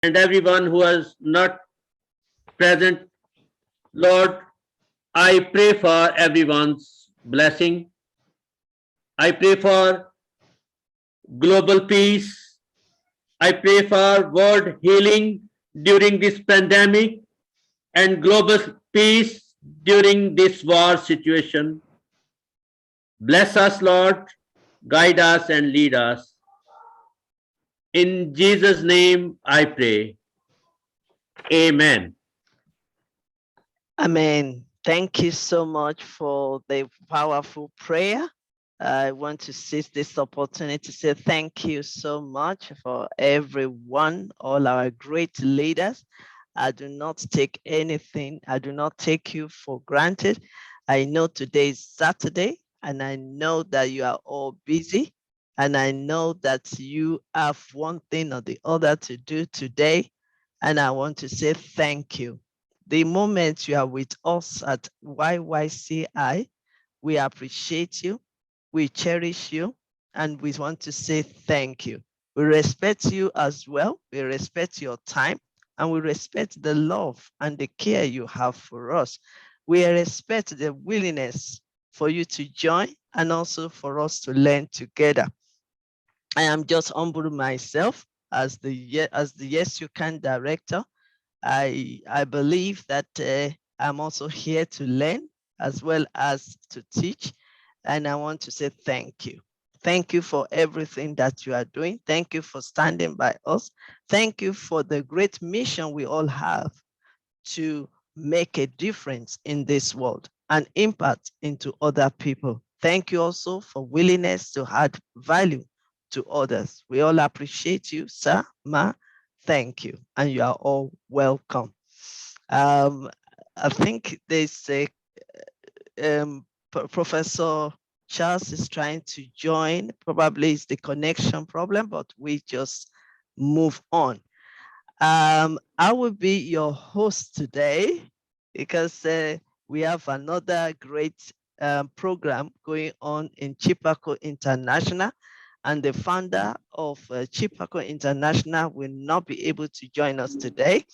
and everyone who is not present. Lord, I pray for everyone's blessing. I pray for global peace. I pray for world healing during this pandemic and global peace during this war situation. Bless us, Lord, guide us and lead us. In Jesus' name I pray. Amen. Amen. Thank you so much for the powerful prayer. I want to seize this opportunity to say thank you so much for everyone, all our great leaders. I do not take anything, I do not take you for granted. I know today is Saturday, and I know that you are all busy, and I know that you have one thing or the other to do today, and I want to say thank you. The moment you are with us at YYCI, we appreciate you, we cherish you, and we want to say thank you. We respect you as well. We respect your time, and we respect the love and the care you have for us. We respect the willingness for you to join and also for us to learn together. I am just humble myself as the Yes You Can director. I believe that I'm also here to learn as well as to teach. And I want to say thank you. Thank you for everything that you are doing. Thank you for standing by us. Thank you for the great mission we all have to make a difference in this world and impact into other people. Thank you also for willingness to add value to others. We all appreciate you, sir, ma. Thank you, and you are all welcome. Um, I think there's a Professor Charles is trying to join. Probably it's the connection problem, but we just move on. I will be your host today because we have another great program going on in Chipako International, and the founder of Chipako International will not be able to join us today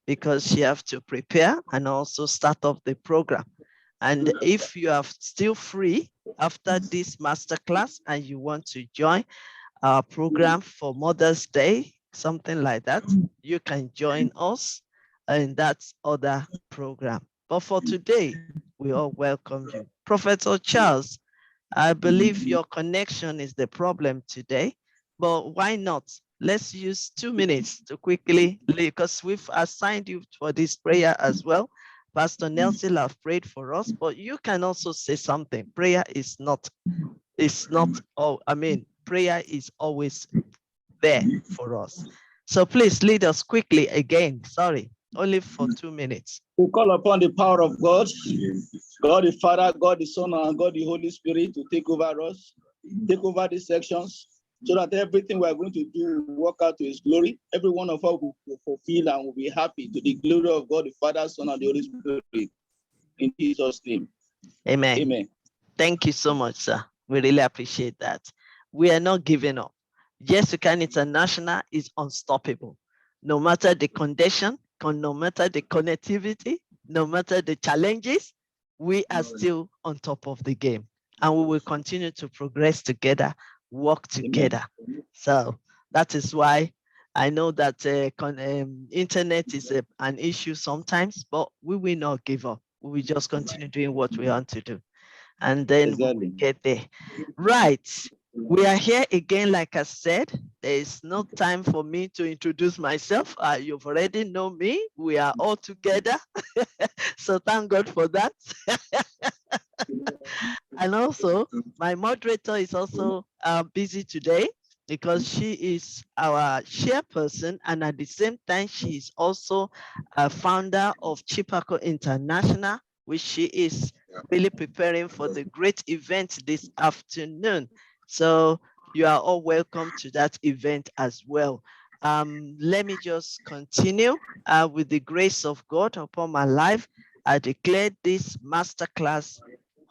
because she has to prepare and also start off the program. And if you are still free after this masterclass and you want to join our program for Mother's Day, something like that, you can join us in that other program. But for today, we all welcome you. Professor Charles, I believe your connection is the problem today, but why not? Let's use 2 minutes to quickly, because we've assigned you for this prayer as well. Pastor Nelson have prayed for us, but you can also say something. Prayer is not, oh, I mean, prayer is always there for us. So please lead us quickly again. Sorry, only for 2 minutes. We call upon the power of God, God the Father, God the Son, and God the Holy Spirit to take over us, take over these sections, so that everything we are going to do will work out to His glory. Every one of us will fulfill and will be happy to the glory of God the Father, Son, and the Holy Spirit. In Jesus' name. Amen. Amen. Thank you so much, sir. We really appreciate that. We are not giving up. YY.CI International is unstoppable. No matter the condition, no matter the connectivity, no matter the challenges, we are still on top of the game. And we will continue to progress together, work together. Amen. So that is why I know that internet is an issue sometimes, but we will not give up. We will just continue doing what we want to do. And then we get there. Right. We are here again, like I said. There is no time for me to introduce myself. You've already know me. We are all together. So thank God for that. And also, my moderator is also busy today because she is our chairperson, and at the same time, she is also a founder of Chipako International, which she is really preparing for the great event this afternoon. So you are all welcome to that event as well. Let me just continue with the grace of God upon my life. I declare this masterclass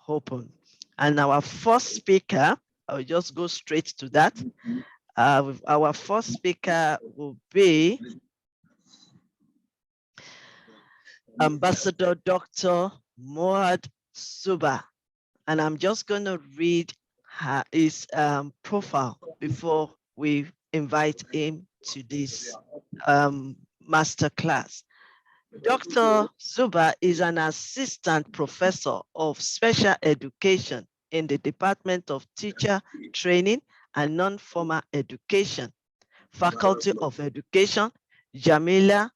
open. And our first speaker, I'll just go straight to that. Our first speaker will be Ambassador Dr. Moad Suba. And I'm just going to read his profile before we invite him to this master class. Dr. Zuba is an assistant professor of special education in the Department of Teacher Training and Non-Formal Education, Faculty of Education, Jamia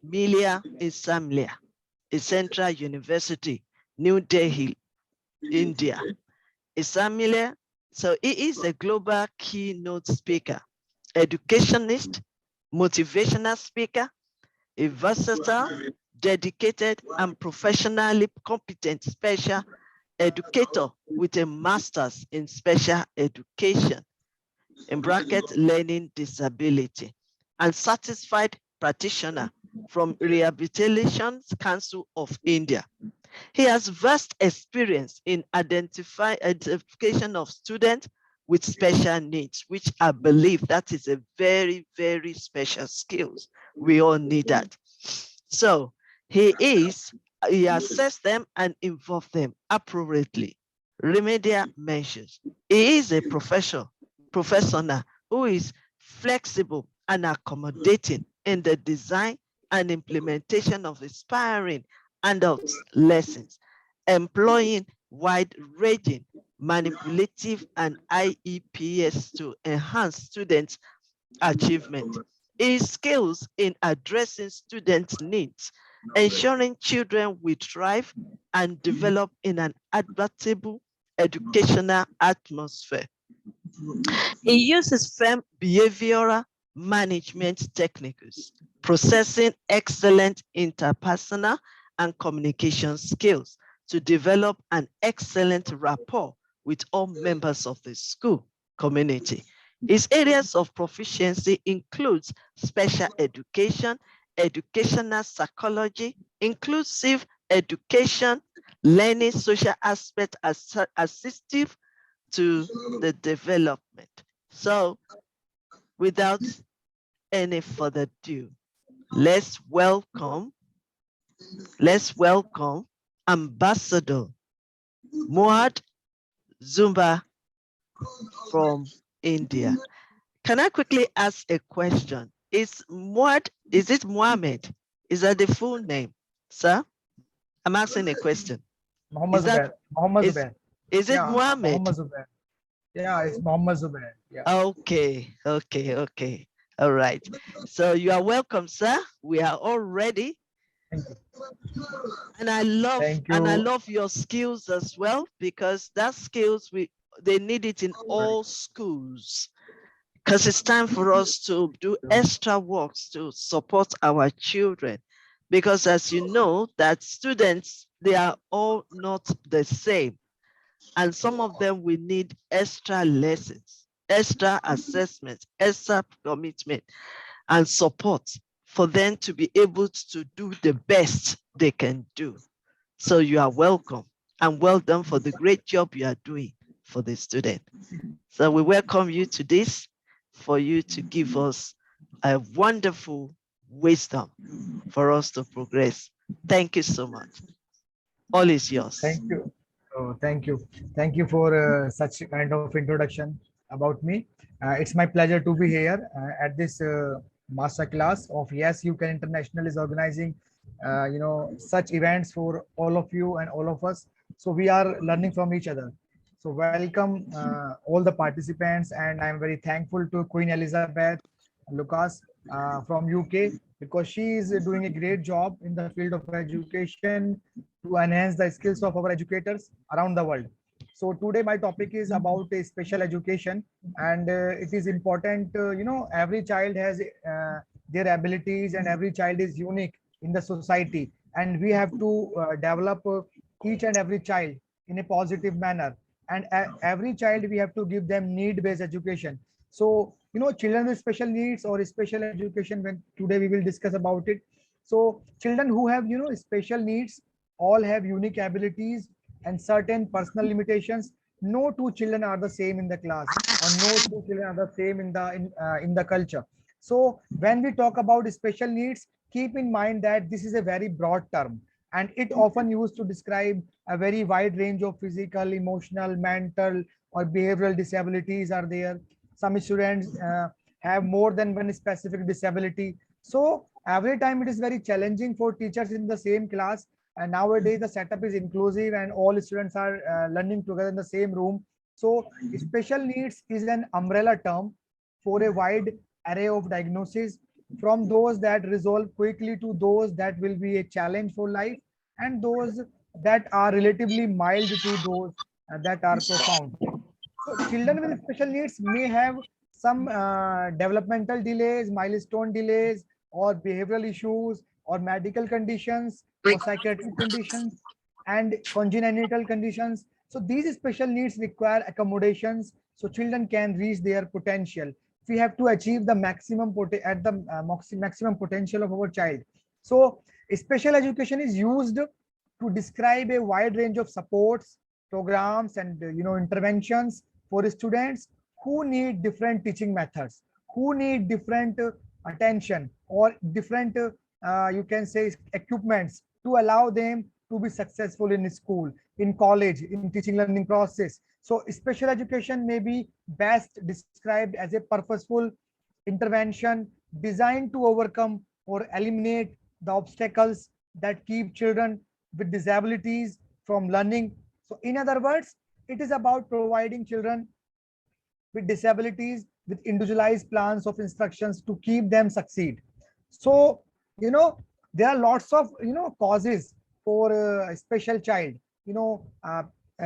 Millia Islamia, Central University, New Delhi, India. Islamia, so he is a global keynote speaker, educationist, motivational speaker, a versatile, dedicated, and professionally competent special educator with a master's in special education, in bracket learning disability, and satisfied practitioner from Rehabilitation Council of India. He has vast experience in identification of students with special needs, which I believe that is a very, very special skills. We all need that. So he assess them and involve them appropriately. Remedial measures. He is a professional who is flexible and accommodating in the design and implementation of inspiring adult lessons, employing wide-ranging, manipulative, and IEPs to enhance students' achievement. His skills in addressing students' needs, ensuring children will thrive and develop in an adaptable educational atmosphere. He uses firm behavioral management techniques, processing excellent interpersonal and communication skills to develop an excellent rapport with all members of the school community. His areas of proficiency includes special education, educational psychology, inclusive education, learning social aspect assistive to the development. So without any further ado, let's welcome Ambassador Moad Zumba from India. Can I quickly ask a question? Is it Mohammed? Is that the full name, sir? I'm asking a question. Mohammed Zubair. Mohammed Zubair. Is it Mohammed? Mohammed Zubair. Yeah, it's Mohammed Zubair. Yeah. Okay. All right. So you are welcome, sir. We are all ready. Thank you. And I love your skills as well, because that skills they need it in all schools, because it's time for us to do extra works to support our children, because as you know that students, they are all not the same, and some of them will need extra lessons, extra assessments, extra commitment and support for them to be able to do the best they can do. So you are welcome, and well done for the great job you are doing for the student. So we welcome you to this, for you to give us a wonderful wisdom for us to progress. Thank you so much. All is yours. Thank you. Oh, thank you. Thank you for such kind of introduction about me. It's my pleasure to be here at this master class of Yes You Can International is organizing, such events for all of you and all of us. So we are learning from each other. So welcome all the participants, and I'm very thankful to Queen Elizabeth Lucas from UK, because she is doing a great job in the field of education to enhance the skills of our educators around the world. So today my topic is about special education, and it is important. Every child has their abilities, and every child is unique in the society, and we have to develop each and every child in a positive manner. And every child, we have to give them need-based education. So children with special needs or special education, when today we will discuss about it. So children who have special needs all have unique abilities and certain personal limitations. No two children are the same in the class, or no two children are the same in the culture. So when we talk about special needs, keep in mind that this is a very broad term, and it often used to describe a very wide range of physical, emotional, mental, or behavioral disabilities are there. Some students have more than one specific disability. So every time it is very challenging for teachers in the same class. And nowadays the setup is inclusive and all students are learning together in the same room. So special needs is an umbrella term for a wide array of diagnoses, from those that resolve quickly to those that will be a challenge for life, and those that are relatively mild to those that are profound. So children with special needs may have some developmental delays, milestone delays, or behavioral issues, or medical conditions, or psychiatric conditions, and congenital conditions. So these special needs require accommodations so children can reach their potential. We have to achieve the maximum at the maximum potential of our child. So special education is used to describe a wide range of supports, programs, and interventions for students who need different teaching methods, who need different attention, or different you can say equipments to allow them to be successful in school, in college, in teaching learning process. So special education may be best described as a purposeful intervention designed to overcome or eliminate the obstacles that keep children with disabilities from learning. So in other words, it is about providing children with disabilities with individualized plans of instructions to keep them succeed. So there are lots of causes for a special child.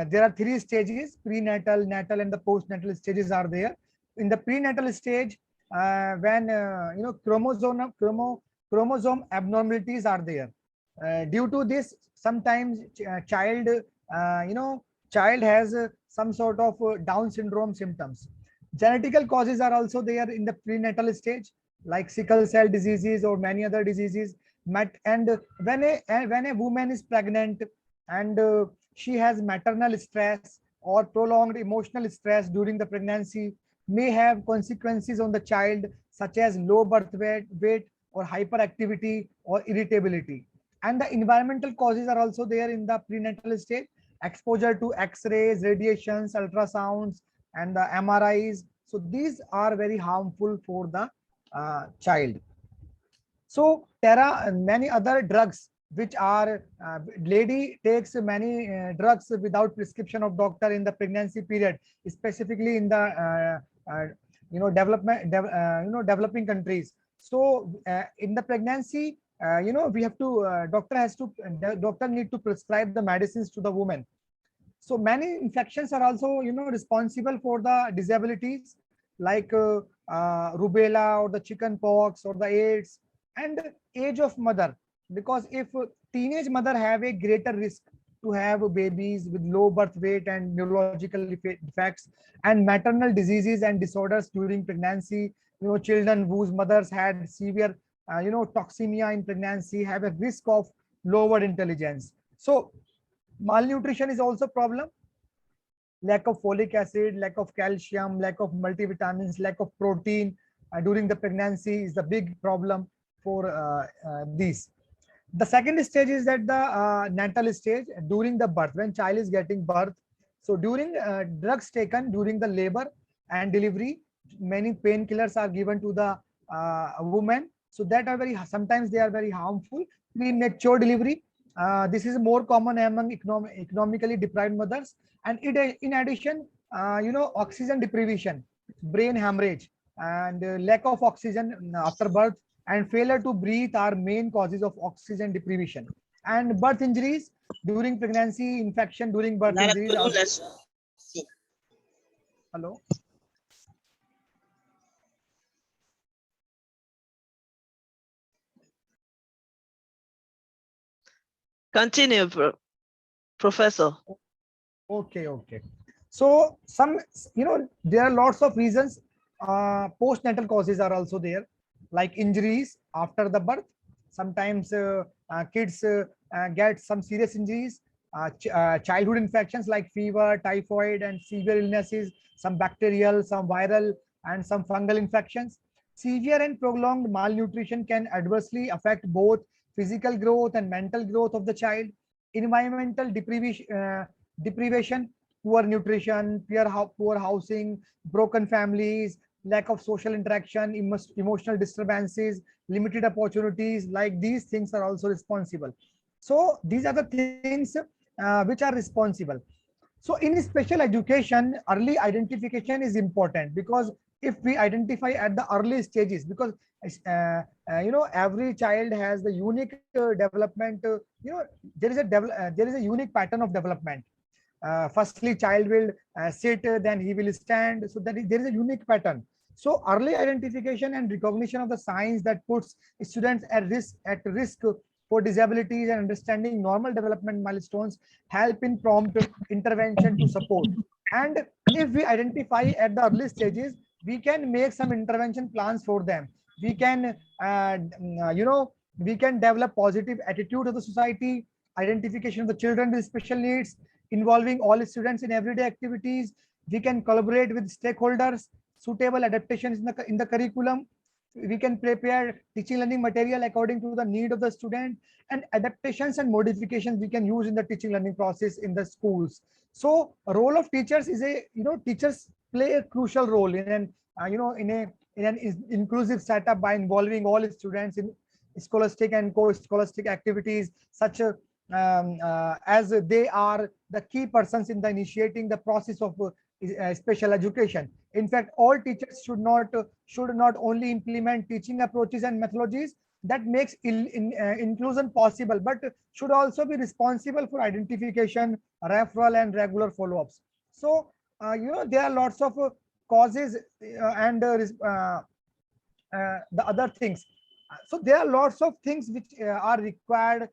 There are three stages: prenatal, natal, and the postnatal stages are there. In the prenatal stage, when chromosome abnormalities are there. Due to this, sometimes child has some sort of Down syndrome symptoms. Genetical causes are also there in the prenatal stage, like sickle cell diseases or many other diseases. And when a woman is pregnant and she has maternal stress or prolonged emotional stress during the pregnancy, may have consequences on the child, such as low birth weight or hyperactivity or irritability. And the environmental causes are also there in the prenatal stage: exposure to X-rays, radiations, ultrasounds, and the MRIs. So these are very harmful for the child. So there are many other drugs which are lady takes many drugs without prescription of doctor in the pregnancy period, specifically in the developing countries. So in the pregnancy, we have to doctor need to prescribe the medicines to the woman. So many infections are also responsible for the disabilities, like rubella or the chicken pox or the AIDS. And age of mother, because if teenage mother have a greater risk to have babies with low birth weight and neurological defects and maternal diseases and disorders during pregnancy. Children whose mothers had severe toxemia in pregnancy have a risk of lower intelligence. So malnutrition is also a problem. Lack of folic acid, lack of calcium, lack of multivitamins, lack of protein during the pregnancy is the big problem for these. The second stage is at the natal stage, during the birth, when child is getting birth. So during drugs taken during the labor and delivery, many painkillers are given to the woman. So that are sometimes they are very harmful. Premature delivery, this is more common among economically deprived mothers. And in addition, oxygen deprivation, brain hemorrhage, and lack of oxygen after birth, and failure to breathe are main causes of oxygen deprivation. And birth injuries during pregnancy, infection during birth injuries are. Hello. Continue, Professor. Okay. So there are lots of reasons. Postnatal causes are also there, like injuries after the birth. Sometimes kids get some serious injuries, childhood infections like fever, typhoid, and severe illnesses, some bacterial, some viral, and some fungal infections. Severe and prolonged malnutrition can adversely affect both physical growth and mental growth of the child. Environmental deprivation, poor nutrition, poor housing, broken families, lack of social interaction, emotional disturbances, limited opportunities, like these things are also responsible. So these are the things which are responsible. So in special education, early identification is important, because if we identify at the early stages, because every child has the unique development, there is a unique pattern of development. Firstly child will sit, then he will stand, so there is a unique pattern. So early identification and recognition of the signs that puts students at risk for disabilities and understanding normal development milestones help in prompt intervention to support. And if we identify at the early stages, we can make some intervention plans for them. We can we can develop positive attitude of the society, identification of the children with special needs, involving all students in everyday activities. We can collaborate with stakeholders, suitable adaptations in the curriculum. We can prepare teaching learning material according to the need of the student, and adaptations and modifications we can use in the teaching learning process in the schools. So a role of teachers is teachers play a crucial role in an inclusive setup by involving all students in scholastic and co-scholastic activities, such as they are the key persons in the initiating the process of special education. In fact, all teachers should not only implement teaching approaches and methodologies that makes inclusion possible, but should also be responsible for identification, referral, and regular follow-ups. So there are lots of causes and the other things. So there are lots of things which are required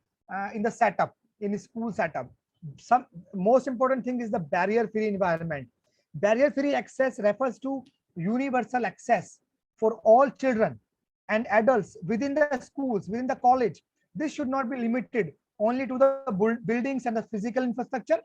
in the setup, in school setup. Some most important thing is the barrier-free environment. Barrier-free access refers to universal access for all children and adults within the schools, within the college. This should not be limited only to the buildings and the physical infrastructure,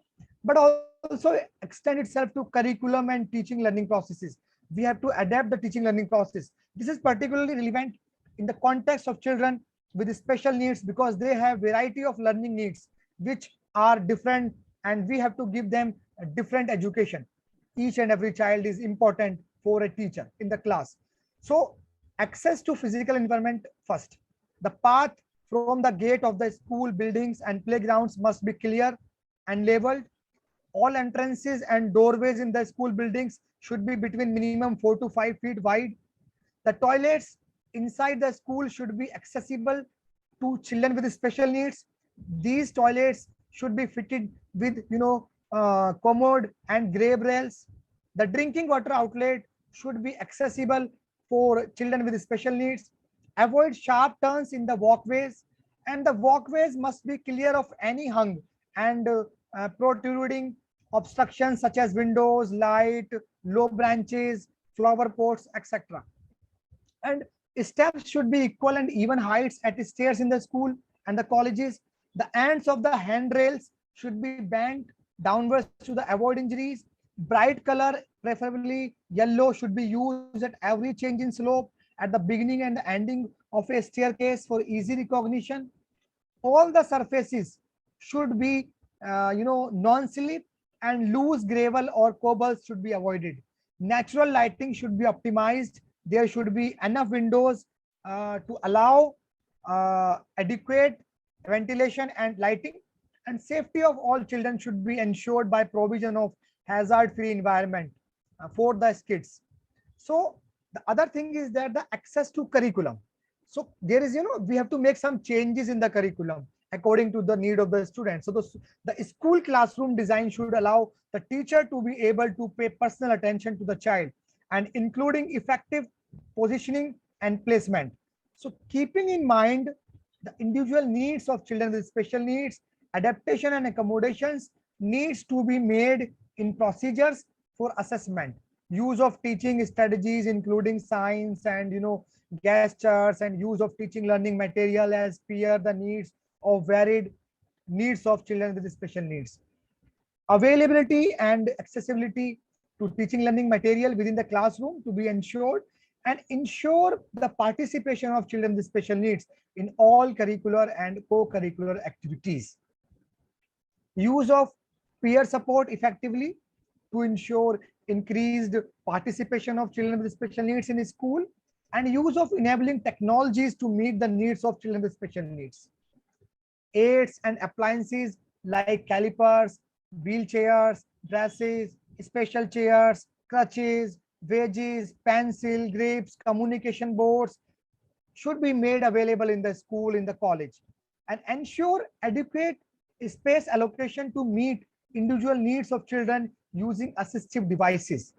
but also extend itself to curriculum and teaching learning processes. We have to adapt the teaching learning process. This is particularly relevant in the context of children with special needs, because they have variety of learning needs which are different, and we have to give them a different education. Each and every child is important for a teacher in the class. So access to physical environment first. The path from the gate of the school buildings and playgrounds must be clear and labeled. All entrances and doorways in the school buildings should be between minimum 4 to 5 feet wide. The toilets inside the school should be accessible to children with special needs. These toilets should be fitted with commode and grab rails. The drinking water outlet should be accessible for children with special needs. Avoid sharp turns in the walkways, and the walkways must be clear of any hung and protruding obstructions such as windows, light, low branches, flower pots, etc. And steps should be equal and even heights at stairs in the school and the colleges. The ends of the handrails should be bent downwards to the avoid injuries. Bright color, preferably yellow, should be used at every change in slope, at the beginning and the ending of a staircase for easy recognition. All the surfaces should be non-slip, and loose gravel or cobbles should be avoided. Natural lighting should be optimized. There should be enough windows to allow adequate ventilation and lighting, and safety of all children should be ensured by provision of hazard-free environment for the kids. So the other thing is that the access to curriculum. So there is, we have to make some changes in the curriculum according to the need of the student. So the school classroom design should allow the teacher to be able to pay personal attention to the child, and including effective positioning and placement. So keeping in mind the individual needs of children with special needs, adaptation and accommodations needs to be made in procedures for assessment. Use of teaching strategies including signs and gestures, and use of teaching learning material as per the needs of varied needs of children with special needs. Availability and accessibility to teaching learning material within the classroom to be ensured, and ensure the participation of children with special needs in all curricular and co-curricular activities. Use of peer support effectively to ensure increased participation of children with special needs in school, and use of enabling technologies to meet the needs of children with special needs. Aids and appliances like calipers, wheelchairs, dresses, special chairs, crutches, wedges, pencil, grips, communication boards should be made available in the school, in the college, and ensure adequate space allocation to meet individual needs of children using assistive devices.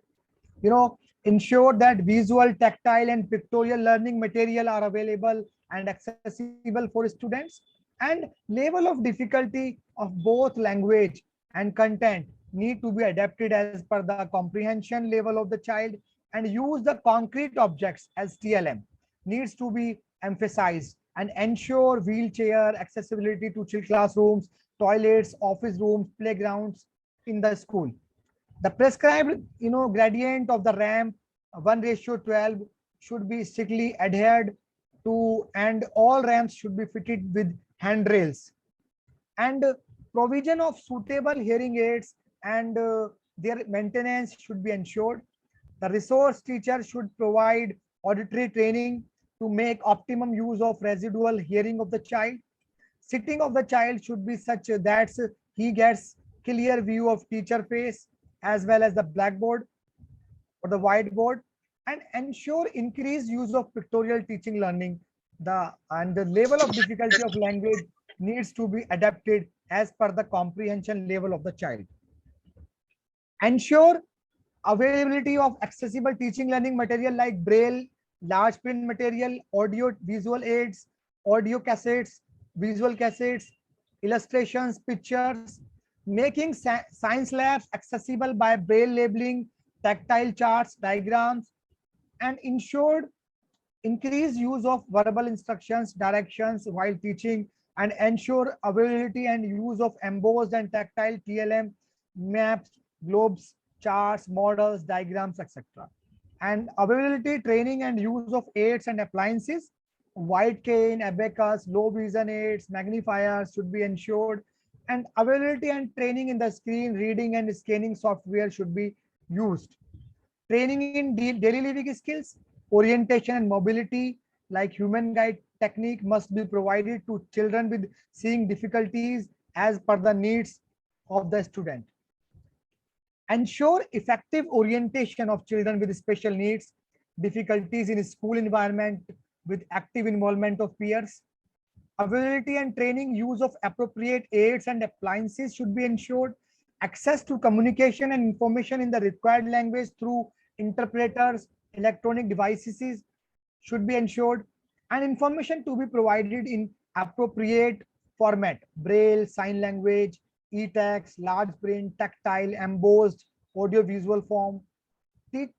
Ensure that visual, tactile, and pictorial learning material are available and accessible for students, and level of difficulty of both language and content need to be adapted as per the comprehension level of the child, and use the concrete objects as TLM needs to be emphasized, and ensure wheelchair accessibility to classrooms, toilets, office rooms, playgrounds in the school. The prescribed, gradient of the ramp, 1:12, should be strictly adhered to, and all ramps should be fitted with handrails. And provision of suitable hearing aids and their maintenance should be ensured. The resource teacher should provide auditory training to make optimum use of residual hearing of the child. Sitting of the child should be such that he gets clear view of teacher face as well as the blackboard or the whiteboard, and ensure increased use of pictorial teaching learning. The level of difficulty of language needs to be adapted as per the comprehension level of the child. Ensure availability of accessible teaching learning material like braille, large print material, audio visual aids, audio cassettes, visual cassettes, illustrations, pictures, making science labs accessible by braille labeling, tactile charts, diagrams, and ensured increased use of verbal instructions, directions while teaching, and ensure availability and use of embossed and tactile TLM, maps, globes, charts, models, diagrams, etc. And availability, training, and use of aids and appliances, white cane, abacus, low vision aids, magnifiers should be ensured, and availability and training in the screen reading and scanning software should be used. Training in daily living skills, orientation and mobility like human guide technique must be provided to children with seeing difficulties as per the needs of the student. Ensure effective orientation of children with special needs, difficulties in school environment with active involvement of peers. Availability and training use of appropriate aids and appliances should be ensured. Access to communication and information in the required language through interpreters, electronic devices should be ensured, and information to be provided in appropriate format, braille, sign language, e-text, large print, tactile, embossed, audio visual form.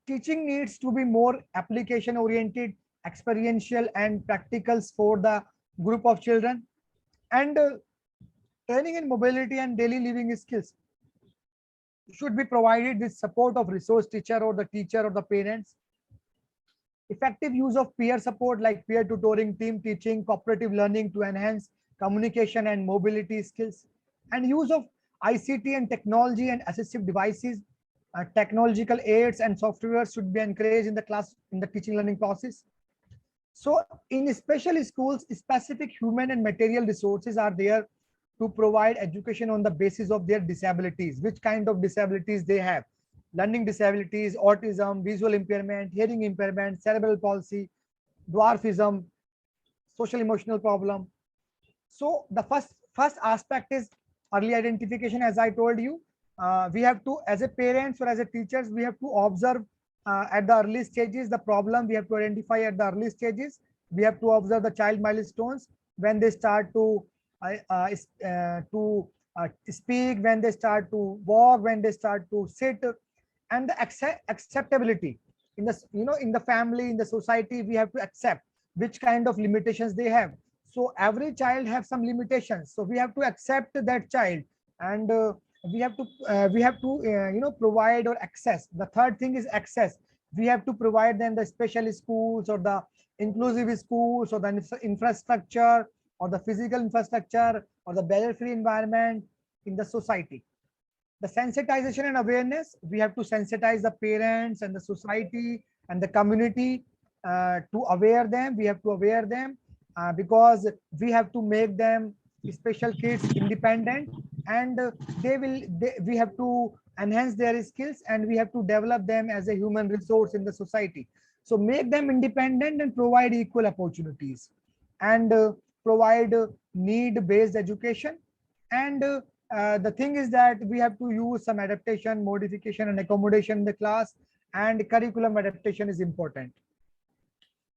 Teaching needs to be more application oriented, experiential, and practicals for the group of children. And training in mobility and daily living skills should be provided with support of resource teacher or the teacher or the parents. Effective use of peer support like peer tutoring, team teaching, cooperative learning to enhance communication and mobility skills, and use of ICT and technology and assistive devices, technological aids and software should be encouraged in the class, in the teaching learning process. So in special schools, specific human and material resources are there to provide education on the basis of their disabilities, which kind of disabilities they have. Learning disabilities, autism, visual impairment, hearing impairment, cerebral palsy, dwarfism, social emotional problem. So the first aspect is early identification. As I told you, we have to, as a parents or as a teachers, we have to observe at the early stages the problem. We have to identify at the early stages. We have to observe the child milestones when they start to speak, when they start to walk, when they start to sit, and the acceptability in the, in the family, in the society. We have to accept which kind of limitations they have. So every child have some limitations, so we have to accept that child, and we have to provide or access. The third thing is access. We have to provide them the special schools or the inclusive schools or the infrastructure or the physical infrastructure or the barrier-free environment in the society. The sensitization and awareness, we have to sensitize the parents and the society and the community to aware them. We have to aware them because we have to make them special kids independent, and we have to enhance their skills, and we have to develop them as a human resource in the society. So make them independent and provide equal opportunities, and provide need based education. And the thing is that we have to use some adaptation, modification, and accommodation in the class, and curriculum adaptation is important.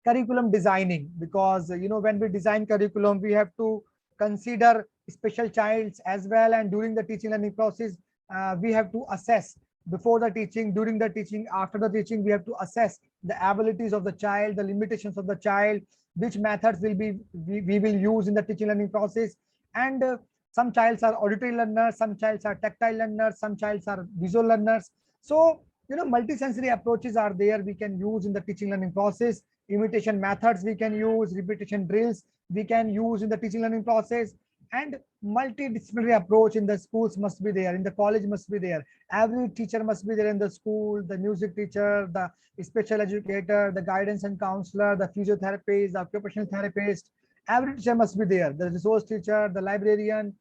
Curriculum designing, because when we design curriculum, we have to consider special childs as well, and during the teaching learning process, we have to assess before the teaching, during the teaching, after the teaching. We have to assess the abilities of the child, the limitations of the child, which methods will be we will use in the teaching learning process. And some childs are auditory learners, some childs are tactile learners, some childs are visual learners. So multisensory approaches are there we can use in the teaching learning process. Imitation methods we can use, repetition drills we can use in the teaching learning process, and multidisciplinary approach in the schools must be there, in the college must be there. Every teacher must be there in the school, the music teacher, the special educator, the guidance and counselor, the physiotherapist, the occupational therapist. Every teacher must be there, the resource teacher, the librarian.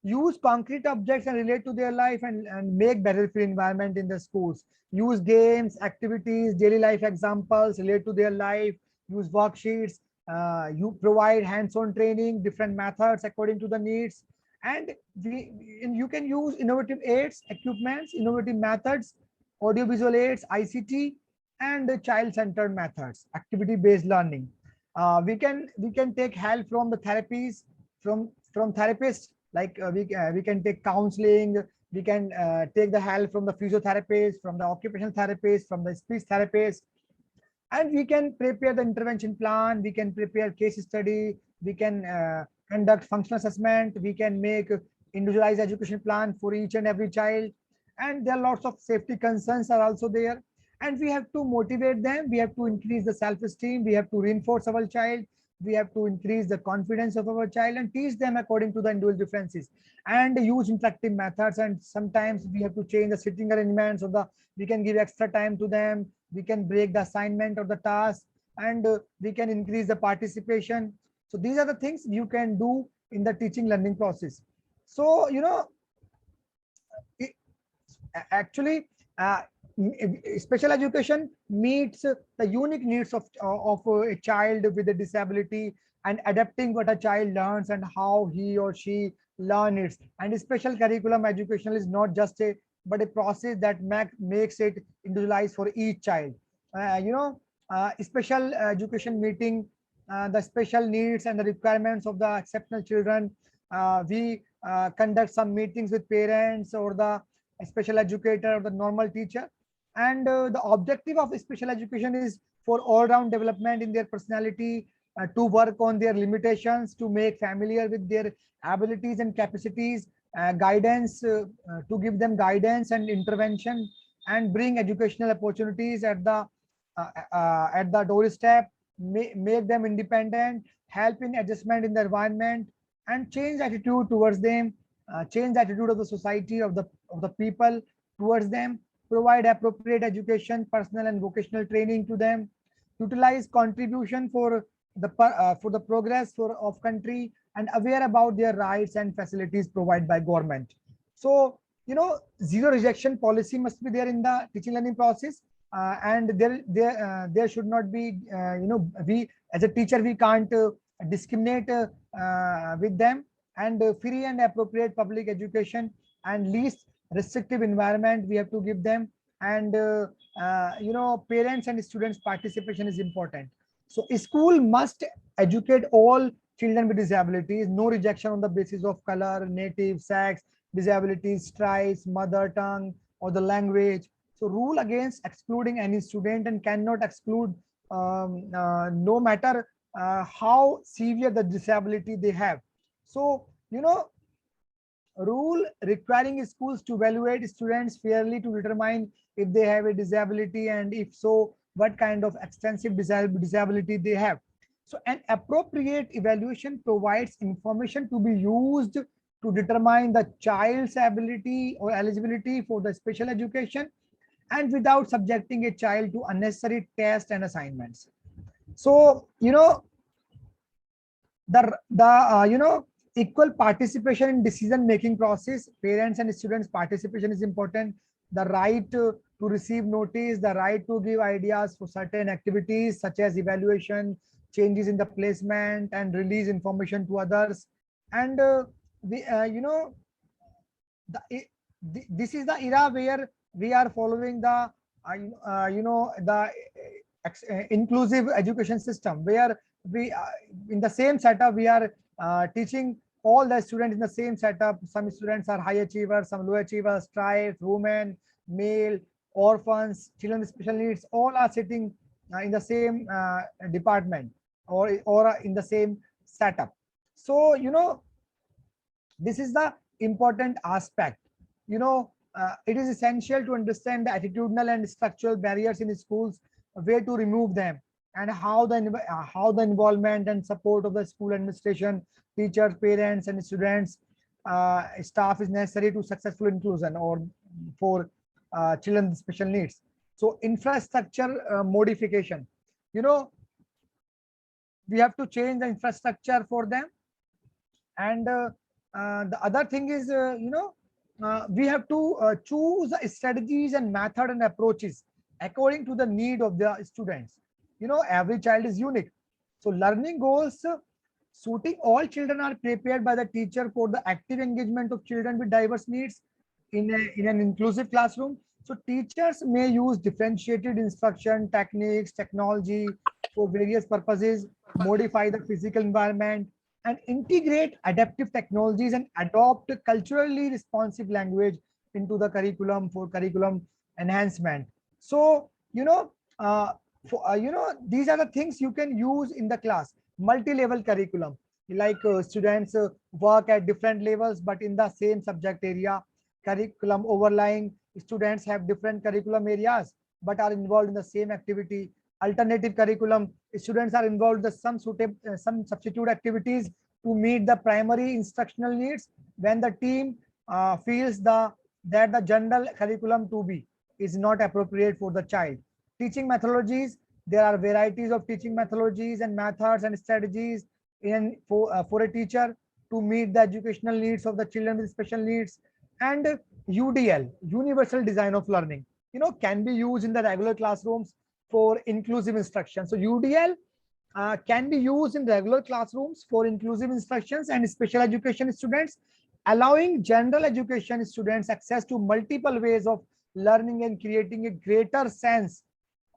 Use concrete objects and relate to their life, and make barrier-free environment in the schools. Use games, activities, daily life examples, relate to their life. Use worksheets. You provide hands-on training, different methods according to the needs. And you can use innovative aids, equipments, innovative methods, audiovisual aids, ICT, and child-centered methods, activity-based learning. We can take help from the therapies, from therapists, like we can take counseling. We can take the help from the physiotherapist, from the occupational therapist, from the speech therapist. And we can prepare the intervention plan, we can prepare case study, we can conduct functional assessment, we can make individualized education plan for each and every child. And there are lots of safety concerns are also there, and we have to motivate them, we have to increase the self-esteem, we have to reinforce our child, we have to increase the confidence of our child, and teach them according to the individual differences, and use interactive methods. And sometimes we have to change the sitting arrangements, or the we can give extra time to them, we can break the assignment or the task, and we can increase the participation. So these are the things you can do in the teaching learning process. So actually, special education meets the unique needs of a child with a disability, and adapting what a child learns and how he or she learn it. And special curriculum education is not just a but a process that makes it individualized for each child. Special education meeting the special needs and the requirements of the exceptional children. We conduct some meetings with parents or the special educator or the normal teacher. And the objective of special education is for all-round development in their personality, to work on their limitations, to make familiar with their abilities and capacities, guidance, to give them guidance and intervention, and bring educational opportunities at the doorstep, make them independent, help in adjustment in the environment, and change attitude towards them, change the attitude of the society, of the people towards them, provide appropriate education, personal and vocational training to them, utilize contribution for the progress of country, and aware about their rights and facilities provided by government. So zero rejection policy must be there in the teaching learning process. And there should not be we as a teacher, we can't discriminate with them. And free and appropriate public education and least restrictive environment we have to give them. And parents and students participation is important. So a school must educate all children with disabilities, no rejection on the basis of color, native, sex, disabilities, stripes, mother tongue, or the language. So rule against excluding any student, and cannot exclude no matter how severe the disability they have. So rule requiring schools to evaluate students fairly to determine if they have a disability, and if so, what kind of extensive disability they have. So an appropriate evaluation provides information to be used to determine the child's ability or eligibility for the special education, and without subjecting a child to unnecessary tests and assignments. So, the equal participation in decision making process, parents and students participation is important. The right to receive notice, the right to give ideas for certain activities such as evaluation, changes in the placement, and release information to others. And the the, this is the era where we are following the inclusive education system, where we in the same setup we are teaching all the students in the same setup. Some students are high achievers, some low achievers, tribes, women, male, orphans, children with special needs, all are sitting in the same department, or in the same setup. So this is the important aspect. It is essential to understand the attitudinal and structural barriers in schools, where to remove them, and how the involvement and support of the school administration, teachers, parents, and students, staff is necessary to successful inclusion or for children with special needs. So infrastructure modification, you know we have to change the infrastructure for them. And the other thing is, we have to choose strategies and method and approaches according to the need of the students. Every child is unique. So learning goals suiting all children are prepared by the teacher for the active engagement of children with diverse needs in an inclusive classroom. So teachers may use differentiated instruction techniques, technology for various purposes, modify the physical environment, and integrate adaptive technologies and adopt culturally responsive language into the curriculum for curriculum enhancement. So, these are the things you can use in the class. Multi-level curriculum, like students work at different levels, but in the same subject area. Curriculum overlying, students have different curriculum areas, but are involved in the same activity. Alternative curriculum, students are involved in some substitute activities to meet the primary instructional needs when the team feels that the general curriculum to be is not appropriate for the child. Teaching methodologies, there are varieties of teaching methodologies and methods and strategies for a teacher to meet the educational needs of the children with special needs. And UDL, universal design of learning, can be used in the regular classrooms for inclusive instruction. So UDL can be used in regular classrooms for inclusive instructions and special education students, allowing general education students access to multiple ways of learning and creating a greater sense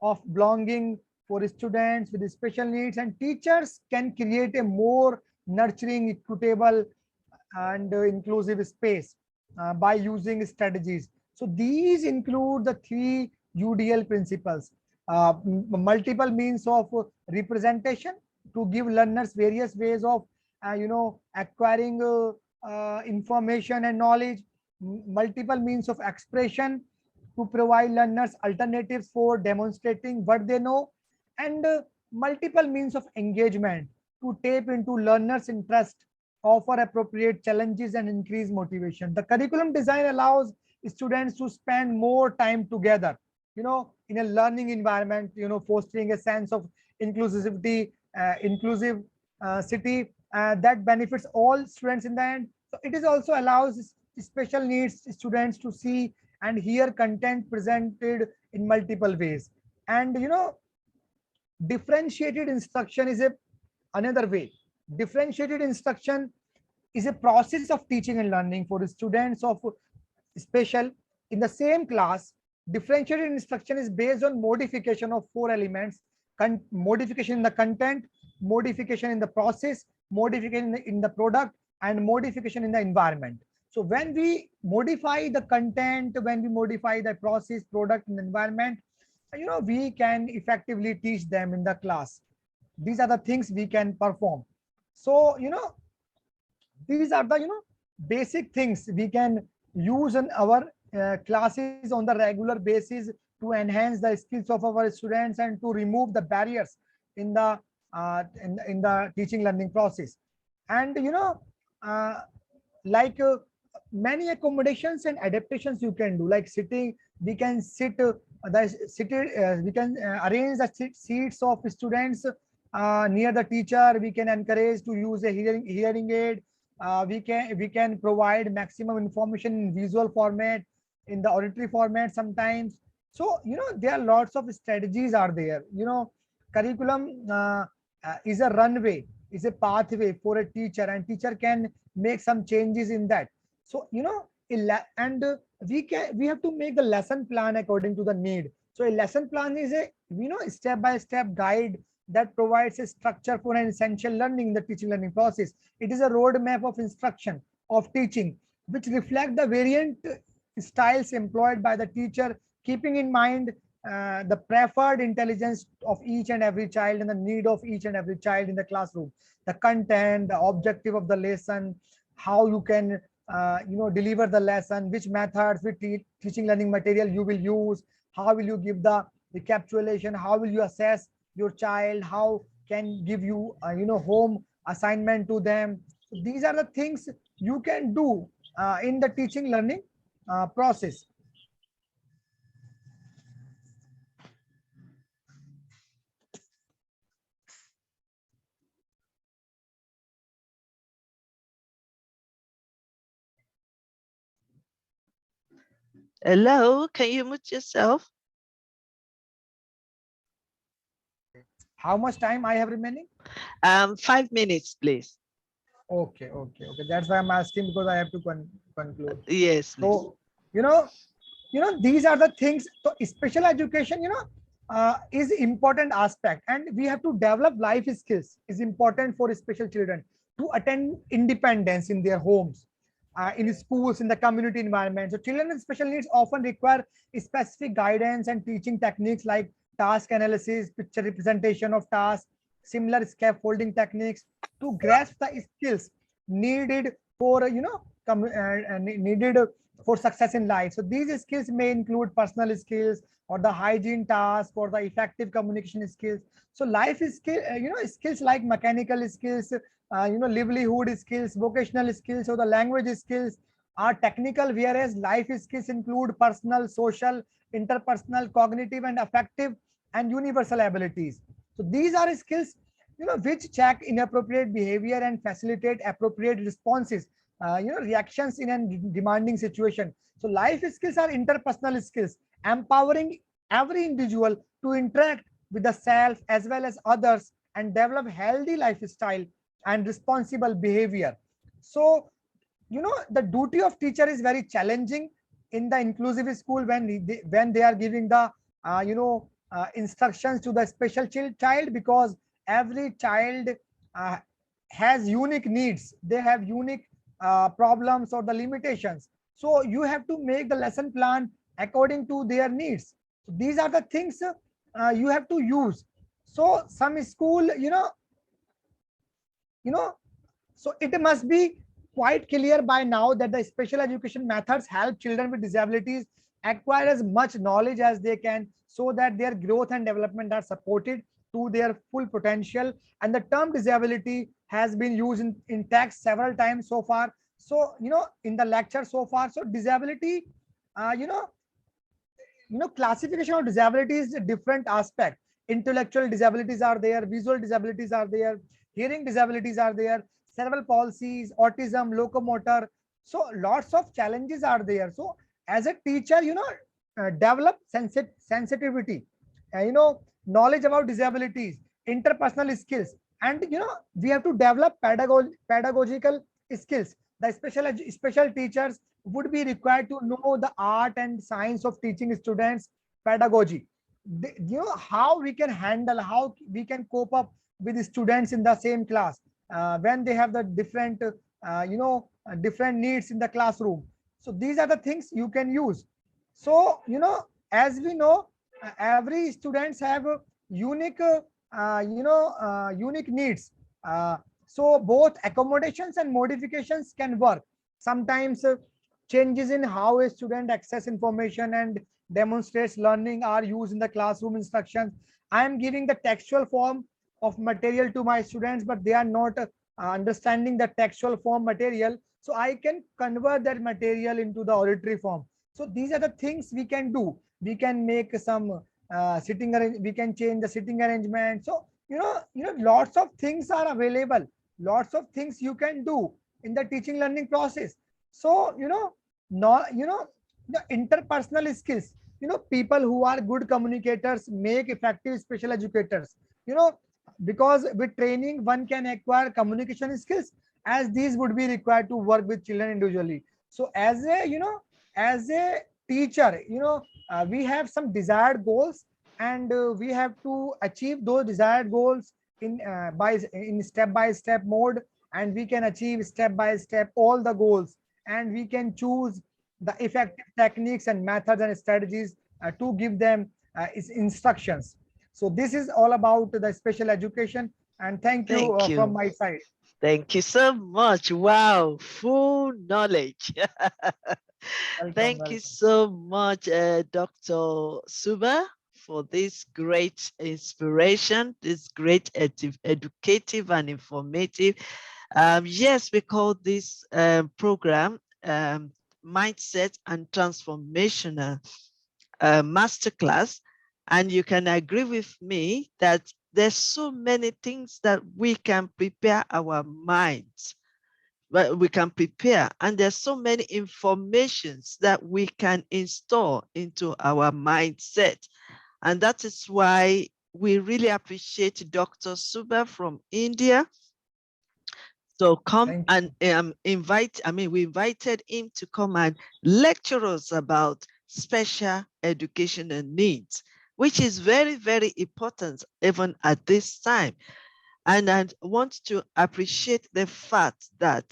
of belonging for students with special needs. And teachers can create a more nurturing, equitable, and inclusive space by using strategies. So these include the 3 UDL principles. Multiple means of representation to give learners various ways of acquiring information and knowledge. Multiple means of expression to provide learners alternatives for demonstrating what they know. And multiple means of engagement to tap into learners interest, offer appropriate challenges, and increase motivation. The curriculum design allows students to spend more time together, in a learning environment, fostering a sense of inclusivity, inclusive city that benefits all students in the end. So it is also allows special needs students to see and hear content presented in multiple ways. And differentiated instruction is another way. Differentiated instruction is a process of teaching and learning for students of special in the same class. Differentiated instruction is based on modification of 4 elements: modification in the content, modification in the process, modification in the product, and modification in the environment. So when we modify the content, when we modify the process, product, and environment, we can effectively teach them in the class. These are the things we can perform. So these are the basic things we can use in our classes on the regular basis to enhance the skills of our students and to remove the barriers in the in the teaching learning process. And uh, like many accommodations and adaptations you can do, like sitting, we can sit the seated we can arrange the seats of students near the teacher. We can encourage to use a hearing aid. We can provide maximum information in visual format, in the auditory format sometimes. So there are lots of strategies are there. Curriculum is a runway, is a pathway for a teacher, and teacher can make some changes in that. So and we have to make the lesson plan according to the need. So a lesson plan is a step by step guide that provides a structure for an essential learning in the teaching learning process. It is a roadmap of instruction, of teaching, which reflect the variant styles employed by the teacher, keeping in mind the preferred intelligence of each and every child and the need of each and every child in the classroom. The content, the objective of the lesson, how you can deliver the lesson, which methods, which teaching learning material you will use, how will you give the recapitulation, how will you assess your child, how can give you home assignment to them. So these are the things you can do in the teaching learning process. Hello, can you mute yourself? How much time I have remaining? 5 minutes, please. Okay. That's why I'm asking, because I have to conclude. Yes, please. So, these are the things. So special education, is important aspect, and we have to develop life skills is important for special children to attain independence in their homes, in schools, in the community environment. So children with special needs often require specific guidance and teaching techniques like task analysis, picture representation of tasks, similar scaffolding techniques to grasp the skills needed for needed for success in life. So these skills may include personal skills or the hygiene task or the effective communication skills. So life is skill, skills like mechanical skills, livelihood skills, vocational skills, or the language skills are technical, whereas life skills include personal, social, interpersonal, cognitive, and affective and universal abilities. So these are skills which check inappropriate behavior and facilitate appropriate responses, reactions in a demanding situation. So life skills are interpersonal skills, empowering every individual to interact with the self as well as others and develop healthy lifestyle and responsible behavior. So the duty of teacher is very challenging in the inclusive school when they are giving the instructions to the special child, because every child uh, has unique needs, they have unique problems or the limitations. So you have to make the lesson plan according to their needs. So these are the things you have to use. So some school, you know so it must be quite clear by now that the special education methods help children with disabilities acquire as much knowledge as they can, so that their growth and development are supported to their full potential. And the term disability has been used in text several times so far. So, in the lecture so far, so disability, uh, you know, classification of disability is a different aspect. Intellectual disabilities are there, visual disabilities are there, hearing disabilities are there, cerebral palsies, autism, locomotor. So lots of challenges are there. So as a teacher, develop sensitivity, knowledge about disabilities, interpersonal skills, and we have to develop pedagogical skills. The special teachers would be required to know the art and science of teaching students pedagogy. How we can handle, how we can cope up with the students in the same class when they have the different needs in the classroom. So these are the things you can use. So as we know, every students have unique unique needs. So both accommodations and modifications can work. Sometimes changes in how a student access information and demonstrates learning are used in the classroom instructions. I am giving the textual form of material to my students, but they are not understanding the textual form material. So I can convert that material into the auditory form. So these are the things we can do. We can make some sitting we can change the sitting arrangement. So lots of things are available. Lots of things you can do in the teaching learning process. So not the interpersonal skills. People who are good communicators make effective special educators. Because with training one can acquire communication skills, as these would be required to work with children individually. So as a teacher, we have some desired goals, and we have to achieve those desired goals in step by step mode, and we can achieve step by step all the goals, and we can choose the effective techniques and methods and strategies to give them instructions. So this is all about the special education, and thank you Thank from you. my side. Thank you so much. Wow, full knowledge. Welcome, Thank you welcome. so much, Dr. Suba, for this great inspiration, this great educative and informative. Yes, we call this program Mindset and Transformational Masterclass. And you can agree with me that there's so many things that we can prepare our minds, but we can prepare, and there's so many informations that we can install into our mindset. And that is why we really appreciate Dr. Suba from India. So come Thank you. and we invited him to come and lecture us about special educational needs, which is very, very important even at this time. And I want to appreciate the fact that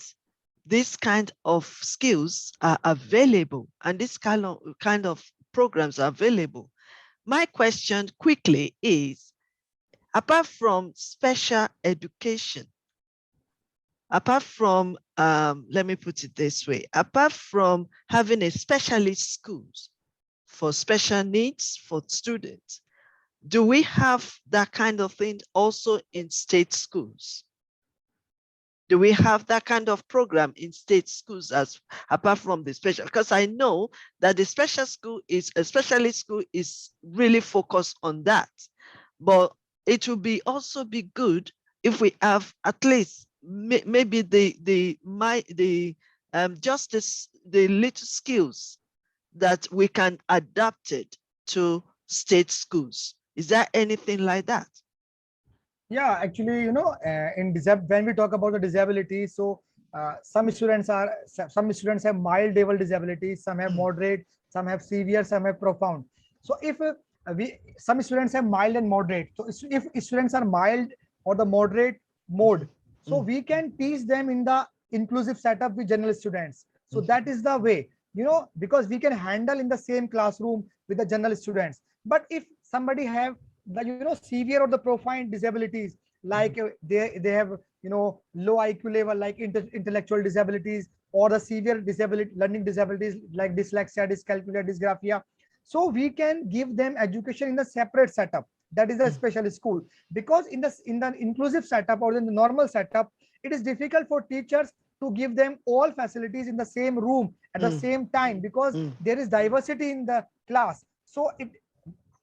this kind of skills are available and this kind of programs are available. My question quickly is, apart from special education, apart from, let me put it this way, apart from having a specialist schools for special needs for students, do we have that kind of thing also in state schools? Do we have that kind of program in state schools as apart from the special? Because I know that the special school is a specialist school is really focused on that, but it will be also be good if we have at least maybe the little skills that we can adapt it to state schools. Is there anything like that? Yeah, actually, when we talk about the disability, so some students have mild level disability, some have moderate, some have severe, some have profound. So if we some students have mild and moderate, so if students are mild or the moderate mode, so we can teach them in the inclusive setup with general students. So that is the way, because we can handle in the same classroom with the general students. But if somebody have the severe or the profound disabilities, like they have low IQ level, like intellectual disabilities, or the severe disability learning disabilities like dyslexia, dyscalculia, dysgraphia, so we can give them education in a separate setup, that is a special school. Because in the inclusive setup or in the normal setup, it is difficult for teachers to give them all facilities in the same room at the same time, because there is diversity in the class. So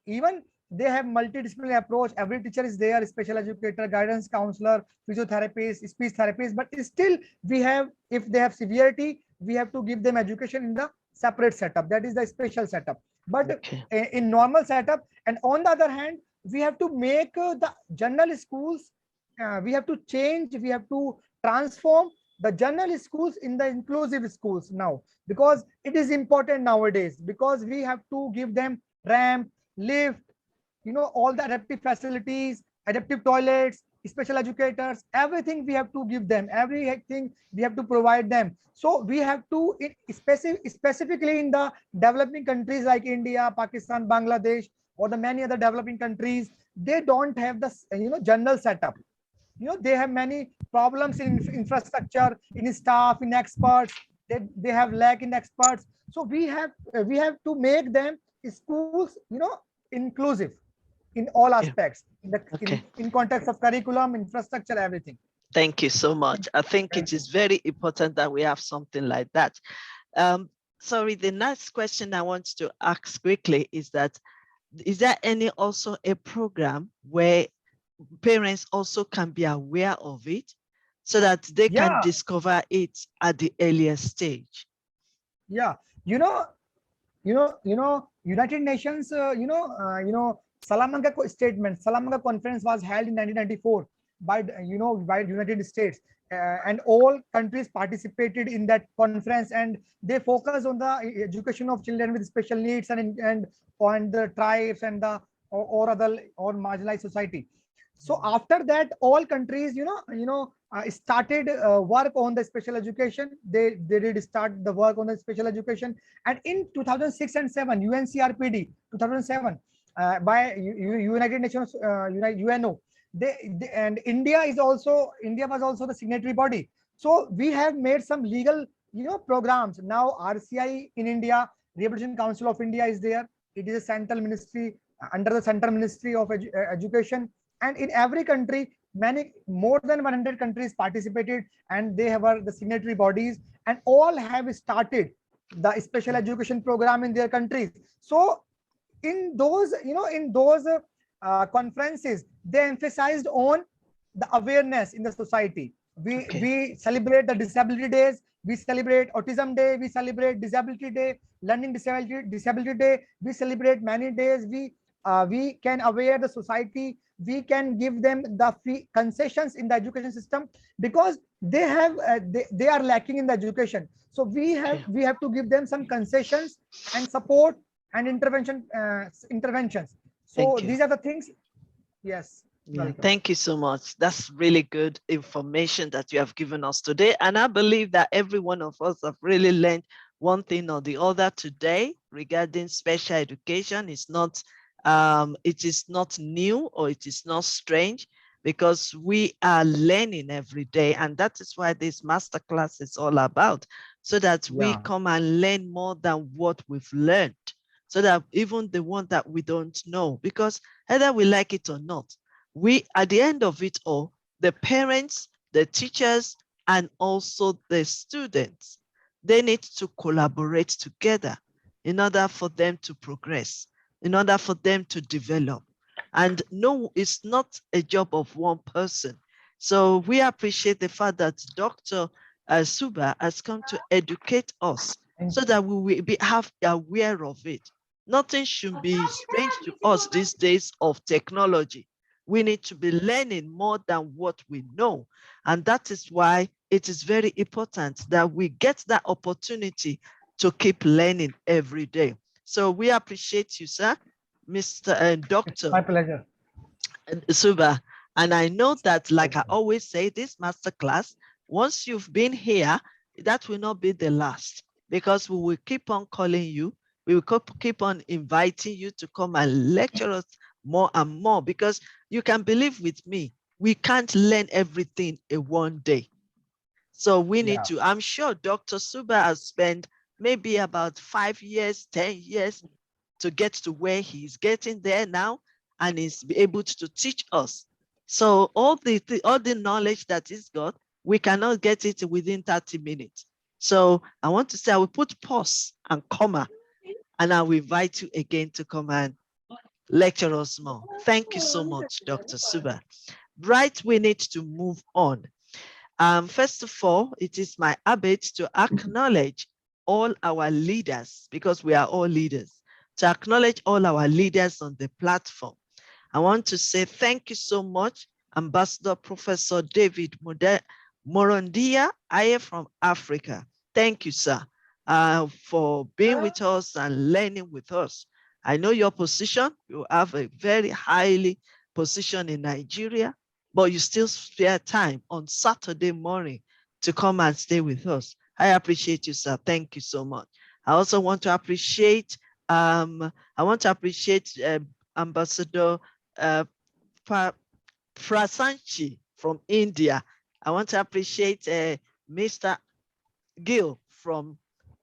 even they have multidisciplinary approach. Every teacher is there, special educator, guidance counselor, physiotherapist, speech therapist, but still we have, if they have severity, we have to give them education in the separate setup, that is the special setup. But in normal setup, and on the other hand, we have to make the general schools, we have to change, we have to transform the general schools in the inclusive schools now, because it is important nowadays, because we have to give them ramp, lift, all the adaptive facilities, adaptive toilets, special educators, everything we have to give them, everything we have to provide them. So we have to, specifically in the developing countries like India, Pakistan, Bangladesh, or the many other developing countries, they don't have the general setup. They have many problems in infrastructure, in staff, in experts. they have lack in experts. So we have to make them schools, inclusive in all Yeah. aspects, Okay. in context of curriculum, infrastructure, everything. Thank you so much. I think Thank it you. is very important that we have something like that. Sorry, the next question I want to ask quickly is that, is there any also a program where parents also can be aware of it so that they can Yeah, discover it at the earliest stage? yeah. You know, United Nations, Salamanca statement, Salamanca conference was held in 1994 by, by United States, and all countries participated in that conference, and they focus on the education of children with special needs and on the tribes and the or other or marginalized society. So after that, all countries, started work on the special education. They did start the work on the special education, and in 2006 and 7, UNCRPD 2007, by United Nations, UNO, and India was also the signatory body. So we have made some legal, programs. Now RCI in India, Rehabilitation Council of India is there. It is a central ministry, under the Central Ministry of Education, and in every country, many more than 100 countries participated, and they have the signatory bodies, and all have started the special education program in their countries. So in those conferences, they emphasized on the awareness in the society. Okay. We celebrate the disability days, we celebrate autism day, we celebrate disability day, learning disability day, we celebrate many days. We can aware the society, we can give them the free concessions in the education system, because they are lacking in the education. So Okay. we have to give them some concessions and support and interventions. So Thank you. these are the things. Yes, Yeah, welcome. thank you so much. That's really good information that you have given us today. And I believe that every one of us have really learned one thing or the other today regarding special education. It is not new, or it is not strange, because we are learning every day. And that is why this masterclass is all about, so that we Yeah, come and learn more than what we've learned, so that even the one that we don't know, because either we like it or not, we, at the end of it all, the parents, the teachers, and also the students, they need to collaborate together in order for them to progress, in order for them to develop. And no, it's not a job of one person. So we appreciate the fact that Dr. Suba has come to educate us so that we will have aware of it. Nothing should be strange to us these days of technology. We need to be learning more than what we know. And that is why it is very important that we get that opportunity to keep learning every day. So we appreciate you, sir, Mr. and Dr. my pleasure. Suba. And I know that, like I always say, this masterclass, once you've been here, that will not be the last, because we will keep on calling you. We will keep on inviting you to come and lecture us more and more, because you can believe with me, we can't learn everything in one day. So we need to, I'm sure Dr. Suba has spent maybe about 5 years, 10 years to get to where he's getting there now, and is able to teach us. So all the knowledge that he's got, we cannot get it within 30 minutes. So I want to say, I will put pause and comma, and I will invite you again to come and lecture us more. Thank you so much, Dr. Suba. Right, we need to move on. First of all, it is my habit to acknowledge all our leaders, because we are all leaders, to acknowledge all our leaders on the platform. I want to say thank you so much, Ambassador Professor David Morandia, I am from Africa. Thank you, sir, for being with us and learning with us. I know your position. You have a very highly position in Nigeria, but you still spare time on Saturday morning to come and stay with us. I appreciate you, sir. Thank you so much. I also want to appreciate Ambassador Prasashi from India. I want to appreciate Mr. Gill from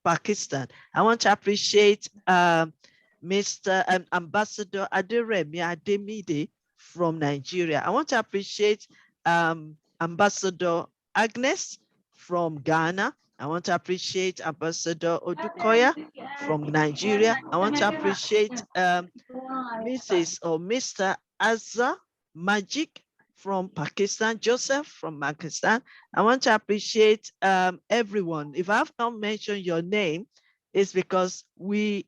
Pakistan. I want to appreciate Mr. Ambassador Aderemi Ademide from Nigeria. I want to appreciate Ambassador Agnes from Ghana. I want to appreciate Ambassador Odukoya from Nigeria. I want to appreciate Mrs. or Mr. Azza Majik from Pakistan, Joseph from Pakistan. I want to appreciate everyone. If I have not mentioned your name, it's because we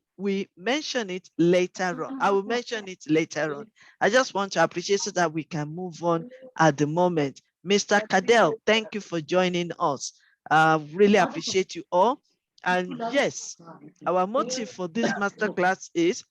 mention it later on. I will mention it later on. I just want to appreciate so that we can move on at the moment. Mr. Cadell, thank you for joining us. Really appreciate you all. And yes, our motive for this masterclass is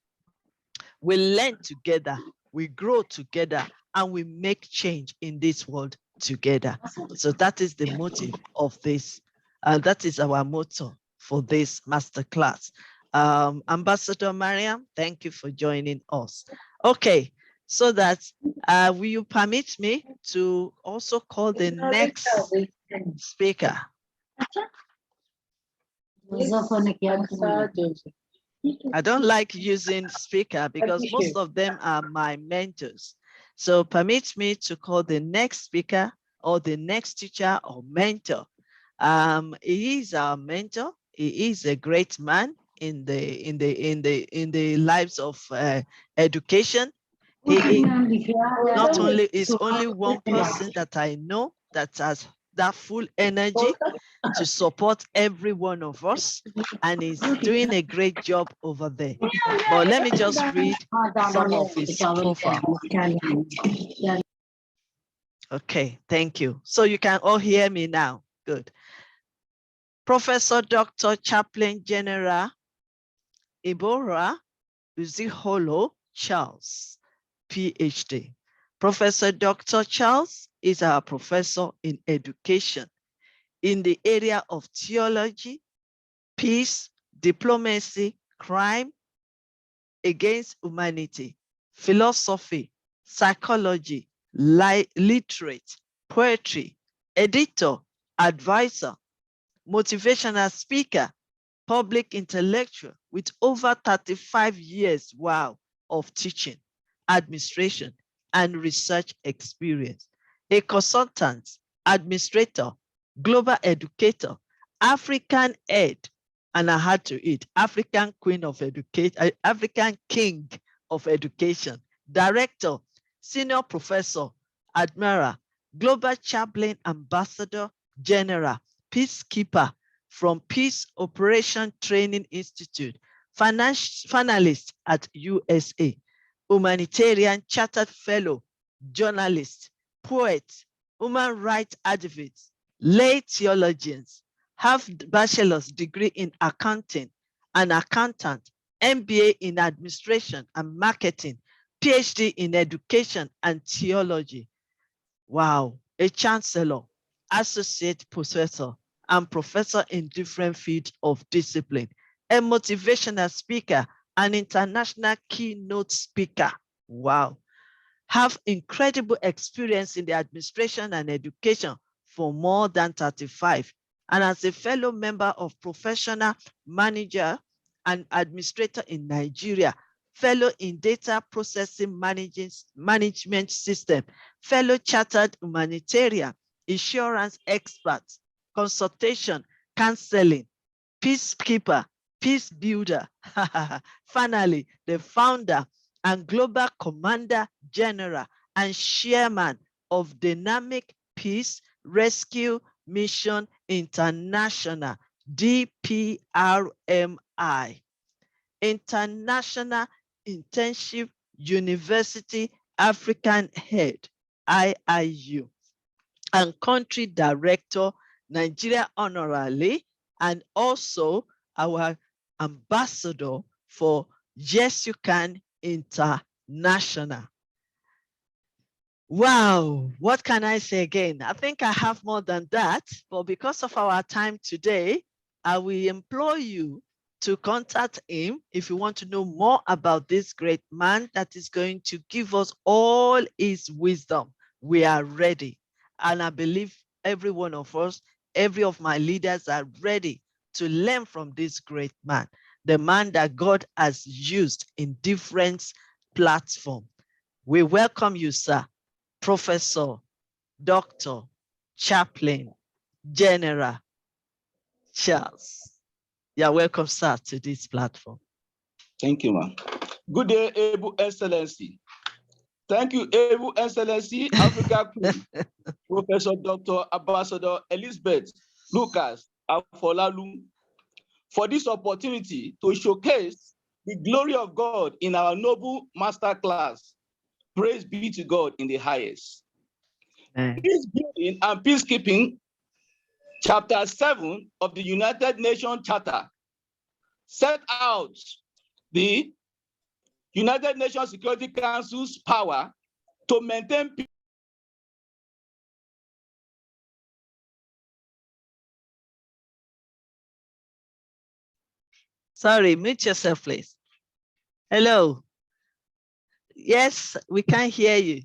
we learn together, we grow together, and we make change in this world together. So that is the motive of this. That is our motto for this masterclass. Ambassador Mariam, thank you for joining us. Okay, so that will you permit me to also call the next speaker? I don't like using speaker because most of them are my mentors. So permit me to call the next speaker or the next teacher or mentor. He is our mentor. He is a great man in the lives of education. He not only is only one person that I know that has that full energy to support every one of us, and he's doing a great job over there. But let me just read some of his profile. Okay, thank you. So you can all hear me now. Good. Professor Dr. Chaplain General Ibora Uziholo Charles, PhD. Professor Dr. Charles is our professor in education in the area of theology, peace, diplomacy, crime against humanity, philosophy, psychology, literate, poetry, editor, advisor, motivational speaker, public intellectual with over 35 years, wow, of teaching, administration, and research experience, a consultant, administrator, global educator, African Ed, and I had to eat, African Queen of Education, African King of Education, Director, Senior Professor, Admiral, Global Chaplain Ambassador General, Peacekeeper from Peace Operation Training Institute, finalist at USA, Humanitarian Chartered Fellow, journalist, poet, human rights activist, lay theologians, have bachelor's degree in accounting, an accountant, MBA in administration and marketing, PhD in education and theology. Wow, a chancellor, associate professor, and professor in different fields of discipline, a motivational speaker, an international keynote speaker. Wow. Have incredible experience in the administration and education for more than 35. And as a fellow member of professional manager and administrator in Nigeria, fellow in data processing management system, fellow chartered humanitarian, insurance expert, consultation, counseling, peacekeeper, peace builder. Finally, the founder and global commander general and chairman of Dynamic Peace Rescue Mission International, DPRMI, International Intensive University African Head, IIU, and country director, Nigeria Honorary, and also our ambassador for Y.Y.C.I International. Wow, what can I say again? I think I have more than that, but because of our time today, I will implore you to contact him if you want to know more about this great man that is going to give us all his wisdom. We are ready. And I believe every one of us, every of my leaders are ready to learn from this great man, the man that God has used in different platforms. We welcome you, sir, Professor, Doctor, Chaplain, General Charles. You're welcome, sir, to this platform. Thank you, ma'am. Good day, Able Excellency. Thank you, Able Excellency, Africa Queen, Professor Dr. Ambassador Elizabeth Lucas Afolalu, for this opportunity to showcase the glory of God in our noble masterclass. Praise be to God in the highest. Peace building and peacekeeping, chapter 7 of the United Nations Charter, set out the United Nations Security Council's power to maintain peace. Sorry, mute yourself, please. Hello. Yes, we can hear you.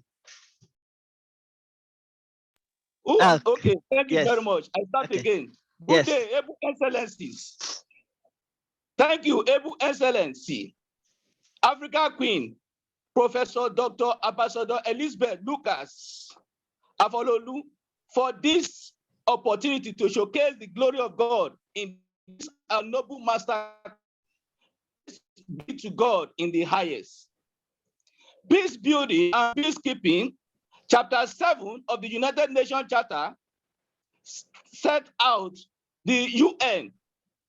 Oh, okay, thank you yes. very much. I start Okay. again. Good Yes. day, Able Excellencies. Thank you, Able Excellency, Africa Queen, Professor Dr. Ambassador Elizabeth Lucas Afololu, for this opportunity to showcase the glory of God in this noble master. Be to God in the highest. Peace building and peacekeeping, chapter 7 of the United Nations Charter, set out the UN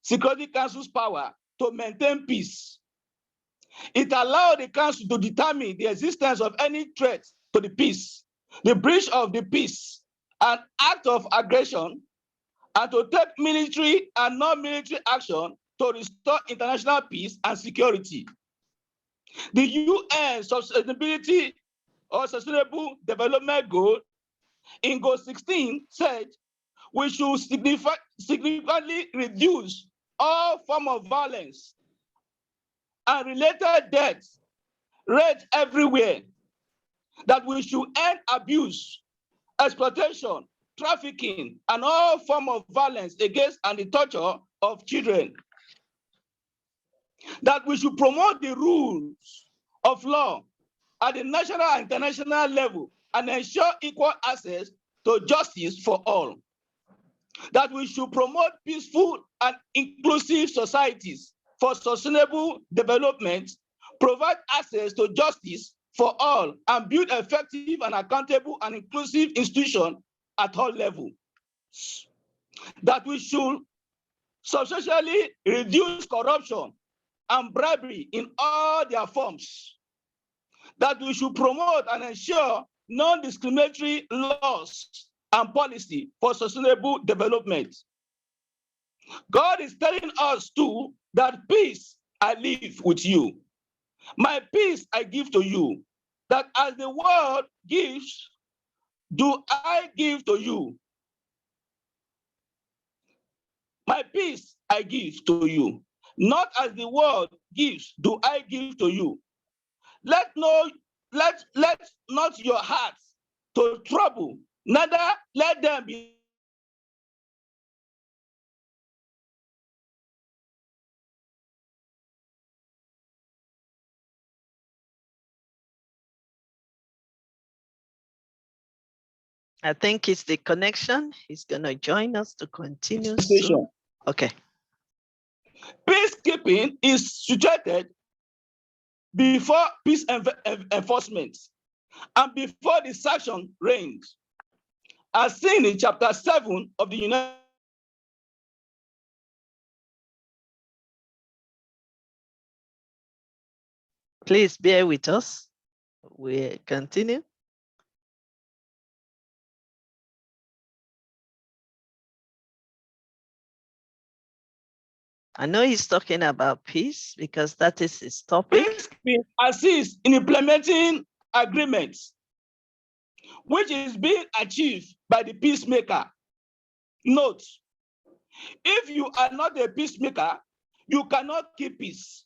Security Council's power to maintain peace. It allowed the council to determine the existence of any threat to the peace, the breach of the peace, an act of aggression, and to take military and non-military action to restore international peace and security. The UN Sustainability or Sustainable Development Goal in Goal 16 said we should significantly reduce all forms of violence and related deaths rate everywhere, that we should end abuse, exploitation, trafficking, and all forms of violence against and the torture of children, that we should promote the rules of law at the national and international level and ensure equal access to justice for all, that we should promote peaceful and inclusive societies for sustainable development, provide access to justice for all, and build effective and accountable and inclusive institutions at all levels, that we should substantially reduce corruption and bribery in all their forms, that we should promote and ensure non-discriminatory laws and policy for sustainable development. God is telling us too that peace I live with you. My peace I give to you. That as the world gives, do I give to you. My peace I give to you. Not as the world gives, do I give to you. Let not your hearts to trouble, neither let them be. I think it's the connection. He's going to join us to continue soon. Okay. Peacekeeping is situated before peace enforcement and before the sanction reigns, as seen in chapter 7 of the United. Please bear with us. We continue. I know he's talking about peace because that is his topic. Peacekeeping assists in implementing agreements, which is being achieved by the peacemaker. Note, if you are not a peacemaker, you cannot keep peace.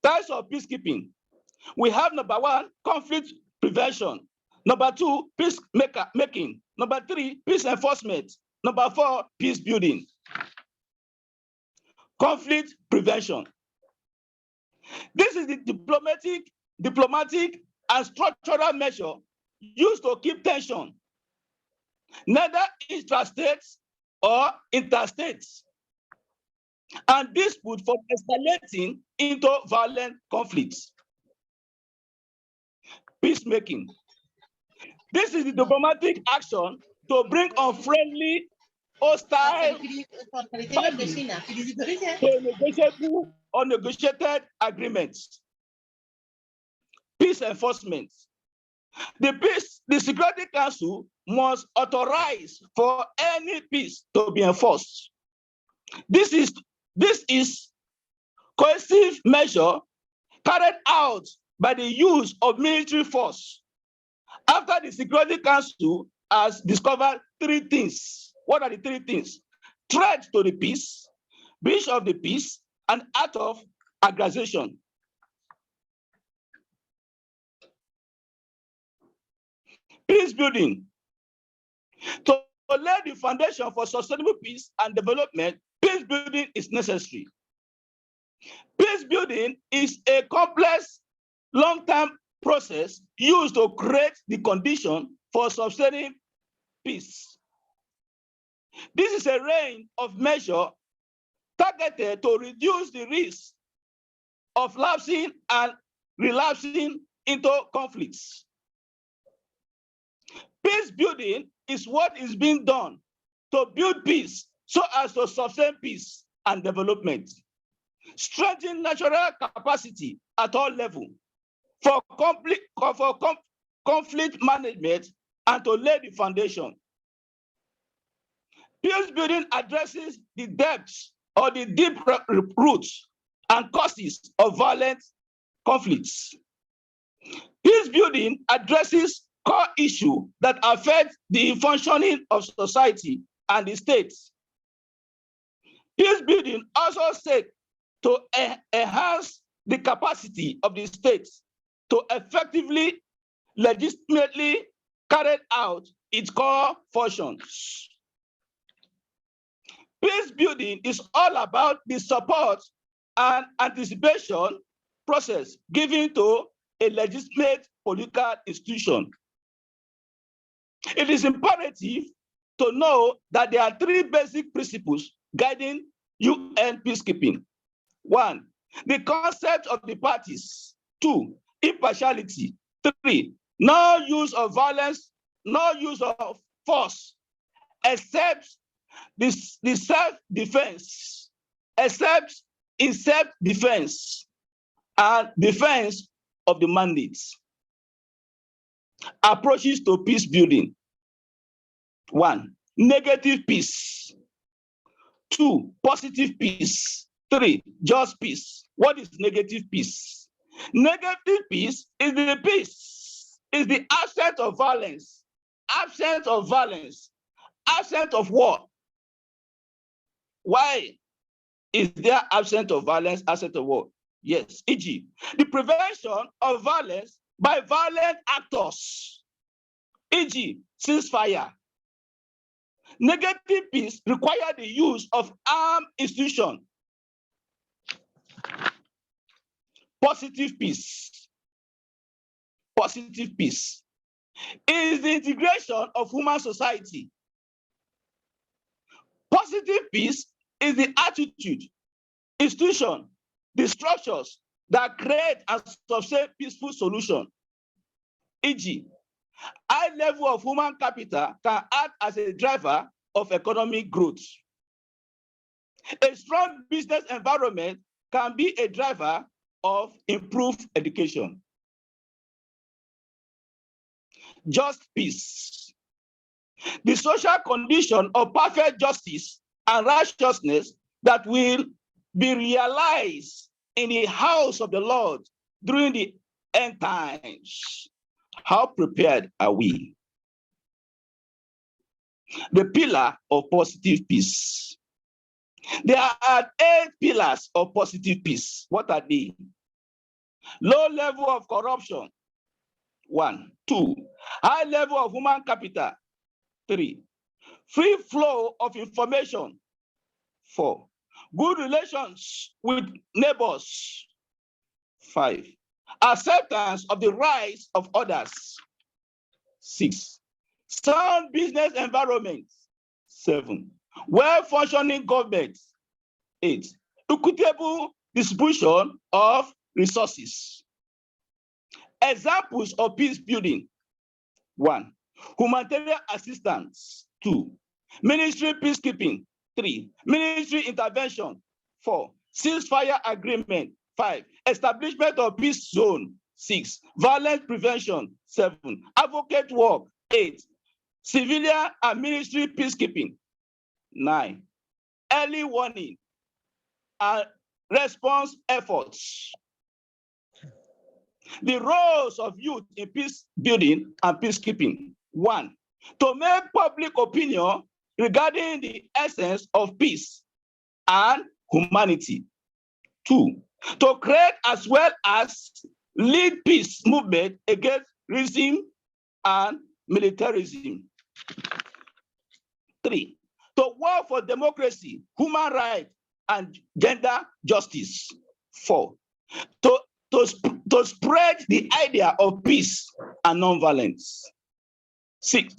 Types of peacekeeping. We have number 1, conflict prevention. Number 2, peace making. Number 3, peace enforcement. Number 4, peace building. Conflict prevention. This is the diplomatic and structural measure used to keep tension, neither intrastates or interstates, and dispute from escalating into violent conflicts. Peacemaking. This is the diplomatic action to bring unfriendly, hostile parties to negotiable or negotiated agreements. Peace enforcement. The Security Council must authorize for any peace to be enforced. This is coercive measure carried out by the use of military force after the Security Council has discovered 3 things. What are the 3 things? Threat to the peace, breach of the peace, and act of aggravation. Peace building. To lay the foundation for sustainable peace and development, peace building is necessary. Peace building is a complex, long-term process used to create the condition for sustaining peace. This is a range of measures targeted to reduce the risk of lapsing and relapsing into conflicts. Peace building is what is being done to build peace so as to sustain peace and development, strengthen natural capacity at all levels for conflict management, and to lay the foundation. Peace building addresses the depths or the deep roots and causes of violent conflicts. Peace building addresses core issues that affect the functioning of society and the state. Peace building also seeks to enhance the capacity of the state to effectively, legitimately carry out its core functions. Peace building is all about the support and anticipation process given to a legitimate political institution. It is imperative to know that there are 3 basic principles guiding UN peacekeeping. 1, the concept of the parties. 2, impartiality. 3, no use of violence, no use of force, except the self-defense, except in self-defense and defense of the mandates. Approaches to peace building. 1, negative peace. 2, positive peace. 3, just peace. What is negative peace? Negative peace is the absence of violence, absence of violence, absence of war. Why is there absence of violence, absence of war? Yes, e.g., the prevention of violence by violent actors, e.g., ceasefire. Negative peace requires the use of armed institutions. Positive peace. Positive peace is the integration of human society. Positive peace is the attitude, institution, the structures that create and sustain peaceful solution. E.g., high level of human capital can act as a driver of economic growth. A strong business environment can be a driver of improved education. Just peace. The social condition of perfect justice and righteousness that will be realized in the house of the Lord during the end times. How prepared are we? The pillar of positive peace. There are 8 pillars of positive peace. What are they? Low level of corruption. 1. 2, high level of human capital. 3, Free flow of information. 4. Good relations with neighbors. 5. Acceptance of the rights of others. 6. Sound business environment. 7. Well-functioning government. 8. Equitable distribution of resources. Examples of peace building. 1. Humanitarian assistance. 2. Ministry peacekeeping. 3. Military intervention. 4. Ceasefire agreement. 5. Establishment of peace zone. 6. Violence prevention. 7. Advocate work. 8. Civilian and military peacekeeping. 9. Early warning and response efforts. The roles of youth in peace building and peacekeeping. 1. To make public opinion regarding the essence of peace and humanity. 2. To create as well as lead peace movement against racism and militarism. 3. To work for democracy, human rights, and gender justice. 4. To spread the idea of peace and nonviolence.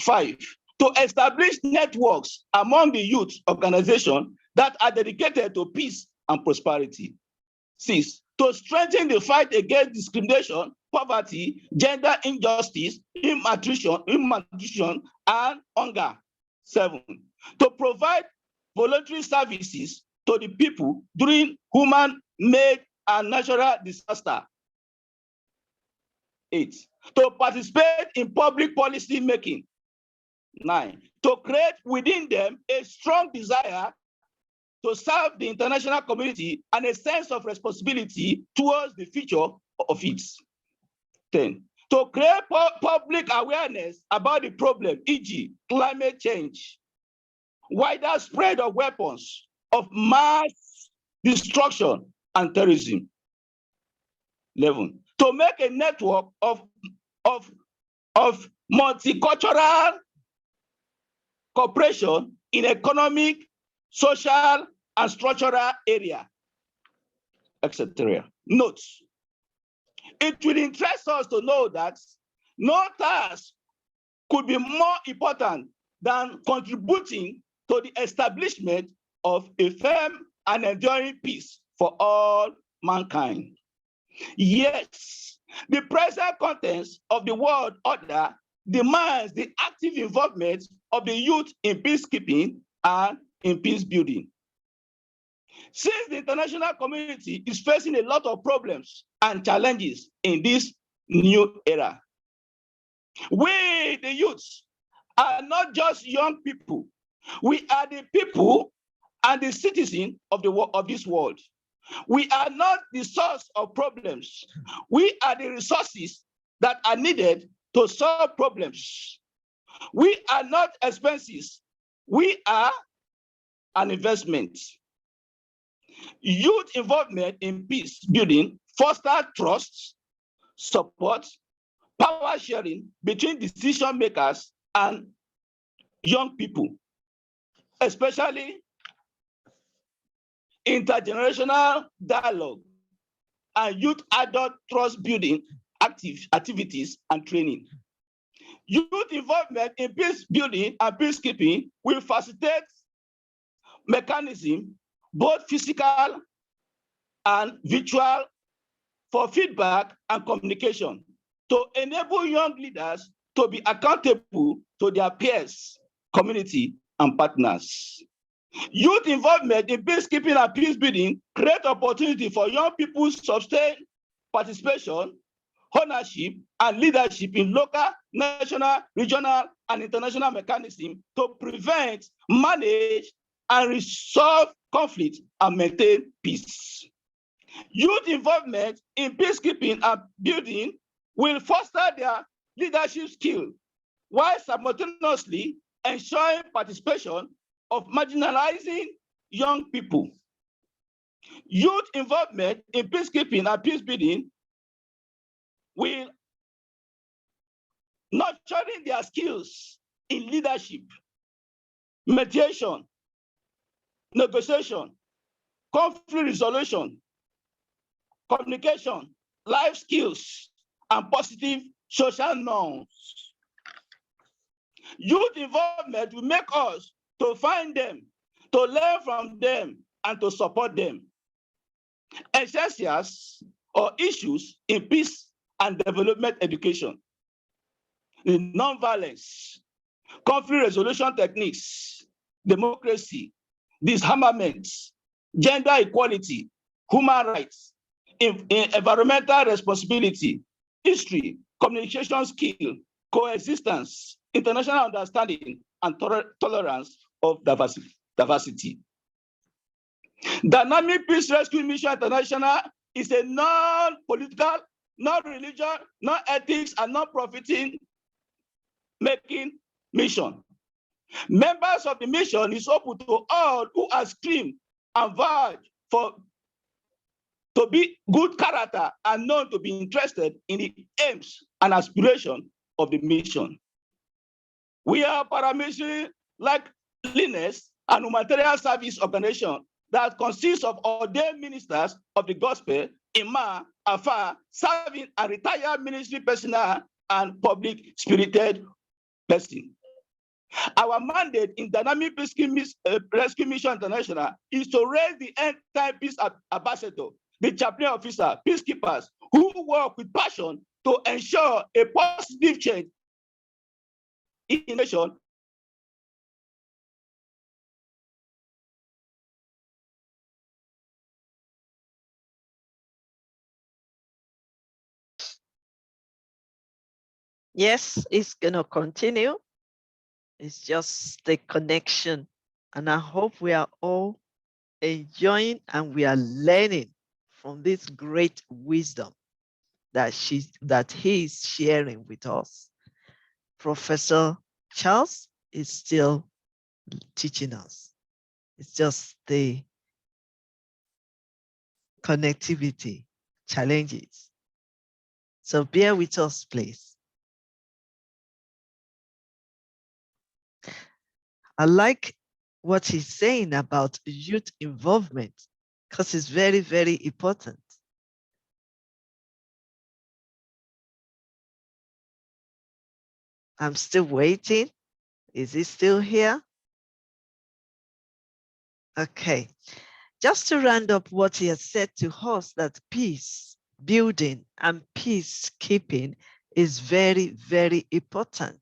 5. To establish networks among the youth organizations that are dedicated to peace and prosperity. 6. To strengthen the fight against discrimination, poverty, gender injustice, malnutrition, and hunger. 7. To provide voluntary services to the people during human-made and natural disaster. 8. To participate in public policy making. 9. To create within them a strong desire to serve the international community and a sense of responsibility towards the future of it. 10. To create public awareness about the problem, e.g., climate change, wider spread of weapons of mass destruction and terrorism. 11. To make a network of multicultural cooperation in economic, social, and structural area, etc. Note, it will interest us to know that no task could be more important than contributing to the establishment of a firm and enduring peace for all mankind. Yes, the present contents of the world order demands the active involvement of the youth in peacekeeping and in peace building. Since the international community is facing a lot of problems and challenges in this new era, we, the youths, are not just young people. We are the people and the citizens of this world. We are not the source of problems. We are the resources that are needed to solve problems. We are not expenses. We are an investment. Youth involvement in peace building fosters trust, support, power sharing between decision makers and young people, especially intergenerational dialogue and youth adult trust building activities and training. Youth involvement in peace building and peacekeeping will facilitate mechanism, both physical and virtual, for feedback and communication to enable young leaders to be accountable to their peers, community, and partners. Youth involvement in peacekeeping and peace building create opportunity for young people to sustain participation, ownership, and leadership in local, national, regional, and international mechanisms to prevent, manage, and resolve conflict and maintain peace. Youth involvement in peacekeeping and building will foster their leadership skill while simultaneously ensuring participation of marginalizing young people. Youth involvement in peacekeeping and peace building will nurturing their skills in leadership mediation, negotiation, conflict resolution, communication, life skills, and positive social norms. Youth involvement will make us to find them, to learn from them, and to support them. Essentials or issues in peace and development education, in non-violence, conflict resolution techniques, democracy, disarmament, gender equality, human rights, environmental responsibility, history, communication skill, coexistence, international understanding, and tolerance of diversity. Dynamic Peace Rescue Mission International is a non-political, non-religious, non-ethics, and non-profiting making mission. Members of the mission is open to all who are screamed and vowed to be good character and known to be interested in the aims and aspirations of the mission. We are paramilitary like Linus and humanitarian service organization that consists of ordained ministers of the gospel, imam, afa, serving and retired ministry personnel and public spirited person. Our mandate in Dynamic Peacekeeping Rescue Mission International is to raise the end-time peace ambassador, the chaplain officer, peacekeepers who work with passion to ensure a positive change in the nation. Yes, it's going to continue. It's just the connection. And I hope we are all enjoying and we are learning from this great wisdom that he is sharing with us. Professor Charles is still teaching us. It's just the connectivity challenges. So bear with us, please. I like what he's saying about youth involvement because it's very, very important. I'm still waiting. Is he still here? Okay. Just to round up what he has said to us, that peace building and peacekeeping is very, very important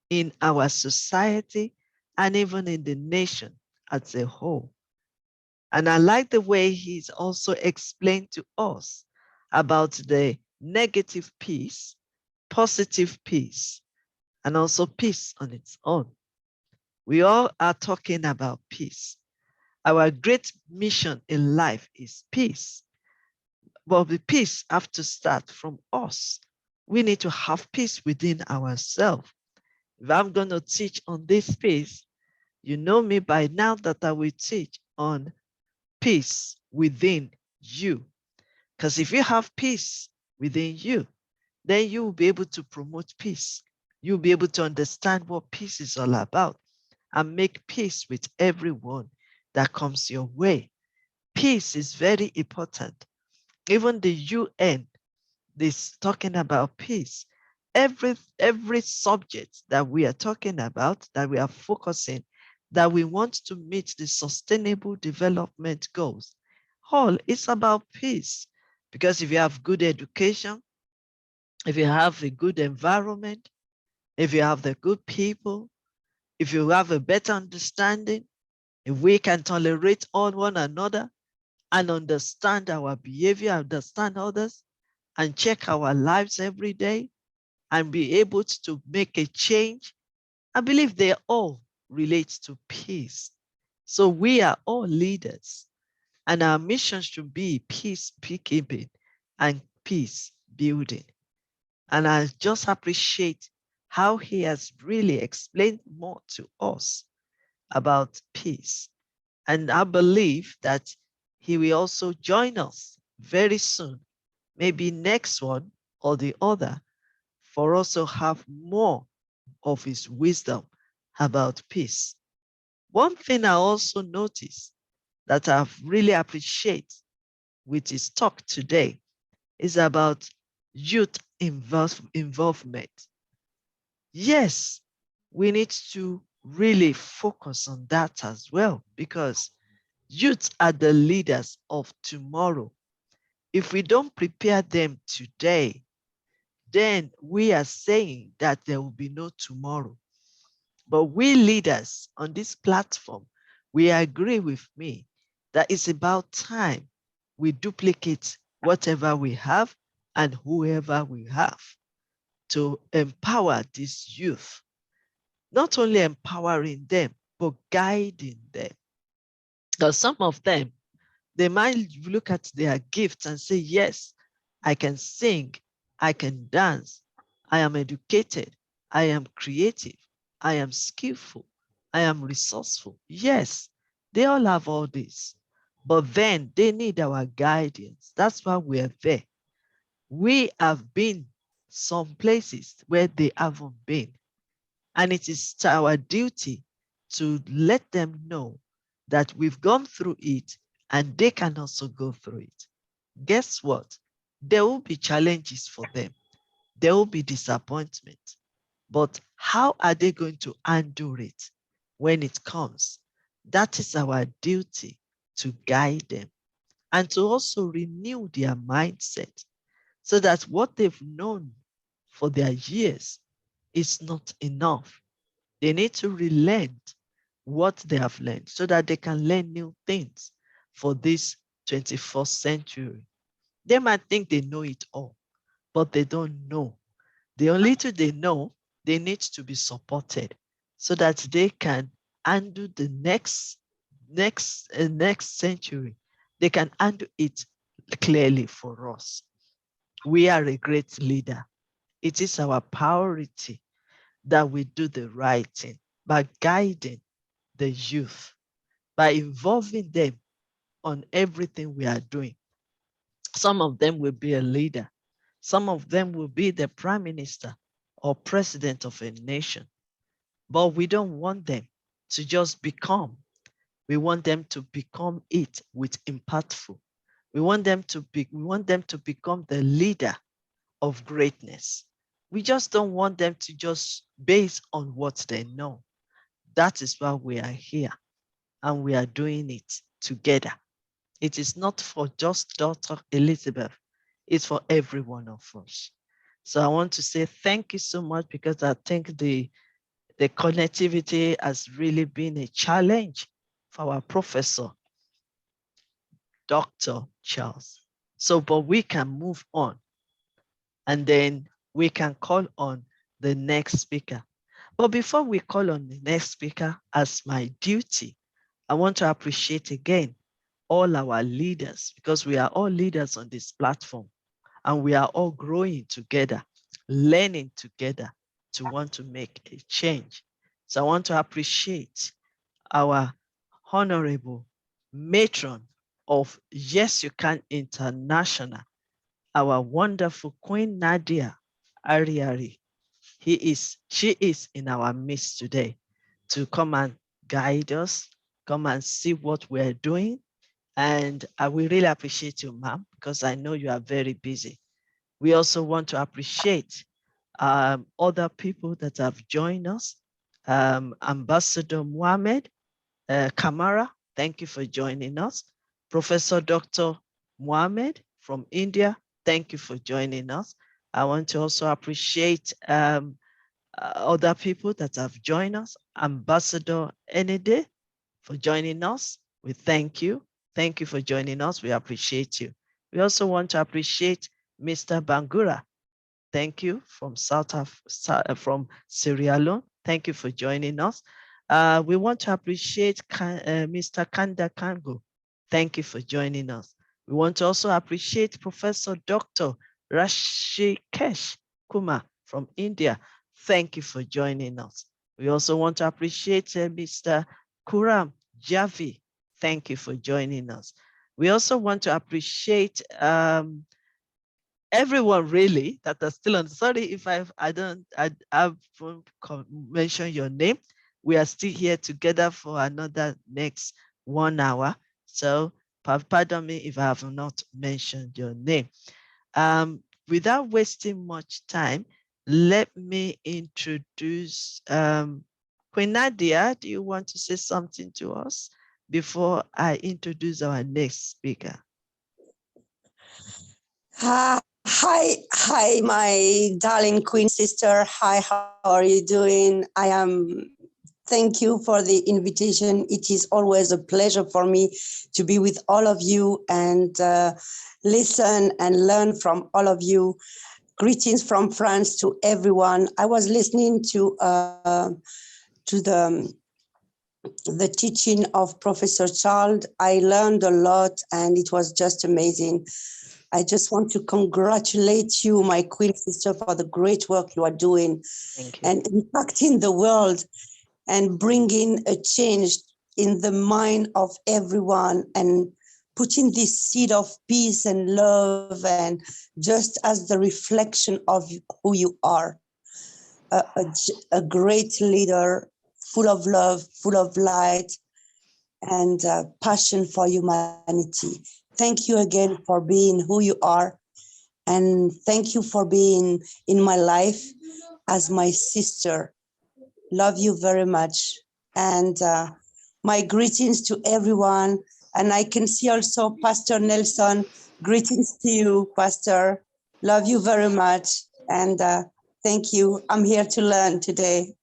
in our society and even in the nation as a whole. And I like the way he's also explained to us about the negative peace, positive peace, and also peace on its own. We all are talking about peace. Our great mission in life is peace. But the peace has to start from us. We need to have peace within ourselves. If I'm going to teach on this peace, you know me by now that I will teach on peace within you. Because if you have peace within you, then you will be able to promote peace. You'll be able to understand what peace is all about and make peace with everyone that comes your way. Peace is very important. Even the UN is talking about peace. Every subject that we are talking about, that we are focusing, that we want to meet the sustainable development goals, all is about peace. Because if you have good education, if you have a good environment, if you have the good people, if you have a better understanding, if we can tolerate one another and understand our behavior, understand others, and check our lives every day and be able to make a change, I believe they all relate to peace. So we are all leaders, and our mission should be peacekeeping and peace building. And I just appreciate how he has really explained more to us about peace. And I believe that he will also join us very soon, maybe next one or the other, for us to have more of his wisdom about peace. One thing I also noticed that I really appreciate with his talk today is about youth involvement. Yes, we need to really focus on that as well, because youths are the leaders of tomorrow. If we don't prepare them today, then we are saying that there will be no tomorrow. But we leaders on this platform, we agree with me that it's about time we duplicate whatever we have and whoever we have to empower this youth, not only empowering them, but guiding them. Because some of them, they might look at their gifts and say, yes, I can sing, I can dance, I am educated, I am creative, I am skillful, I am resourceful. Yes, they all have all this, but then they need our guidance. That's why we're there. We have been some places where they haven't been. And it is our duty to let them know that we've gone through it and they can also go through it. Guess what? There will be challenges for them. There will be disappointment. But how are they going to handle it when it comes? That is our duty, to guide them and to also renew their mindset so that what they've known for their years is not enough. They need to relearn what they have learned so that they can learn new things for this 21st century. They might think they know it all, but they don't know. The only thing they know, they need to be supported so that they can handle the next century. They can handle it clearly for us. We are a great leader. It is our priority that we do the right thing by guiding the youth, by involving them on everything we are doing. Some of them will be a leader. Some of them will be the prime minister or president of a nation. But we don't want them to just become. We want them to become it with impactful. We want them to become the leader of greatness. We just don't want them to just base on what they know. That is why we are here and we are doing it together. It is not for just Dr. Elizabeth, it's for every one of us. So I want to say thank you so much, because I think the connectivity has really been a challenge for our professor, Dr. Charles. So, but we can move on and then we can call on the next speaker. But before we call on the next speaker, as my duty, I want to appreciate again all our leaders, because we are all leaders on this platform and we are all growing together, learning together to want to make a change. So I want to appreciate our honorable matron of Yes You Can International, our wonderful Queen Nadia Ariari. She is in our midst today to come and guide us, come and see what we're doing. And I will really appreciate you, ma'am, because I know you are very busy. We also want to appreciate other people that have joined us. Ambassador Mohammed Kamara, thank you for joining us. Professor Dr. Mohammed from India, thank you for joining us. I want to also appreciate other people that have joined us. Ambassador Enede for joining us. We thank you. Thank you for joining us. We appreciate you. We also want to appreciate Mr. Bangura. Thank you from from Sierra Leone. Thank you for joining us. We want to appreciate Mr. Kanda Kango. Thank you for joining us. We want to also appreciate Professor Dr. Rashikesh Kumar from India. Thank you for joining us. We also want to appreciate Mr. Kuram Javi. Thank you for joining us. We also want to appreciate everyone really that are still on. Sorry if I haven't mentioned your name. we are still here together for another next 1 hour. So pardon me if I have not mentioned your name. Without wasting much time, let me introduce Queen Nadia. Do you want to say something to us before I introduce our next speaker? Hi, my darling Queen sister. Hi, how are you doing? Thank you for the invitation. It is always a pleasure for me to be with all of you and listen and learn from all of you. Greetings from France to everyone. I was listening to the teaching of Professor Charles. I learned a lot and it was just amazing. I just want to congratulate you, my queen sister, for the great work you are doing and impacting the world and bringing a change in the mind of everyone and putting this seed of peace and love and just as the reflection of who you are, a great leader, full of love, full of light, and passion for humanity. Thank you again for being who you are. And thank you for being in my life as my sister. Love you very much. And my greetings to everyone. And I can see also Pastor Nelson. Greetings to you, Pastor. Love you very much. And thank you. I'm here to learn today.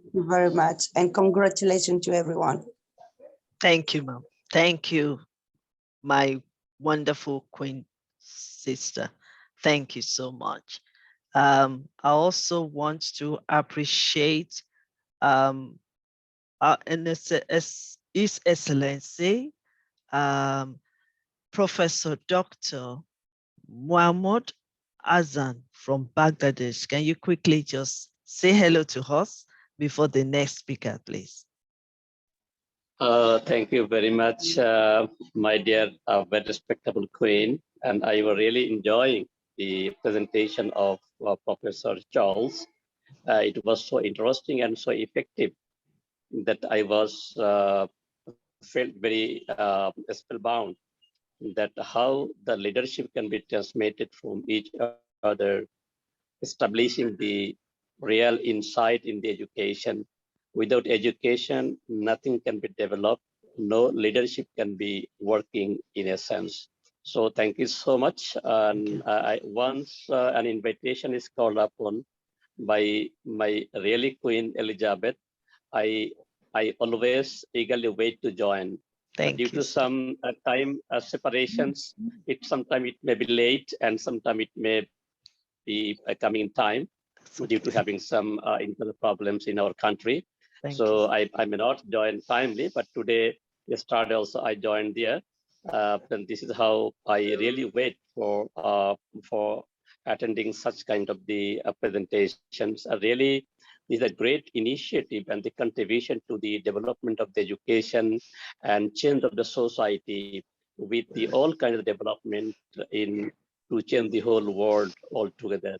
Thank you very much. And congratulations to everyone. Thank you, ma'am. Thank you, my wonderful queen sister. Thank you so much. I also want to appreciate His Excellency, Professor Dr. Muhammad Azan from Bangladesh. Can you quickly just say hello to us before the next speaker, please? Thank you very much, my dear, very respectable queen. And I was really enjoying the presentation of Professor Charles. It was so interesting and so effective that I was felt very spellbound that how the leadership can be transmitted from each other, establishing the real insight in the education. Without education, nothing can be developed. No leadership can be working in a sense. So thank you so much. And once an invitation is called upon by my really Queen Elizabeth, I always eagerly wait to join. Due to some time separations, sometimes it may be late and sometimes it may be coming in time due to having some internal problems in our country. So I may not join timely, but today, yesterday also I joined there. And this is how I really wait for attending such kind of the presentations. Really is a great initiative and the contribution to the development of the education and change of the society with the all kind of development in to change the whole world altogether.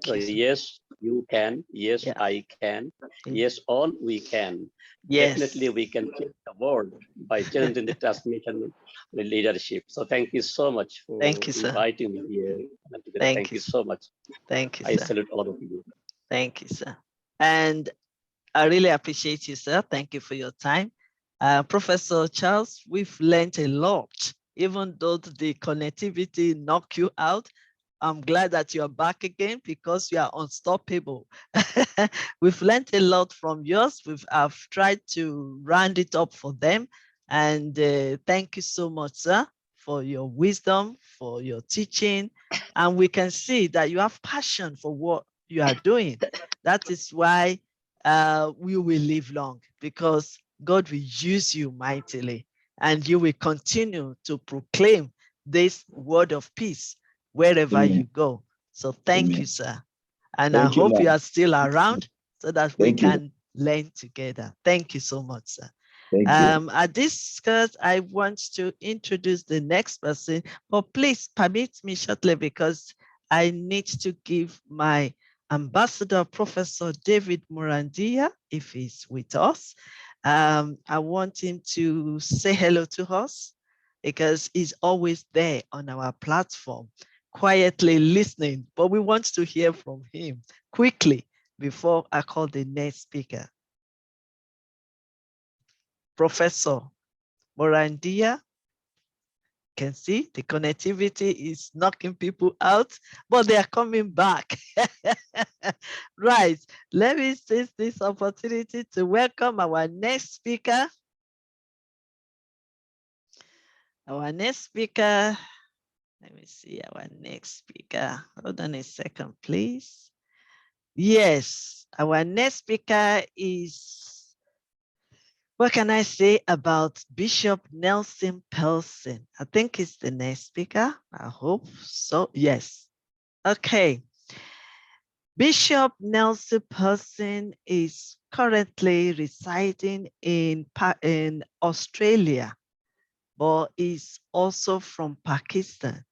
So yes, you can. Yes, I can. Yes, all we can. Definitely, we can change the world by changing the transmission leadership. So thank you so much for inviting me here. Thank you so much. Thank you, I sir. salute all of you. Thank you, sir. And I really appreciate you, sir. Thank you for your time. Professor Charles, we've learned a lot, even though the connectivity knocked you out. I'm glad that you're back again because you are unstoppable. We've learned a lot from yours. I've tried to round it up for them. And thank you so much, sir, for your wisdom, for your teaching. And we can see that you have passion for what you are doing. That is why we will live long, because God will use you mightily and you will continue to proclaim this word of peace wherever you go. So thank you, sir. And I hope you are still around so that we can learn together. Thank you so much, sir. At this skirt, I want to introduce the next person, but please permit me shortly because I need to give my Ambassador Professor David Morandia, if he's with us. I want him to say hello to us because he's always there on our platform, quietly listening, but we want to hear from him quickly before I call the next speaker. Professor Morandia, can see the connectivity is knocking people out, but they are coming back. Right, let me seize this opportunity to welcome our next speaker. Our next speaker, let me see our next speaker. Hold on a second, please. Yes, our next speaker is, what can I say about Bishop Nelson Pelson? I think it's the next speaker. I hope so. Yes. Okay. Bishop Nelson Pelson is currently residing in Australia, but is also from Pakistan.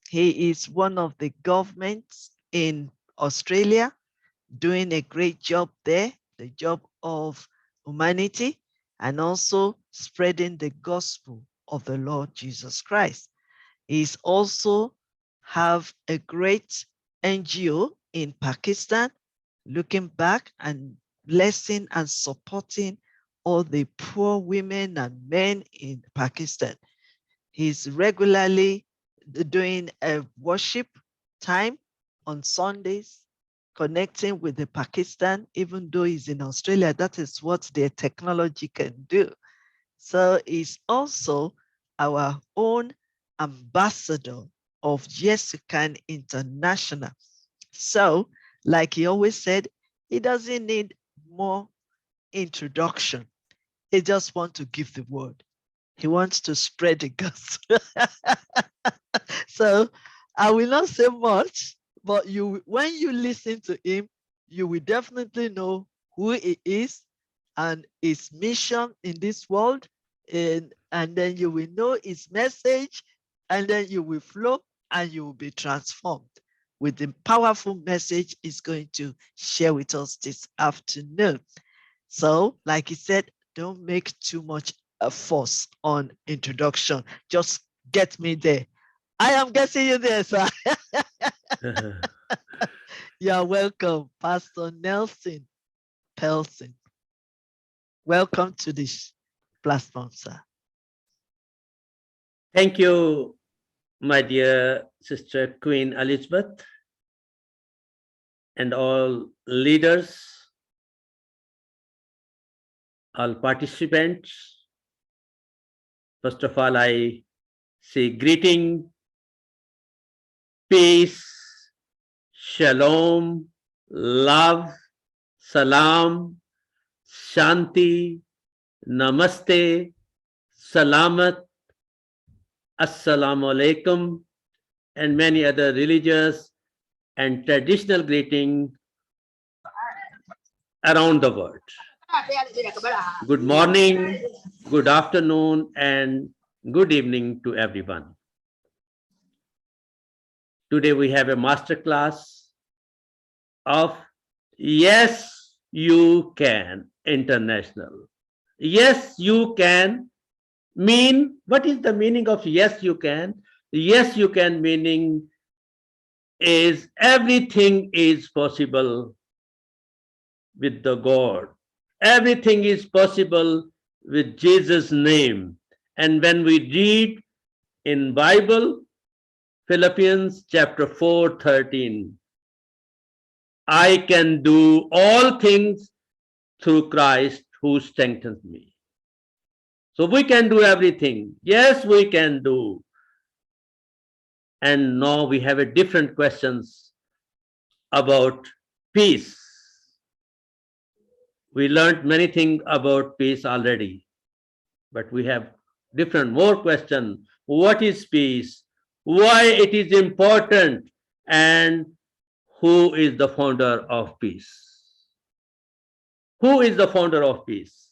He is one of the governments in Australia, doing a great job there, the job of humanity, and also spreading the gospel of the Lord Jesus Christ. He's also have a great NGO in Pakistan, looking back and blessing and supporting all the poor women and men in Pakistan. He's regularly doing a worship time on Sundays, connecting with the Pakistan, even though he's in Australia. That is what their technology can do. So he's also our own ambassador of Y.Y.C.I International. So, like he always said, he doesn't need more introduction. He just wants to give the word. He wants to spread the gospel. So I will not say much, but when you listen to him, you will definitely know who he is and his mission in this world. And then you will know his message, and then you will flow and you will be transformed with the powerful message he's going to share with us this afternoon. So, like he said, don't make too much a fuss on introduction. Just get me there. I am getting you there, sir. You're welcome, Pastor Nelson Pelson. Welcome to this platform, sir. Thank you, my dear Sister Queen Elizabeth, and all leaders, all participants. First of all, I say greeting, peace, shalom, love, salam, shanti, namaste, salamat, assalamu alaikum, and many other religious and traditional greetings around the world. Good morning, good afternoon, and good evening to everyone. Today we have a masterclass of Yes, You Can International. Yes, you can mean, what is the meaning of yes, you can? Yes, you can meaning is everything is possible with the God. Everything is possible with Jesus' name. And when we read in Bible, Philippians chapter 4:13, I can do all things through Christ who strengthens me. So we can do everything. Yes, we can do. And now we have a different questions about peace. We learned many things about peace already, but we have different more question. What is peace? Why it is important? And who is the founder of peace? Who is the founder of peace?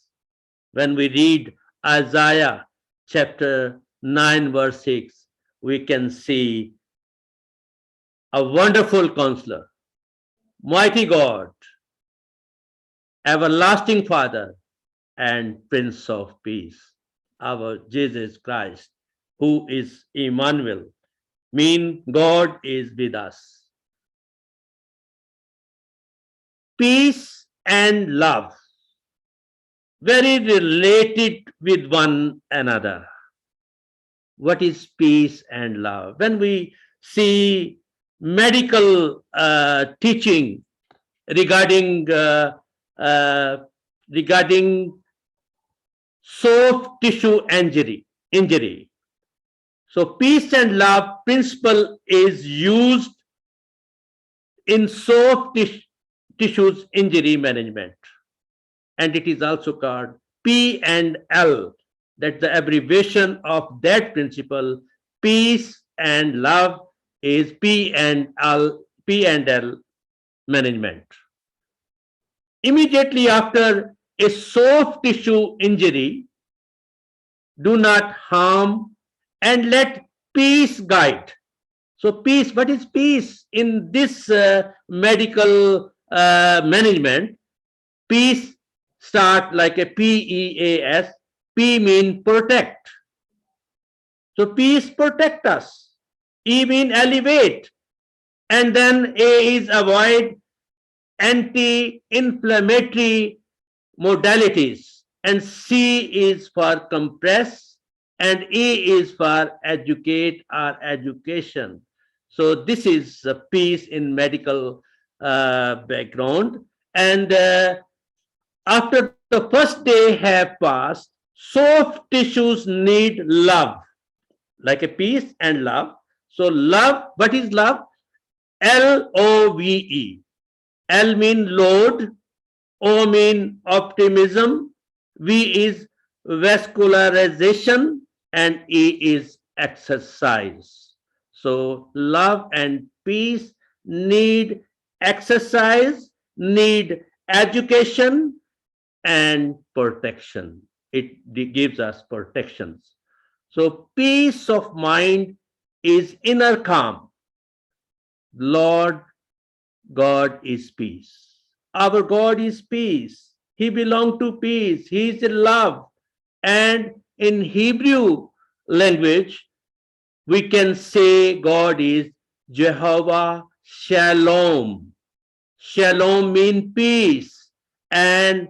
When we read Isaiah chapter 9 verse 6, we can see a wonderful counselor, mighty God, everlasting Father, and Prince of Peace, our Jesus Christ, who is Emmanuel, mean God is with us. Peace and love, very related with one another. What is peace and love? When we see medical teaching regarding regarding soft tissue injury. So peace and love principle is used in soft tissues injury management, and it is also called P and L. That's the abbreviation of that principle. Peace and love is P and L management. Immediately after a soft tissue injury, do not harm and let peace guide. So peace, what is peace? In this medical management, peace start like a P-E-A-S. P mean protect. So peace protect us. E mean elevate. And then A is avoid anti-inflammatory modalities. And C is for compress. And E is for educate or education. So this is a piece in medical background. And after the first day have passed, soft tissues need love, like a peace and love. So love, what is love? L-O-V-E. L mean load, O mean optimism, V is vascularization, and E is exercise. So love and peace need exercise, need education, and protection. It gives us protections. So peace of mind is inner calm. Lord God is peace. Our God is peace. He belongs to peace. He is love. And in Hebrew language, we can say God is Jehovah Shalom. Shalom means peace, and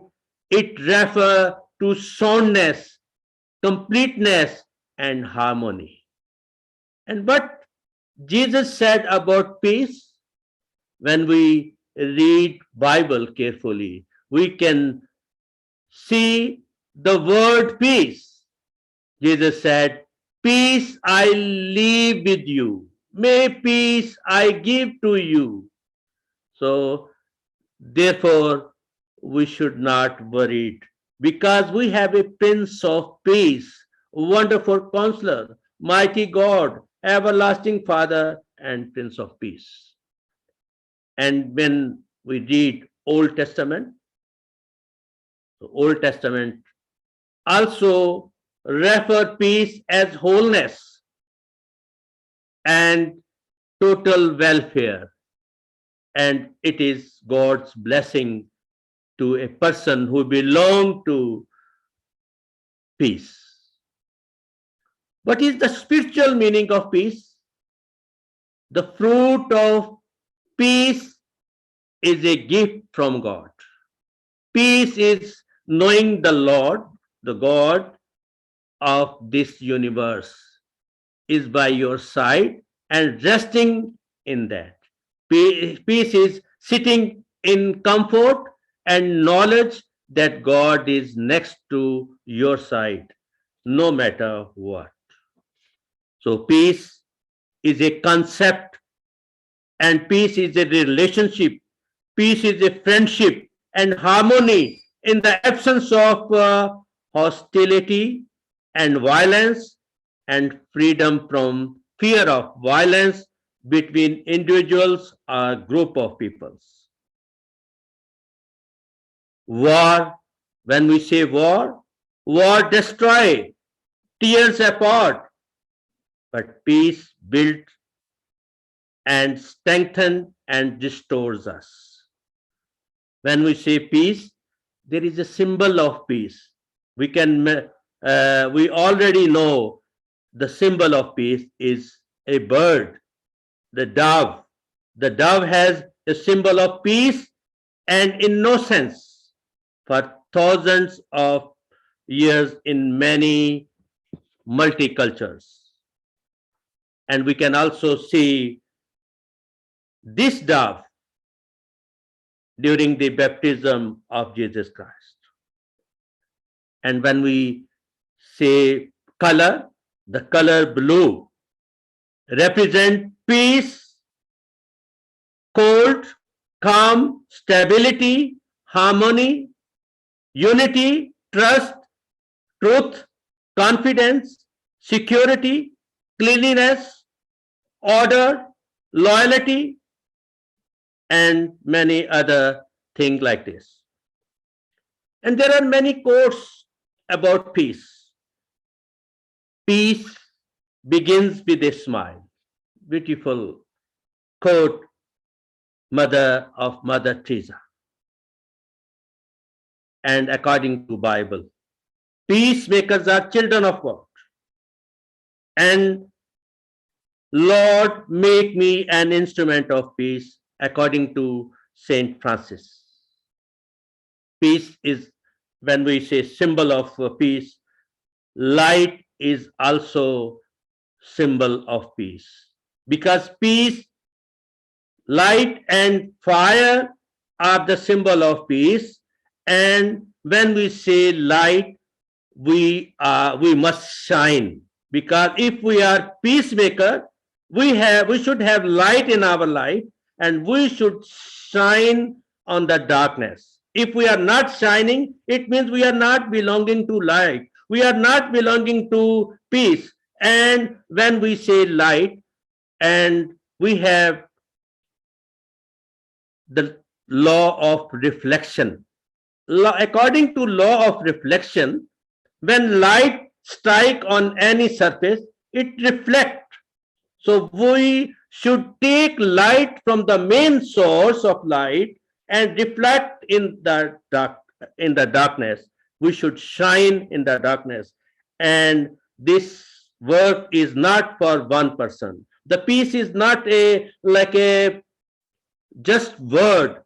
it refers to soundness, completeness, and harmony. And what Jesus said about peace, when we read Bible carefully, we can see the word peace. Jesus said, peace I leave with you. May peace I give to you. So therefore, we should not worry because we have a Prince of Peace, wonderful counselor, mighty God, everlasting Father, and Prince of Peace. And when we read Old Testament, the Old Testament also refer peace as wholeness and total welfare. And it is God's blessing to a person who belongs to peace. What is the spiritual meaning of peace? The fruit of peace is a gift from God. Peace is knowing the Lord, the God of this universe, is by your side and resting in that. Peace is sitting in comfort and knowledge that God is next to your side, no matter what. So peace is a concept, and peace is a relationship. Peace is a friendship and harmony in the absence of hostility and violence, and freedom from fear of violence between individuals or group of peoples. War, when we say war, war destroy, tears apart, but peace builds and strengthens and restores us. When we say peace, there is a symbol of peace. We already know the symbol of peace is a bird, the dove. The dove has a symbol of peace and innocence for thousands of years in many multicultures. And we can also see this dove during the baptism of Jesus Christ. And when we say color, the color blue represent peace, cold, calm, stability, harmony, unity, trust, truth, confidence, security, cleanliness, order, loyalty, and many other things like this. And there are many quotes about peace. Peace begins with a smile. Beautiful quote, Mother Teresa. And according to Bible, peacemakers are children of God. And Lord, make me an instrument of peace, according to Saint Francis. Peace is, when we say symbol of peace, light is also symbol of peace. Because peace, light and fire are the symbol of peace. And when we say light, we must shine. Because if we are peacemaker, we should have light in our life, and we should shine on the darkness. If we are not shining, it means we are not belonging to light. We are not belonging to peace. And when we say light, and we have the law of reflection. According to law of reflection, when light strike on any surface, it reflects. So we should take light from the main source of light and reflect in the darkness. We should shine in the darkness. And this work is not for one person. The peace is not like a just word.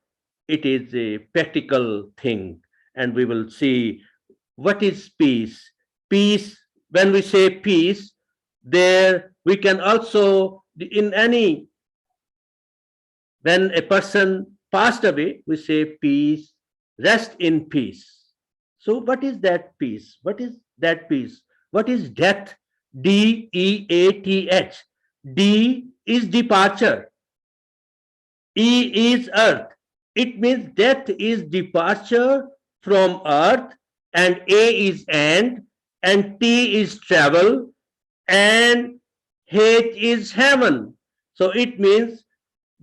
It is a practical thing. And we will see what is peace. Peace, when we say peace, there we can also, when a person passed away, we say peace, rest in peace. So what is that peace? What is that peace? What is death? DEATH. D is departure. E is earth. It means death is departure from earth, and A is end, and T is travel, and H is heaven. So it means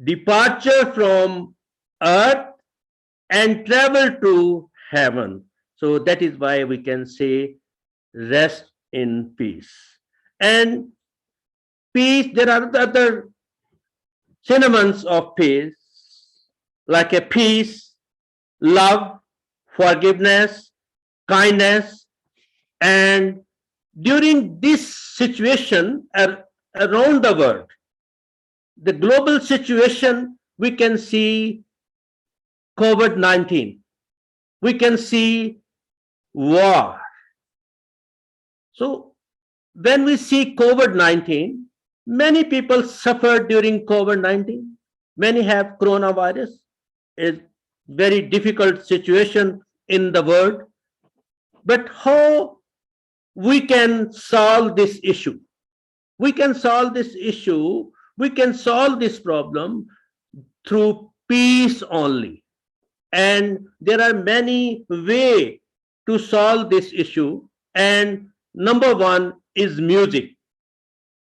departure from earth and travel to heaven. So that is why we can say rest in peace. And peace, there are other synonyms of peace, like a peace, love, forgiveness, kindness. And during this situation around the world, the global situation, we can see COVID-19. We can see war. So when we see COVID-19, many people suffer during COVID-19. Many have coronavirus. It's very difficult situation in the world. But how we can solve this issue? We can solve this issue, we can solve this problem through peace only. And there are many ways to solve this issue. And number one is music.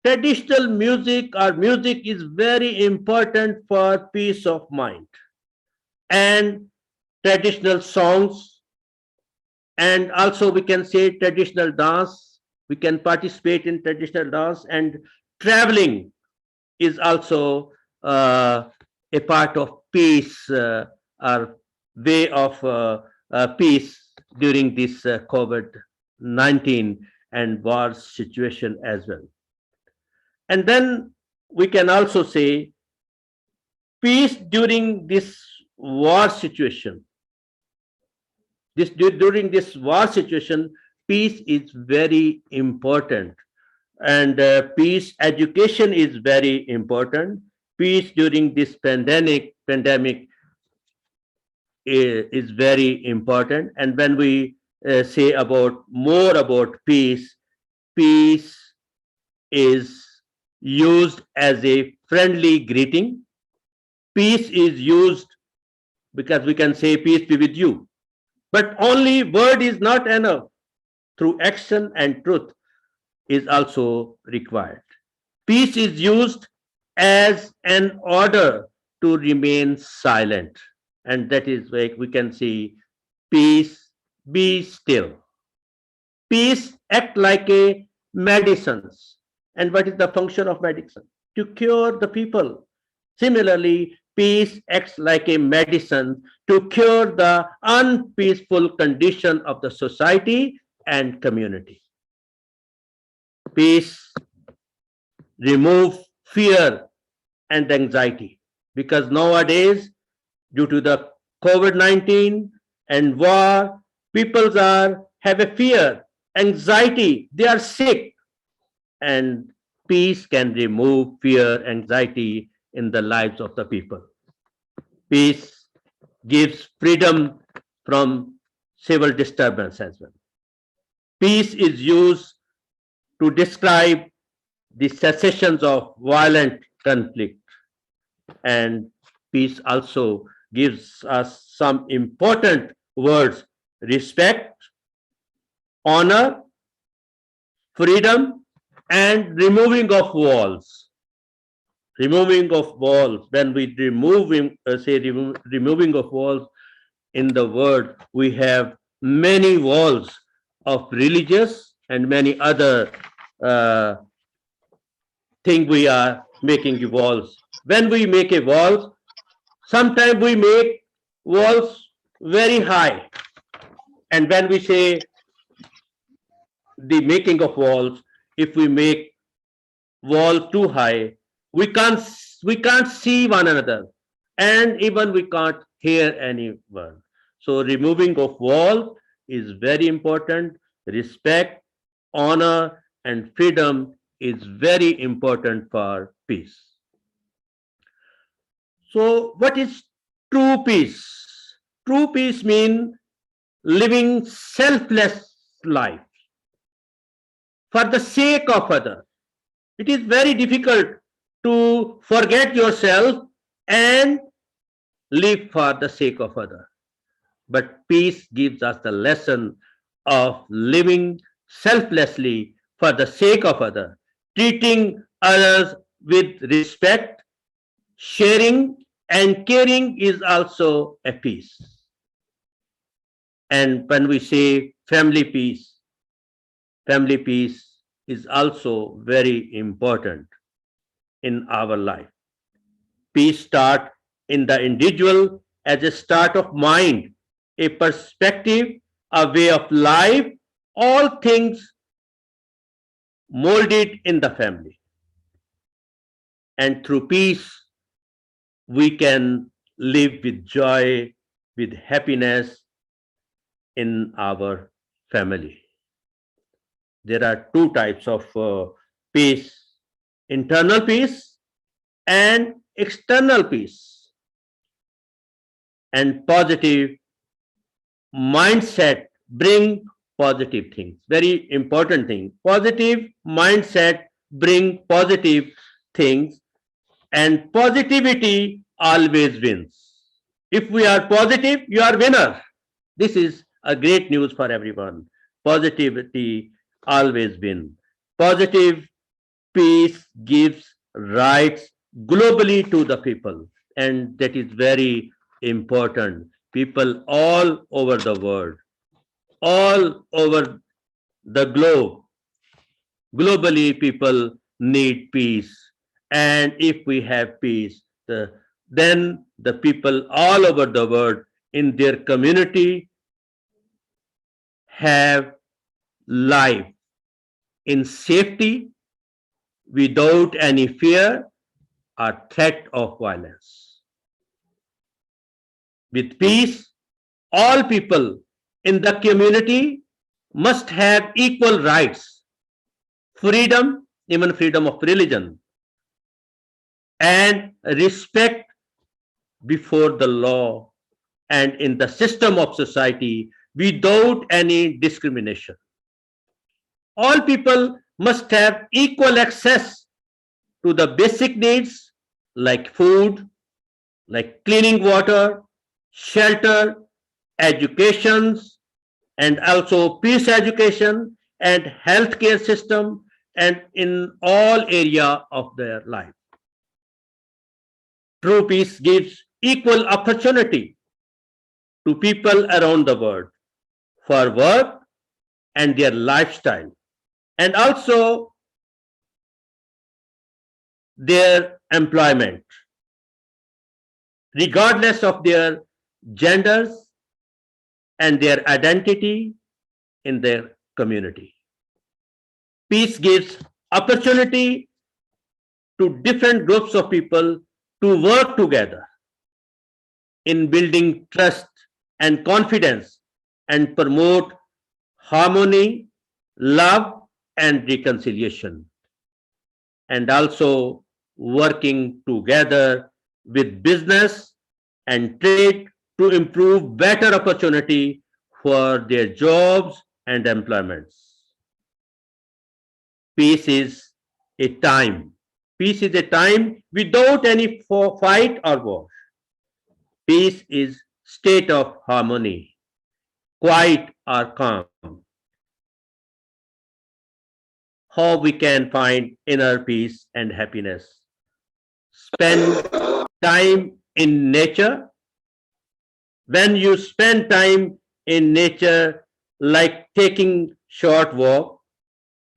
Traditional music or music is very important for peace of mind. And traditional songs, and also we can say traditional dance. We can participate in traditional dance, and traveling is also a part of peace or way of peace during this COVID-19 and war situation as well. And then we can also say peace during this war situation. During this war situation, peace is very important, and peace education is very important. Peace during this pandemic is very important. And when we say about more about peace, peace is used as a friendly greeting. Peace is used because we can say peace be with you. But only word is not enough. Through action and truth is also required. Peace is used as an order to remain silent. And that is why we can see peace, be still. Peace act like a medicines. And what is the function of medicine? To cure the people. Similarly, peace acts like a medicine to cure the unpeaceful condition of the society and community. Peace remove fear and anxiety, because nowadays, due to the COVID-19 and war, people are have a fear, anxiety, they are sick, and peace can remove fear, anxiety in the lives of the people. Peace gives freedom from civil disturbance as well. Peace is used to describe the cessations of violent conflict, and peace also gives us some important words: respect, honor, freedom, and removing of walls. Removing of walls. When we removing of walls, in the word we have many walls of religious and many other uh, thing we are making walls. When we make a wall, sometimes we make walls very high. And when we say the making of walls, if we make wall too high, we can't see one another, and even we can't hear anyone. So removing of wall is very important. Respect, honor, and freedom is very important for peace. So what is true peace? True peace means living selfless life for the sake of others. It is very difficult to forget yourself and live for the sake of others. But peace gives us the lesson of living selflessly for the sake of others, treating others with respect, sharing and caring is also a peace. And when we say family peace is also very important in our life. Peace starts in the individual as a start of mind, a perspective, a way of life, all things molded in the family. And through peace, we can live with joy, with happiness in our family. There are two types of peace: internal peace and external peace. And positive mindset bring positive things. Very important thing. Positive mindset bring positive things, and positivity always wins. If we are positive, you are winner. This is a great news for everyone. Positivity always wins. Positive peace gives rights globally to the people, and that is very important. People all over the world, all over the globe, globally people need peace. And if we have peace, then the people all over the world in their community have life in safety without any fear or threat of violence. With peace, all people in the community must have equal rights, freedom, even freedom of religion, and respect before the law and in the system of society without any discrimination. All people must have equal access to the basic needs like food, like cleaning water, shelter, educations, and also peace education and healthcare system and in all area of their life. True peace gives equal opportunity to people around the world for work and their lifestyle and also their employment, regardless of their genders and their identity in their community. Peace gives opportunity to different groups of people to work together in building trust and confidence and promote harmony, love, and reconciliation, and also working together with business and trade to improve better opportunity for their jobs and employments. Peace is a time. Peace is a time without any fight or war. Peace is state of harmony, quiet or calm. How we can find inner peace and happiness? Spend time in nature. When you spend time in nature, like taking short walk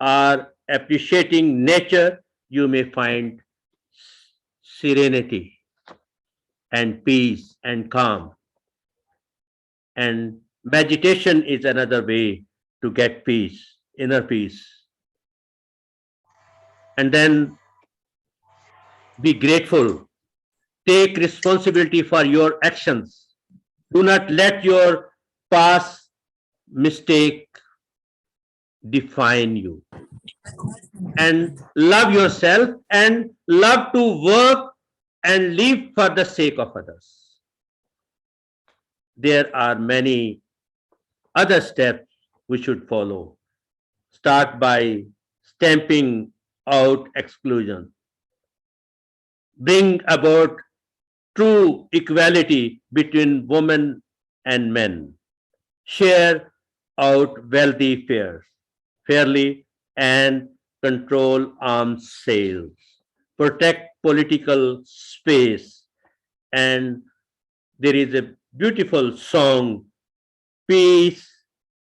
or appreciating nature, you may find serenity and peace and calm. And meditation is another way to get peace, inner peace. And then be grateful. Take responsibility for your actions. Do not let your past mistake define you. And love yourself and love to work and live for the sake of others. There are many other steps we should follow. Start by stamping out exclusion. Bring about true equality between women and men. Share out wealthy fairly and control arms sales. Protect political space. And there is a beautiful song, Peace,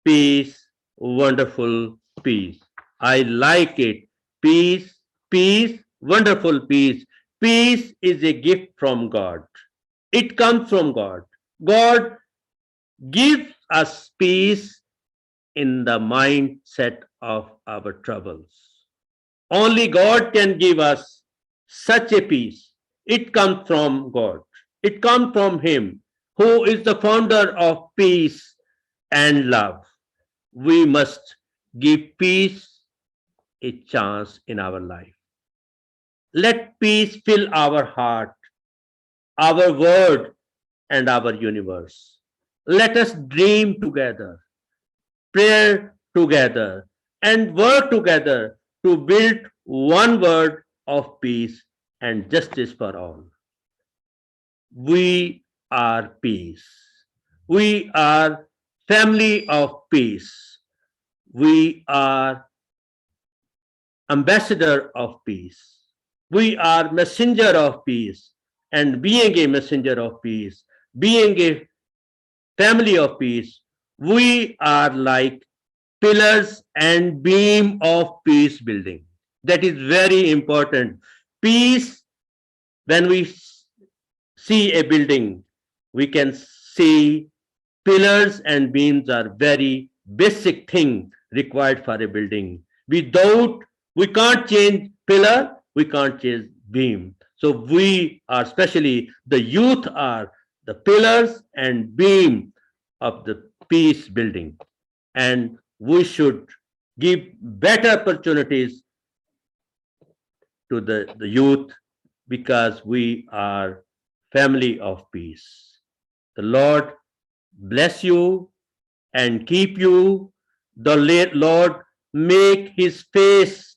Peace, Wonderful Peace. I like it. Peace, peace, wonderful peace. Peace is a gift from God. It comes from God. God gives us peace in the mindset of our troubles. Only God can give us such a peace. It comes from God. It comes from Him, who is the founder of peace and love. We must give peace a chance in our life. Let peace fill our heart, our world, and our universe. Let us dream together, pray together, and work together to build one world of peace and justice for all. We are peace. We are family of peace. We are ambassador of peace. We are messenger of peace. And being a messenger of peace, being a family of peace, we are like pillars and beam of peace building. That is very important. Peace, when we see a building, we can see, pillars and beams are very basic thing required for a building. Without, we can't change pillar, we can't change beam. So we are, especially the youth, are the pillars and beam of the peace building. And we should give better opportunities to the youth, because we are family of peace. The Lord bless you and keep you. The Lord make his face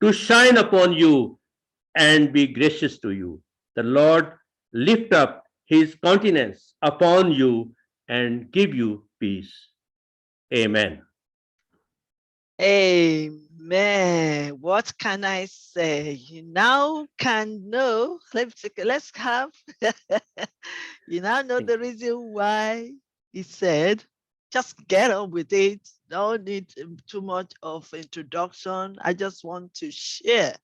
to shine upon you and be gracious to you. The Lord lift up his countenance upon you and give you peace. Amen. Amen. What can I say? You now can know. Let's have. You now know the reason why he said, just get on with it. Don't need too much of introduction. I just want to share.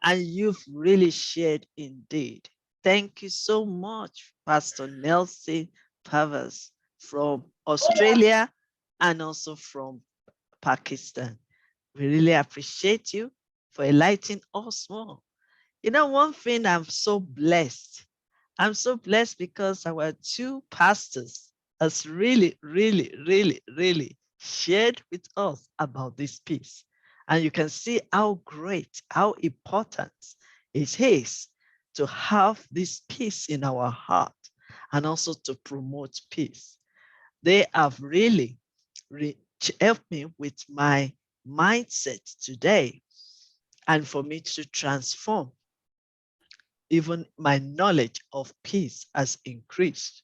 And you've really shared indeed. Thank you so much, Pastor Nelson Pavas from Australia and also from Pakistan. We really appreciate you for enlightening us more. You know, one thing, I'm so blessed. I'm so blessed because our two pastors has really, really, really, really shared with us about this peace. And you can see how great, how important it is to have this peace in our heart and also to promote peace. They have really helped me with my mindset today and for me to transform. Even my knowledge of peace has increased.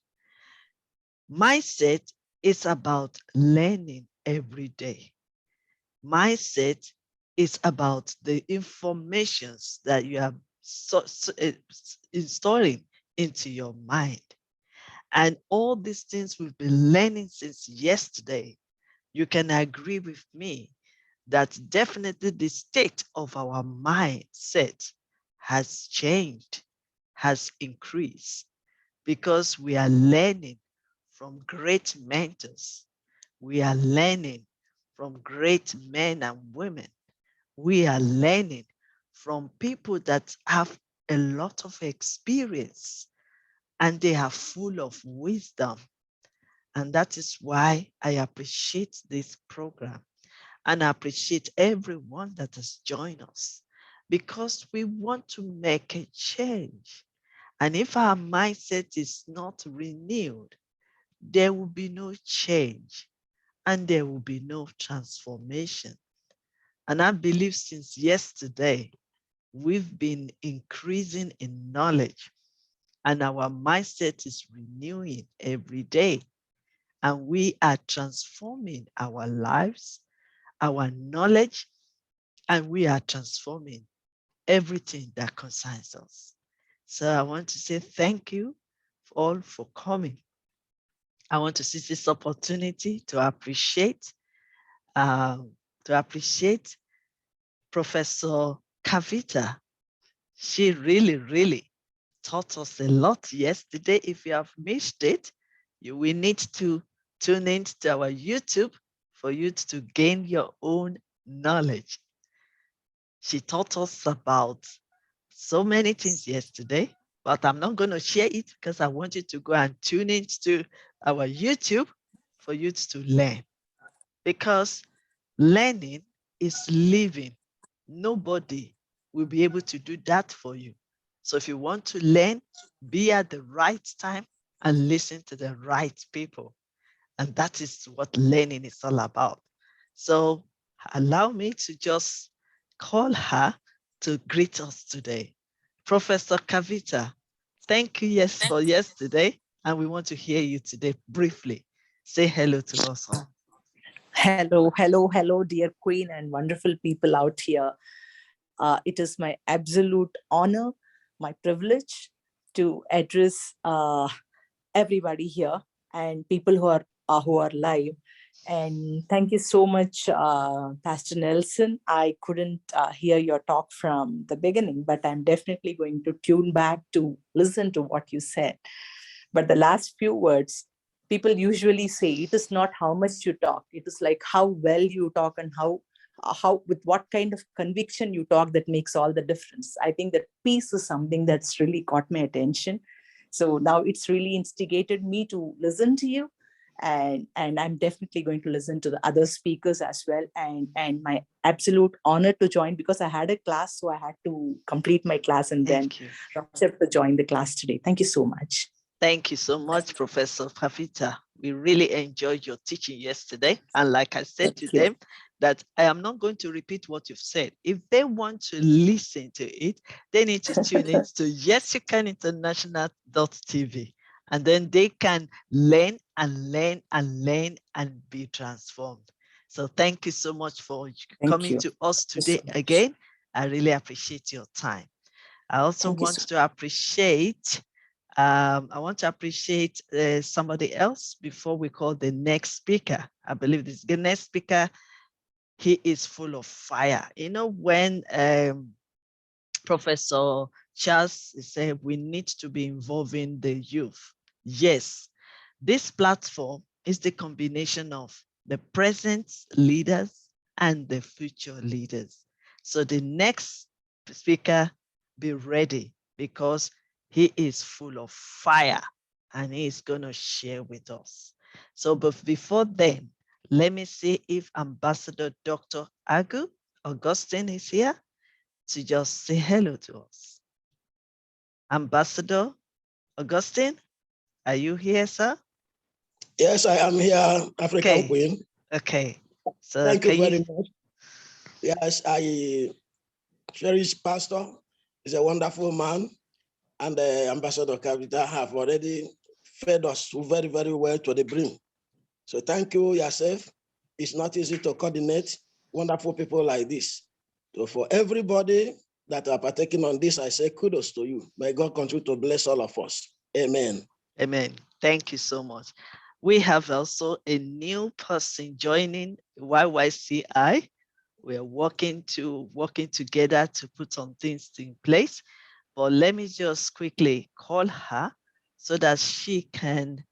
Mindset is about learning every day. Mindset is about the informations that you are installing into your mind. And all these things we've been learning since yesterday, you can agree with me that definitely the state of our mindset has changed, has increased, because we are learning from great mentors. We are learning from great men and women. We are learning from people that have a lot of experience and they are full of wisdom. And that is why I appreciate this program and I appreciate everyone that has joined us, because we want to make a change. And if our mindset is not renewed, there will be no change and there will be no transformation. And I believe since yesterday, we've been increasing in knowledge and our mindset is renewing every day. And we are transforming our lives, our knowledge, and we are transforming everything that concerns us. So I want to say thank you all for coming. I want to seize this opportunity to appreciate Professor Kavita. She really, really taught us a lot yesterday. If you have missed it, you will need to tune in to our YouTube for you to gain your own knowledge. She taught us about so many things yesterday, but I'm not going to share it because I want you to go and tune into our YouTube for you to learn. Because learning is living. Nobody will be able to do that for you. So if you want to learn, be at the right time and listen to the right people. And that is what learning is all about. So allow me to just call her to greet us today. Professor Kavita, thank you for yesterday. And we want to hear you today briefly. Say hello to us all. Hello, hello, hello, dear Queen and wonderful people out here. It is my absolute honor, my privilege to address everybody here and people who are live. And thank you so much, Pastor Nelson. I couldn't hear your talk from the beginning, but I'm definitely going to tune back to listen to what you said. But the last few words people usually say it is not how much you talk, it is like how well you talk and how with what kind of conviction you talk that makes all the difference. I think that piece is something that's really caught my attention. So now it's really instigated me to listen to you, and I'm definitely going to listen to the other speakers as well. And my absolute honor to join, because I had a class, so I had to complete my class and then rush up to join the class today. Thank you so much. Thank you so much, Professor Fafita. We really enjoyed your teaching yesterday. And like I said to them, that I am not going to repeat what you've said. If they want to listen to it, they need to tune in to YYCI and then they can learn and learn and learn and be transformed. So thank you so much for coming to us today again. I really appreciate your time. I also want to appreciate somebody else before we call the next speaker. I believe this the next speaker, he is full of fire. You know, when Professor Charles said we need to be involving the youth. Yes, this platform is the combination of the present leaders and the future leaders. So the next speaker, be ready, because he is full of fire and he is going to share with us. So, but before then, let me see if Ambassador Dr. Augustine is here to just say hello to us. Ambassador Augustine, are you here, sir? Yes, I am here, African Queen. Okay. So thank you very much. Yes, I cherish Pastor. He's a wonderful man, and Ambassador Kavita have already fed us very, very well to the brim. So thank you yourself. It's not easy to coordinate wonderful people like this. So for everybody that are partaking on this, I say kudos to you. May God continue to bless all of us. Amen. Amen. Thank you so much. We have also a new person joining YYCI. We're working together to put some things in place. But let me just quickly call her so that she can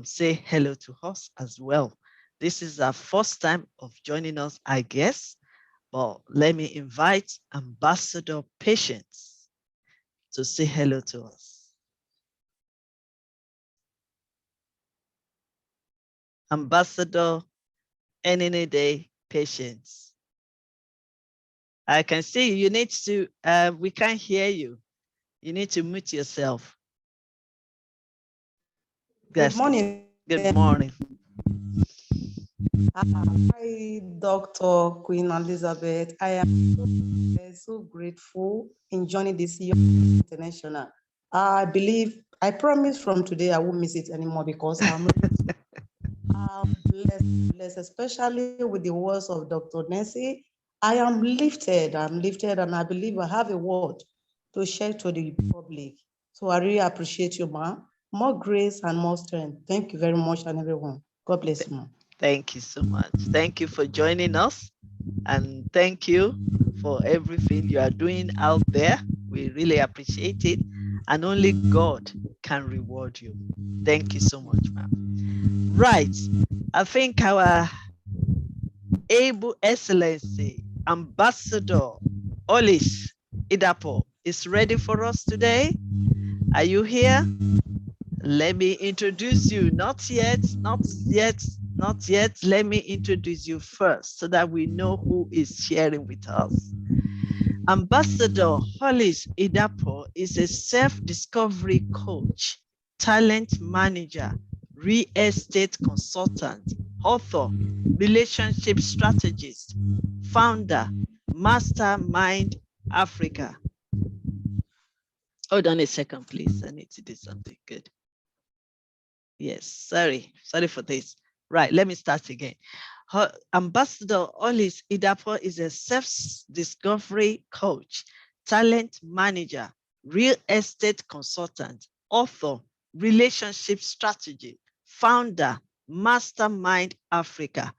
say hello to us as well. This is our first time of joining us, I guess. But let me invite Ambassador Patience to say hello to us. Ambassador any day Patience. I can see you need to, we can't hear you. You need to mute yourself. Good morning. Good morning. Hi, Dr. Queen Elizabeth. I am so grateful in joining this year international. I believe, I promise from today I won't miss it anymore, because I'm blessed, especially with the words of Dr. Nancy. I am lifted, and I believe I have a word to share to the public. So I really appreciate you, ma. More grace and more strength. Thank you very much, and everyone. God bless you, ma. Thank you so much. Thank you for joining us. And thank you for everything you are doing out there. We really appreciate it. And only God can reward you. Thank you so much, ma'am. Right. I think our able excellency, Ambassador Olis Idapo, is ready for us today. Are you here? Let me introduce you. Not yet. Let me introduce you first so that we know who is sharing with us. Ambassador Hollis Idapo is a self-discovery coach, talent manager, real estate consultant, author, relationship strategist, founder, Mastermind Africa. Hold on a second, please. I need to do something good. Yes, sorry for this. Right, let me start again. Ambassador Olis Idapo is a self-discovery coach, talent manager, real estate consultant, author, relationship strategy, founder, Mastermind Africa,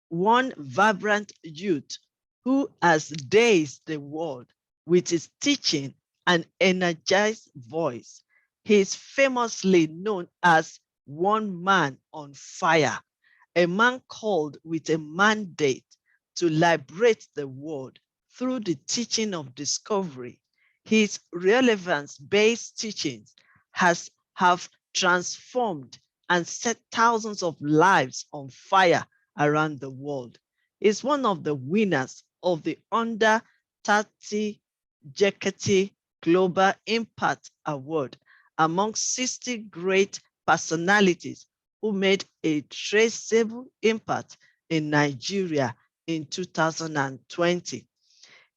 one vibrant youth who has dazed the world with his teaching and energized voice. He is famously known as one man on fire, a man called with a mandate to liberate the world through the teaching of discovery. His relevance-based teachings have transformed and set thousands of lives on fire around the world. He's one of the winners of the Under 30 JKT Global Impact Award among 60 great personalities who made a traceable impact in Nigeria in 2020.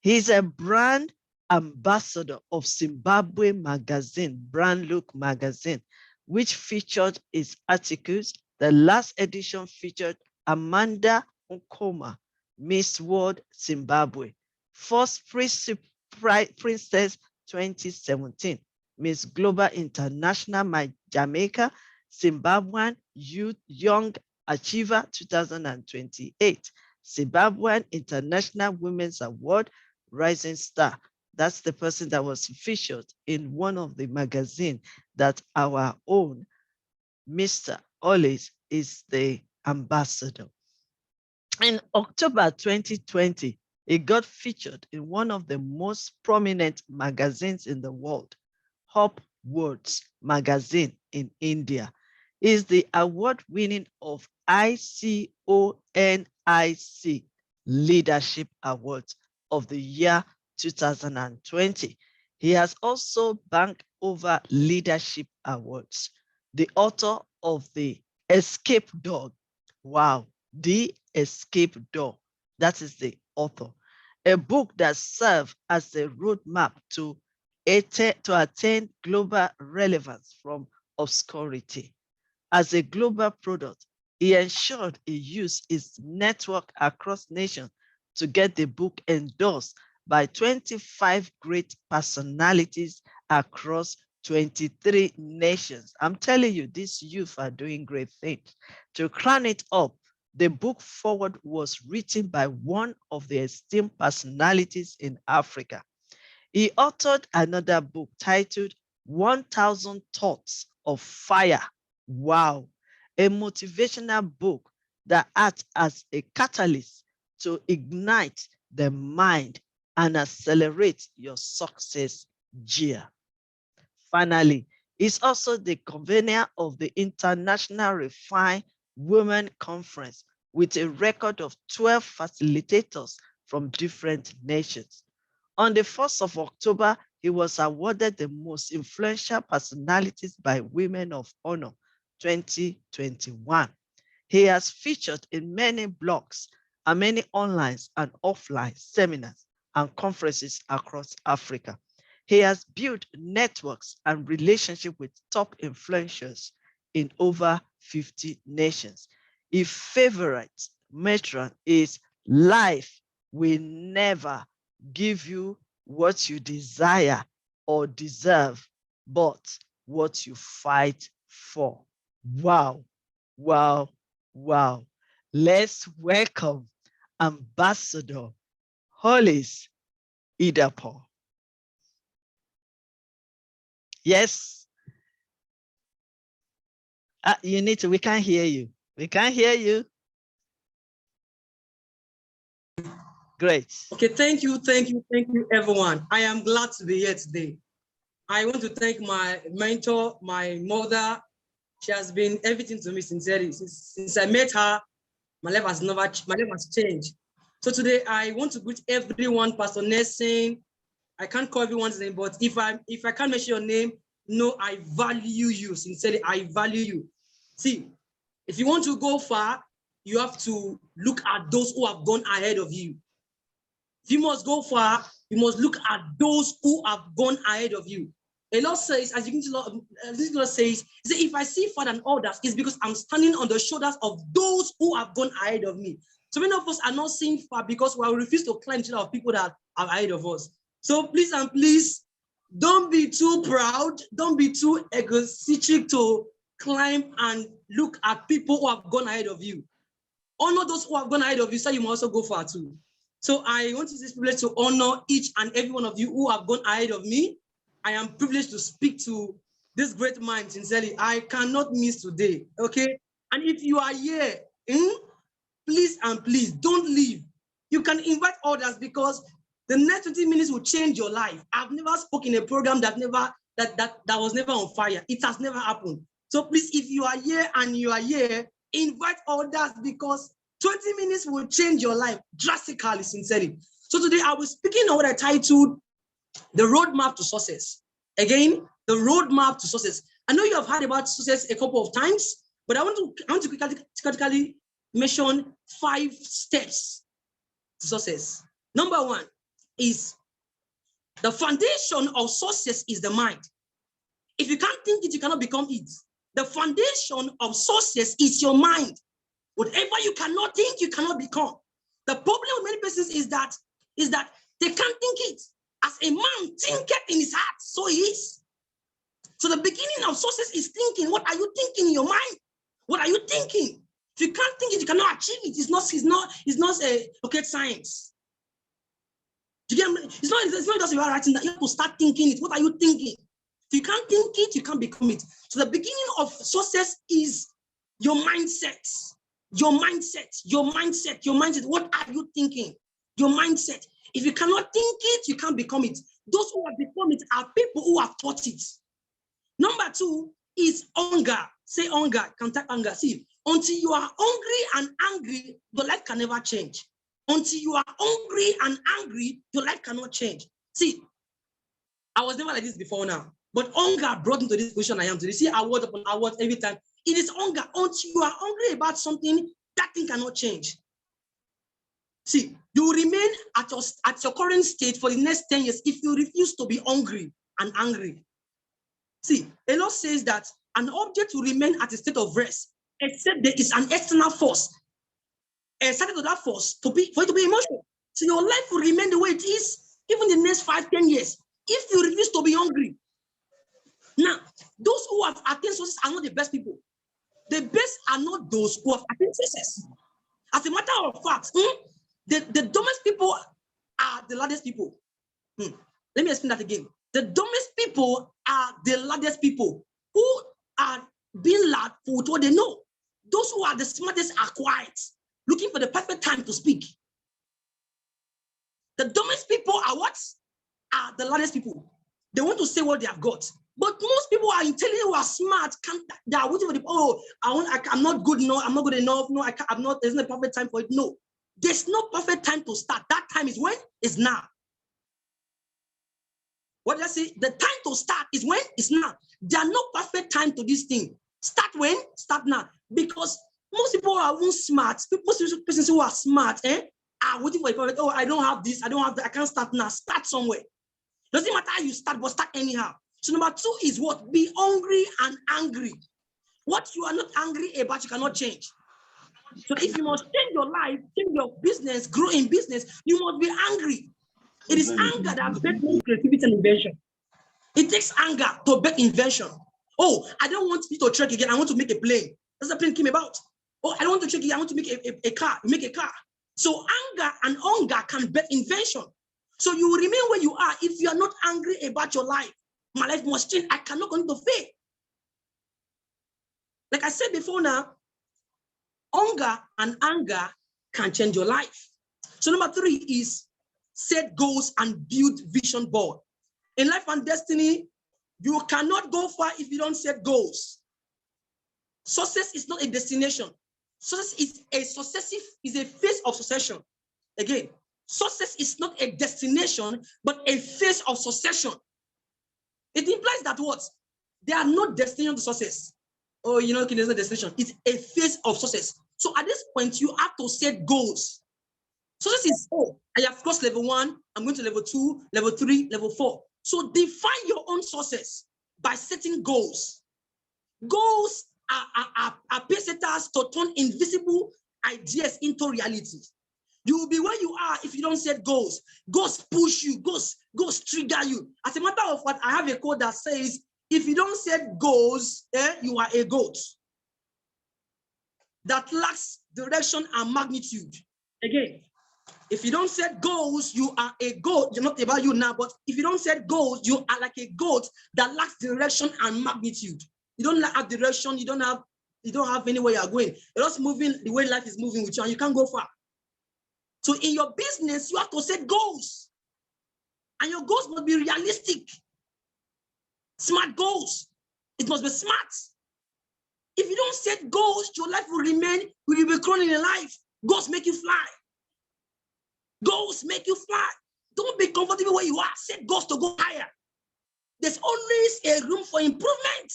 He's a brand ambassador of Zimbabwe magazine, Brand Look magazine, which featured his articles. The last edition featured Amanda Nkoma, Miss World Zimbabwe, First Princess 2017, Miss Global International Jamaica, Zimbabwean Youth Young Achiever 2028, Zimbabwean International Women's Award, Rising Star. That's the person that was featured in one of the magazines that our own Mr. Ollis is the ambassador. In October 2020, it got featured in one of the most prominent magazines in the world, Hop Words magazine in India. Is the award-winning of ICONIC Leadership Awards of the year 2020. He has also banked over leadership awards. The author of The Escape Dog. Wow, The Escape Dog. That is the author. A book that serves as a roadmap to attain global relevance from obscurity. As a global product, he ensured he used his network across nations to get the book endorsed by 25 great personalities across 23 nations. I'm telling you, these youth are doing great things. To crown it up, the book forward was written by one of the esteemed personalities in Africa. He authored another book titled 1000 Thoughts of Fire. Wow, a motivational book that acts as a catalyst to ignite the mind and accelerate your success gear. Finally, he's also the convener of the International Refined Women Conference with a record of 12 facilitators from different nations. On the 1st of October, he was awarded the most influential personalities by Women of Honor 2021. He has featured in many blogs and many online and offline seminars and conferences across Africa. He has built networks and relationships with top influencers in over 50 nations. His favorite mantra is life will never give you what you desire or deserve, but what you fight for. Wow, wow, wow. Let's welcome Ambassador Hollis Idapo. Yes. You need to, we can't hear you. We can't hear you. Great. Okay, thank you, everyone. I am glad to be here today. I want to thank my mentor, my mother. She has been everything to me sincerely. Since I met her, my life has changed. So today I want to greet everyone, Pastor Nelson. I can't call everyone's name, but if I can't mention your name, no, I value you. Sincerely, I value you. See, if you want to go far, you have to look at those who have gone ahead of you. If you must go far, you must look at those who have gone ahead of you. The Lord says, as you can see, this Lord says, if I see far than others, it's because I'm standing on the shoulders of those who have gone ahead of me. So many of us are not seeing far because we refuse to climb to of people that are ahead of us. So please and please, don't be too proud. Don't be too egocentric to climb and look at people who have gone ahead of you. Honor those who have gone ahead of you, so you must also go far too. So I want to use this privilege to honor each and every one of you who have gone ahead of me. I am privileged to speak to this great mind, sincerely, I cannot miss today, okay? And if you are here, please and please don't leave. You can invite others because the next 20 minutes will change your life. I've never spoken in a program that was never on fire. It has never happened. So please, if you are here and you are here, invite others because 20 minutes will change your life drastically, sincerely. So today I was speaking on what I titled The Roadmap to Success. Again, the roadmap to success. I know you have heard about success a couple of times, but I want to quickly mention 5 steps to success. Number 1 is the foundation of success is the mind. If you can't think it, you cannot become it. The foundation of success is your mind. Whatever you cannot think, you cannot become. The problem with many persons is that they can't think it. As a man thinketh in his heart, so he is. So the beginning of success is thinking. What are you thinking in your mind? What are you thinking? If you can't think it, you cannot achieve it. It's not a rocket science. You get, it's not just about writing that. You have to start thinking it. What are you thinking? If you can't think it, you can't become it. So the beginning of success is your mindset. Your mindset, your mindset, your mindset. What are you thinking? Your mindset. If you cannot think it, you can't become it. Those who have become it are people who have taught it. Number 2 is hunger. Say hunger. Can type hunger. See, until you are hungry and angry, your life can never change. Until you are hungry and angry, your life cannot change. See, I was never like this before now, but hunger brought me to this position I am today. See, award upon award every time. It is hunger. Until you are hungry about something, that thing cannot change. See, you will remain at your current state for the next 10 years if you refuse to be hungry and angry. See, a law says that an object will remain at a state of rest, except there is an external force, excited to that force for it to be emotional. So your life will remain the way it is, even the next 5-10 years, if you refuse to be hungry. Now, those who have attained success are not the best people. The best are not those who have attained success. As a matter of fact, the dumbest people are the loudest people. Let me explain that again. The dumbest people are the loudest people who are being loud for what they know. Those who are the smartest are quiet, looking for the perfect time to speak. The dumbest people are what? Are the loudest people. They want to say what they have got. But most people are intelligent, who are smart, they are waiting for the, I'm not good enough, I'm not good enough, no, there's no perfect time for it. No, there's no perfect time to start. That time is when? Is now. What did I say? The time to start is when? Is now. There are no perfect time to this thing. Start when? Start now. Because most people are smart. Most persons who are smart are waiting for a perfect, I don't have this, I don't have that, I can't start now. Start somewhere. Doesn't matter how you start, but start anyhow. So number 2 is what? Be hungry and angry. What you are not angry about, you cannot change. So if you must change your life, change your business, grow in business, you must be angry. It is anger that brings creativity and invention. It takes anger to break invention. Oh, I don't want you to trek again. I want to make a plane. That's the plane came about. Oh, I don't want to trek again. I want to make a car. You make a car. So anger and hunger can break invention. So you will remain where you are if you are not angry about your life. My life must change. I cannot go into faith. Like I said before now, hunger and anger can change your life. So number 3 is set goals and build vision board. In life and destiny, you cannot go far if you don't set goals. Success is not a destination. Success is a phase of succession. Again, success is not a destination, but a phase of succession. It implies that what? There are no destination to success. Oh, okay, there's no destination. It's a phase of success. So at this point, you have to set goals. Success is, I have crossed level 1, I'm going to level 2, level 3, level 4. So define your own success by setting goals. Goals are pace setters to turn invisible ideas into reality. You will be where you are if you don't set goals. Goals push you, goals trigger you. As a matter of fact, I have a quote that says, if you don't set goals, you are a goat that lacks direction and magnitude. Again, If you don't set goals, you are a goat. You're not about you now, but if you don't set goals, you are like a goat that lacks direction and magnitude. You don't have direction. You don't have anywhere you're going. You're just moving the way life is moving with you, and you can't go far. So in your business, you have to set goals, and your goals must be realistic. Smart goals. It must be smart. If you don't set goals, your life will be crawling in life. Goals make you fly. Goals make you fly. Don't be comfortable where you are. Set goals to go higher. There's always a room for improvement.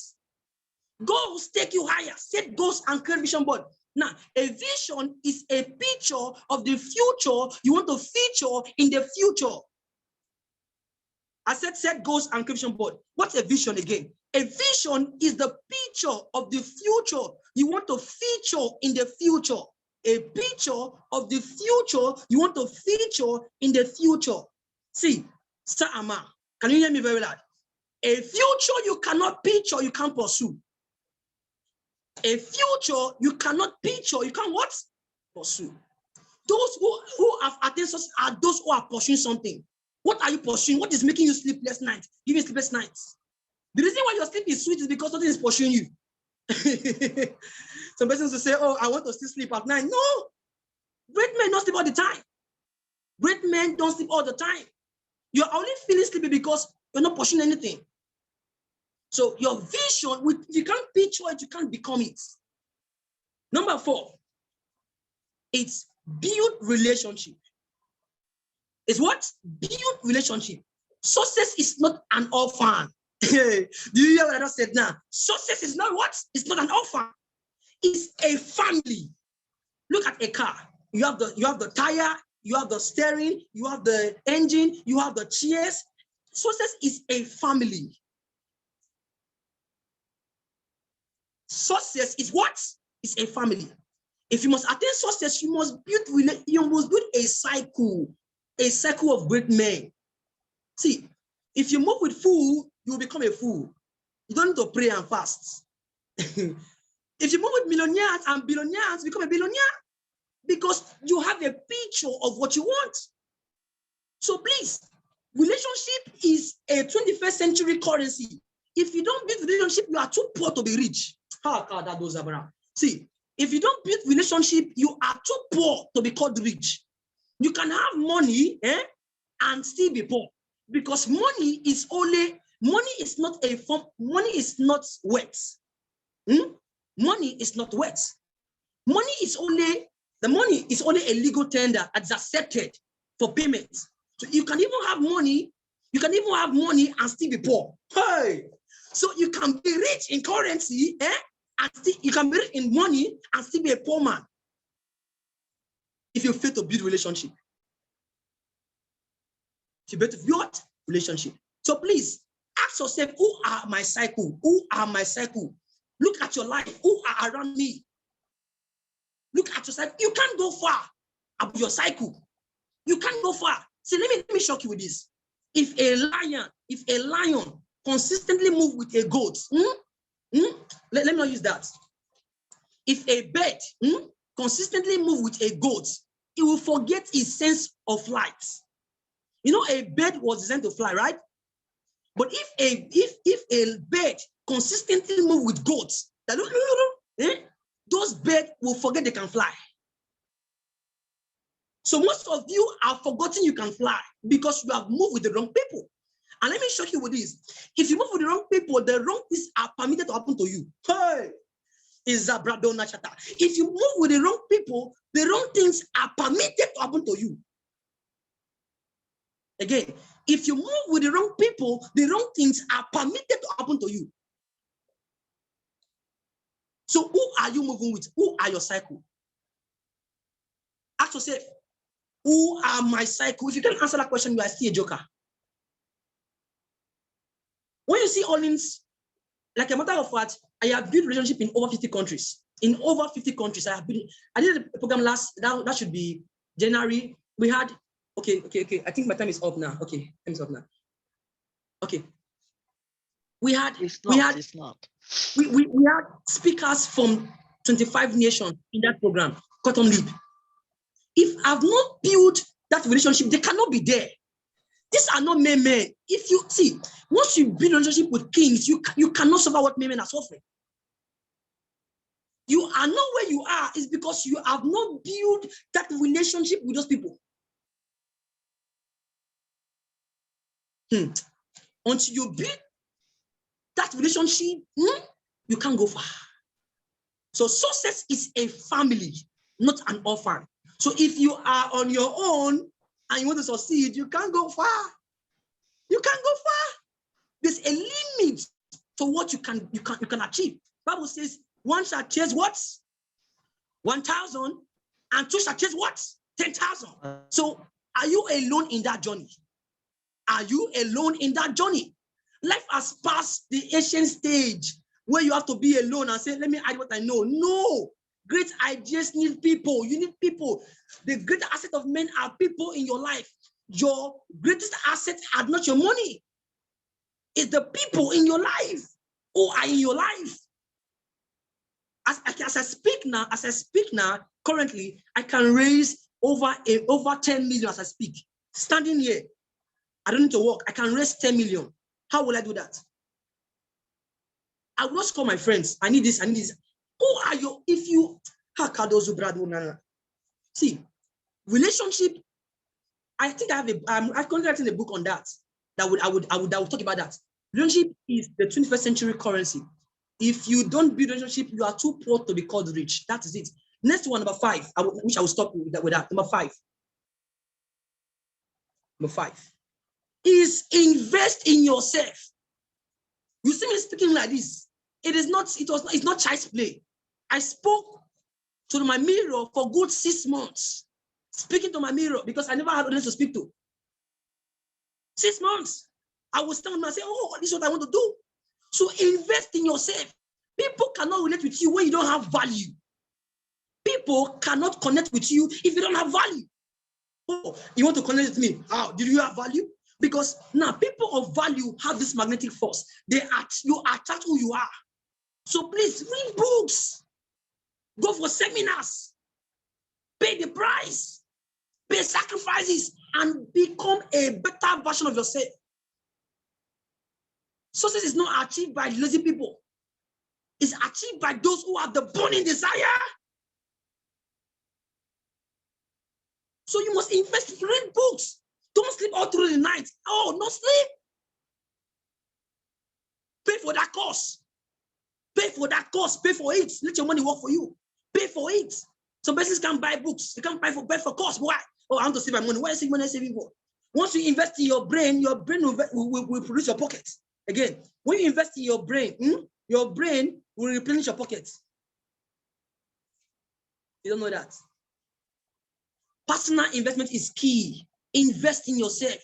Goals take you higher. Set goals and create vision board. Now, a vision is a picture of the future you want to feature in the future. I said set goals and create vision board. What's a vision again? A vision is the picture of the future you want to feature in the future. A picture of the future you want to feature in the future. See, Sir Amma, can you hear me very loud? A future you cannot picture, you can't pursue. A future you cannot picture, you can't what? Pursue. Those who have attained success are those who are pursuing something. What are you pursuing? What is making you sleepless nights? Give me sleepless nights. The reason why your sleep is sweet is because nothing is pursuing you. Some persons will say, oh, I want to still sleep at night. No, great men don't sleep all the time. Great men don't sleep all the time. You're only feeling sleepy because you're not pursuing anything. So your vision, if you can't picture it, you can't become it. Number 4, it's build relationship. It's what? Build relationship. Success is not an orphan. Do you hear what I just said now? Success is not what? It's not an orphan. It's a family. Look at a car. You have the tire, you have the steering, you have the engine, you have the chairs. Success is a family. Success is what? It's a family. If you must attain success, you must build a cycle of great men. See, if you move with fool, you will become a fool. You don't need to pray and fast. If you move with millionaires and billionaires, you become a billionaire because you have a picture of what you want. So please, relationship is a 21st century currency. If you don't build relationship, you are too poor to be rich. See, if you don't build relationship, you are too poor to be called rich. You can have money and still be poor because money is not a form. Money is not wet. Money is not wet. Money is only a legal tender that's accepted for payment. So you can even have money. You can even have money and still be poor. Hey, so you can be rich in currency, and still you can be rich in money and still be a poor man if you fail to build relationship. If you fail to build relationship. So please ask yourself, who are my cycle? Who are my cycle? Look at your life. Who are around me? Look at yourself. You can't go far about your cycle. You can't go far. See, let me shock you with this. If a lion consistently move with a goat, let me not use that. If a bird consistently move with a goat, it will forget its sense of flight. You know, a bird was designed to fly, right? But if a bird consistently move with goats, those birds will forget they can fly. So most of you are forgetting you can fly because you have moved with the wrong people. And let me shock you with this. If you move with the wrong people, the wrong things are permitted to happen to you. Hey, is a Bradona Chata. If you move with the wrong people, the wrong things are permitted to happen to you. Again, if you move with the wrong people, the wrong things are permitted to happen to you. So who are you moving with? Who are your cycle? Ask yourself, who are my cycle? If you can answer that question, you are still a joker. When you see Hollins, like a matter of fact, I have built relationship in over 50 countries. In over 50 countries, I did a program that should be January. We had, okay. I think my time is up now. Okay, time is up now. Okay. We had speakers from 25 nations in that program, Cotton Lib. If I've not built that relationship, they cannot be there. These are not men. If you see, once you build a relationship with kings, you cannot suffer what men are suffering. You are not where you are is because you have not built that relationship with those people. Until you build that relationship, you can't go far. So success is a family, not an orphan. So if you are on your own and you want to succeed, you can't go far. You can't go far. There's a limit to what you can achieve. Bible says one shall chase what? 1,000, and two shall chase what? 10,000. So are you alone in that journey? Are you alone in that journey? Life has passed the ancient stage where you have to be alone and say, let me hide what I know. No. Great ideas need people. You need people. The greatest asset of men are people in your life. Your greatest asset are not your money. It's the people in your life who are in your life. As I speak now, currently, I can raise over 10 million as I speak. Standing here, I don't need to work. I can raise 10 million. How will I do that? I will just call my friends. I need this. I need this. Who are you? If you see relationship, I think I'm currently writing a book on that. I would talk about that. Relationship is the 21st century currency. If you don't build relationship, you are too poor to be called rich. That is it. Next one, number 5, which I will stop with that. Number 5. Number 5 is invest in yourself. You see me speaking like this. It's not child's play. I spoke to my mirror for good 6 months, speaking to my mirror because I never had audience to speak to. 6 months. I would stand and say, oh, this is what I want to do. So invest in yourself. People cannot relate with you when you don't have value. People cannot connect with you if you don't have value. Oh, you want to connect with me? How? Do you have value? Because now people of value have this magnetic force. You attract who you are. So please read books. Go for seminars. Pay the price. Pay sacrifices and become a better version of yourself. Success is not achieved by lazy people. It's achieved by those who have the burning desire. So you must invest, read books. Don't sleep all through the night. Oh, no sleep. Pay for that course. Pay for that course. Pay for it. Let your money work for you. Pay for it. Some persons can't buy books. They can't pay for course. Why? Oh, I want to save my money. Why is money saving for? Once you invest in your brain will produce your pocket. Again, when you invest in your brain will replenish your pocket. You don't know that. Personal investment is key. Invest in yourself.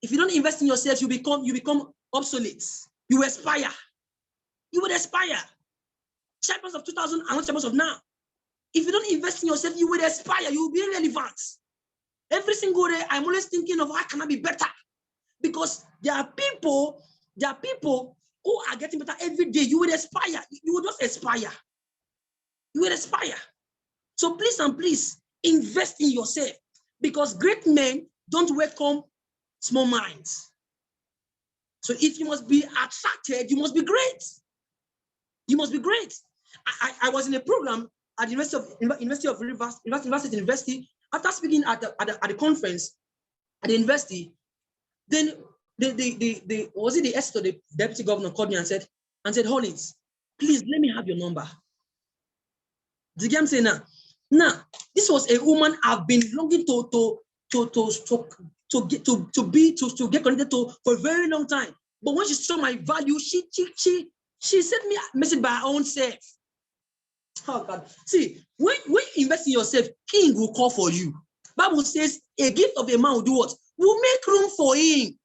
If you don't invest in yourself, you become obsolete. You expire. You will expire. Champions of 2000 are not champions of now. If you don't invest in yourself, you will expire. You will be irrelevant. Every single day, I'm always thinking of how can I be better? Because there are people who are getting better every day. You will expire. You will just expire. You will expire. So please and please invest in yourself, because great men don't welcome small minds. So if you must be attracted, you must be great. You must be great. I was in a program at the University of Rivers, University. After speaking at the conference at the university, then the Esther, the deputy governor, called me and said, Hollins, please let me have your number. Do you get what I'm saying now? Now, this was a woman I've been longing to get connected to for a very long time. But when she saw my value, she sent me a message by her own self. Oh God. See, when you invest in yourself, king will call for you. Bible says a gift of a man will do what? Will make room for him.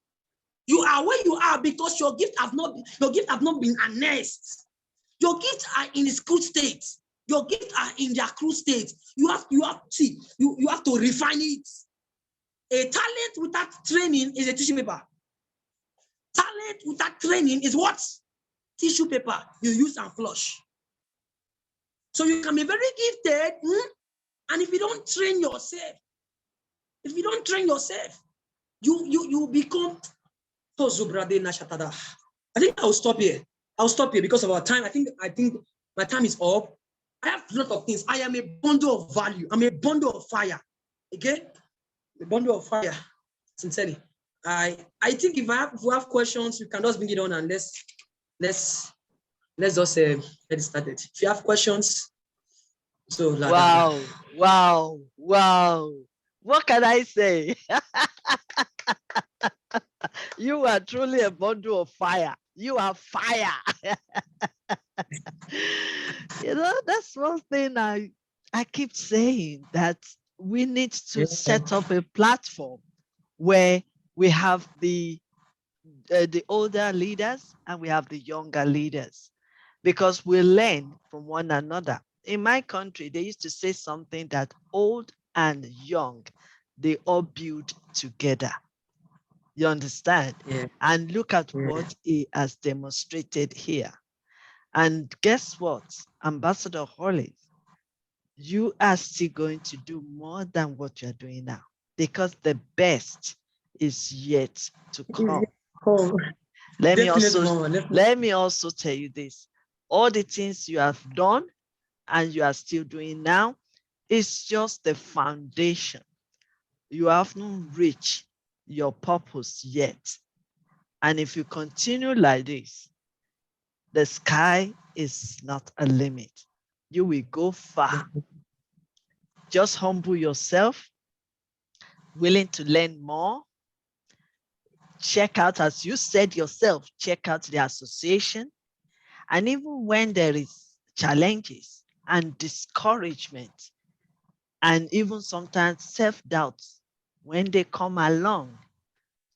You are where you are because your gift have not been harnessed. Your gifts are in its crude state. Your gifts are in their crude state. You have to refine it. A talent without training is a tissue paper. Talent without training is what? Tissue paper you use and flush. So you can be very gifted, and if you don't train yourself, If you don't train yourself, you become so Zubrade Nashatada. I think I'll stop here. I'll stop here because of our time. I think my time is up. I have a lot of things. I am a bundle of value. I'm a bundle of fire. Okay? A bundle of fire. Sincerely. I think if we have questions, we can just bring it on and let's just get it started. If you have questions, so Wow, wow, wow. What can I say? You are truly a bundle of fire. You are fire. You know, that's one thing I keep saying, that we need to set up a platform where we have the older leaders and we have the younger leaders, because we learn from one another. In my country, they used to say something that old and young, they all build together. You understand? Yeah. And look at what he has demonstrated here. And guess what, Ambassador Holly, you are still going to do more than what you're doing now, because the best is yet to come. Let me also tell you this. All the things you have done and you are still doing now is just the foundation. You haven't reached your purpose yet. And if you continue like this, the sky is not a limit. You will go far. Just humble yourself, willing to learn more. Check out, as you said yourself, check out the association. And even when there is challenges and discouragement, and even sometimes self-doubt, when they come along,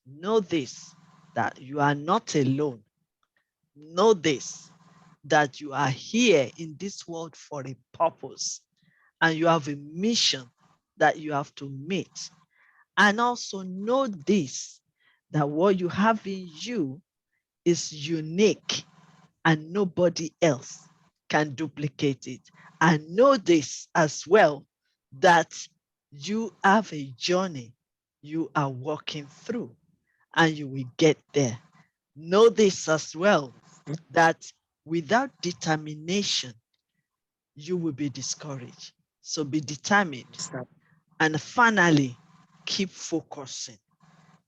know this, that you are not alone. Know this, that you are here in this world for a purpose, and you have a mission that you have to meet. And also know this, that what you have in you is unique and nobody else can duplicate it. And know this as well, that you have a journey you are walking through and you will get there. Know this as well, that without determination, you will be discouraged. So be determined. And finally, keep focusing.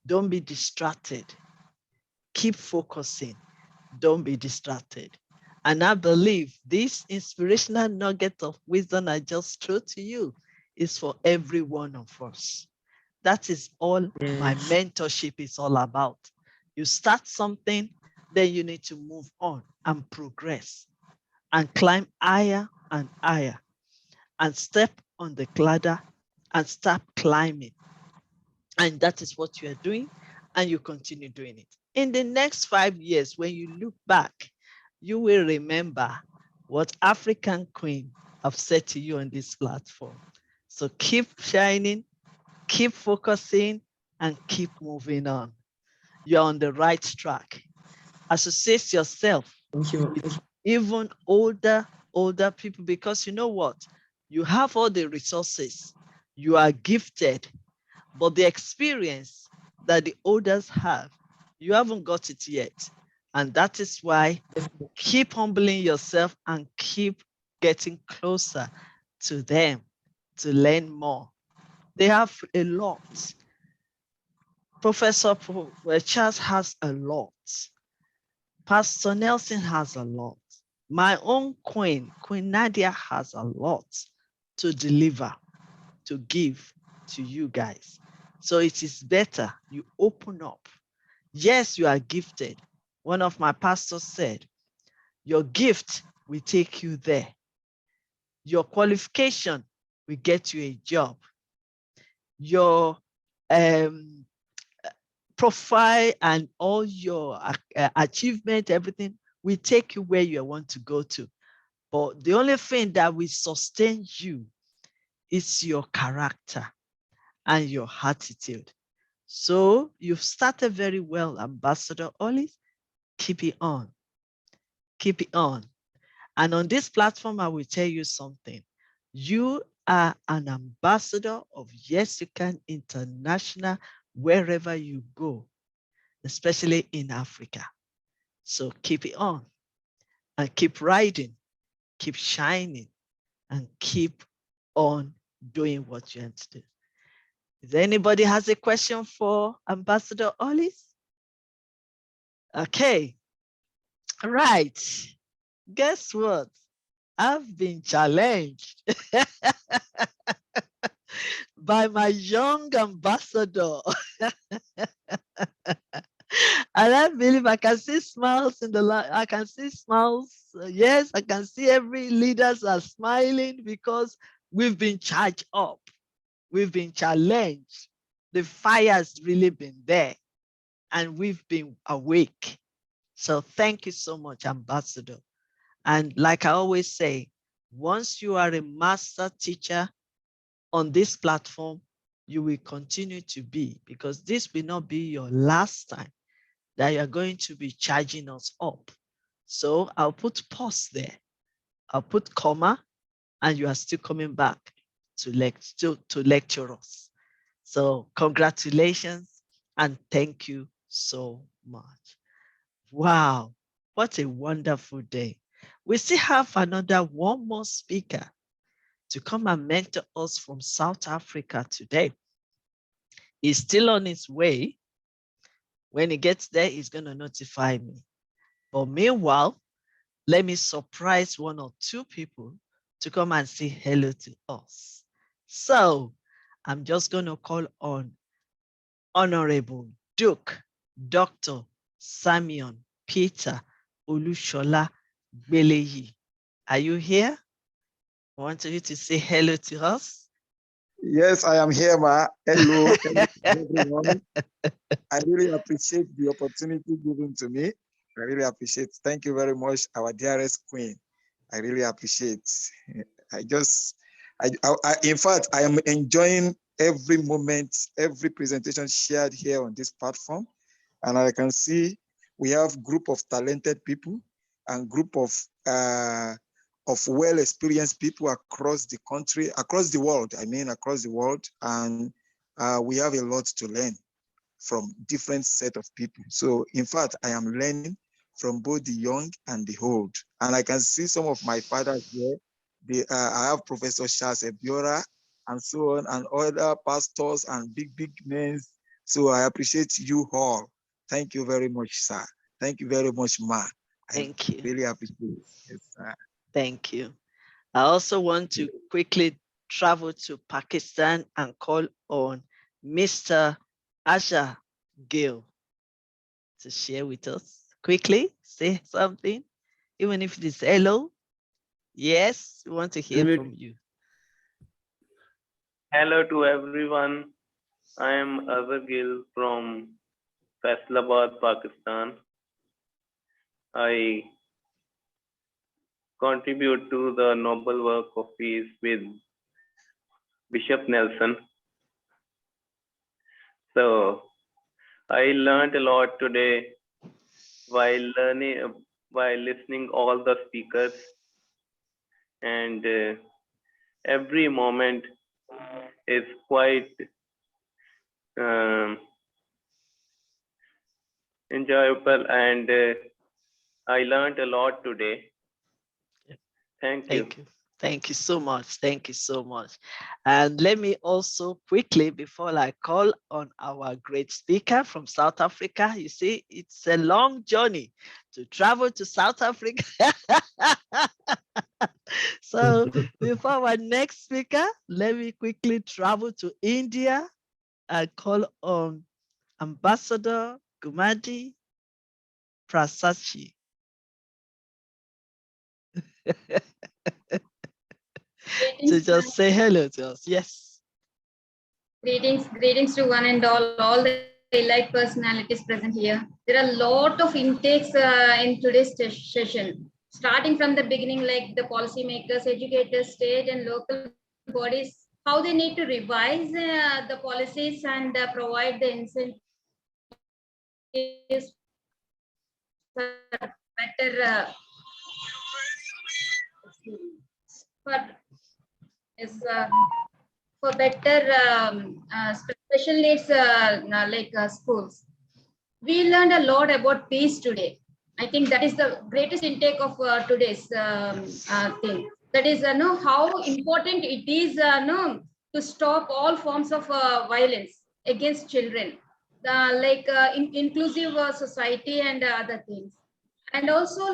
Don't be distracted. Keep focusing. Don't be distracted. And I believe this inspirational nugget of wisdom I just threw to you is for every one of us. That is all my mentorship is all about. You start something, then you need to move on and progress and climb higher and higher and step on the ladder and start climbing. And that is what you are doing, and you continue doing it. In the next 5 years, when you look back, you will remember what African Queen have said to you on this platform. So keep shining, keep focusing, and keep moving on. You're on the right track. Associate yourself with even older people, because you know what? You have all the resources. You are gifted, but the experience that the others have, you haven't got it yet. And that is why keep humbling yourself and keep getting closer to them to learn more. They have a lot. Professor Charles has a lot. Pastor Nelson has a lot. My own Queen Nadia has a lot to deliver, to give to you guys. So it is better you open up. Yes, you are gifted. One of my pastors said, your gift will take you there. Your qualification will get you a job. Your profile and all your achievement, everything will take you where you want to go to. But the only thing that will sustain you is your character and your attitude. So you've started very well, Ambassador Ollie. Keep it on. Keep it on. And on this platform, I will tell you something. You are an ambassador of Yes You Can International wherever you go, especially in Africa. So keep it on and keep riding, keep shining, and keep on doing what you want to do. Is there anybody has a question for Ambassador Ollis? Okay. All right. Guess what? I've been challenged by my young ambassador. And I believe I can see smiles in the light. I can see smiles. Yes, I can see every leaders are smiling because we've been charged up. We've been challenged. The fire's really been there and we've been awake. So thank you so much, Ambassador. And like I always say, once you are a master teacher on this platform, you will continue to be, because this will not be your last time that you're going to be charging us up. So I'll put pause there. I'll put comma, and you are still coming back to lecture us. So congratulations and thank you so much. Wow, what a wonderful day. We still have one more speaker to come and mentor us from South Africa today. He's still on his way. When he gets there, he's going to notify me. But meanwhile, let me surprise one or two people to come and say hello to us. So I'm just going to call on Honorable Duke, Dr. Simeon Peter Olushola Beleyi. Are you here? I want you to say hello to us. Yes, I am here, Ma. Hello, everyone. I really appreciate the opportunity given to me. I really appreciate. Thank you very much, our dearest queen. I really appreciate. In fact, I am enjoying every moment, every presentation shared here on this platform. And I can see we have group of talented people and group of well-experienced people across the country, across the world, across the world. And we have a lot to learn from different set of people. So in fact, I am learning from both the young and the old. And I can see some of my fathers here. I have Professor Charles Ebiora and so on, and other pastors and big names. So I appreciate you all. Thank you very much, sir. Thank you very much, Ma. Thank you. Really appreciate it. Yes, sir. Thank you. I also want to quickly travel to Pakistan and call on Mr. Asha Gill to share with us. Quickly, say something, even if it is hello. Yes, we want to hear from you. Hello to everyone. I am Azhar Gill from Faisalabad, Pakistan. I contribute to the noble work of peace with Bishop Nelson. So I learned a lot today while listening all the speakers, and every moment is quite enjoyable, and I learned a lot today. Thank you. Thank you so much. Thank you so much. And let me also quickly, before I call on our great speaker from South Africa, you see, it's a long journey to travel to South Africa. So before our next speaker, let me quickly travel to India and call on Ambassador Kumarti Prasashi. So just say hello to us. Yes. Greetings to one and all the elite personalities present here. There are a lot of intakes in today's session. Starting from the beginning, like the policymakers, educators, state and local bodies, how they need to revise the policies and provide the incentives for better for is for better special needs schools. We learned a lot about peace today. I think that is the greatest intake of today's thing. That is, know how important it is, to stop all forms of violence against children, inclusive society and other things, and also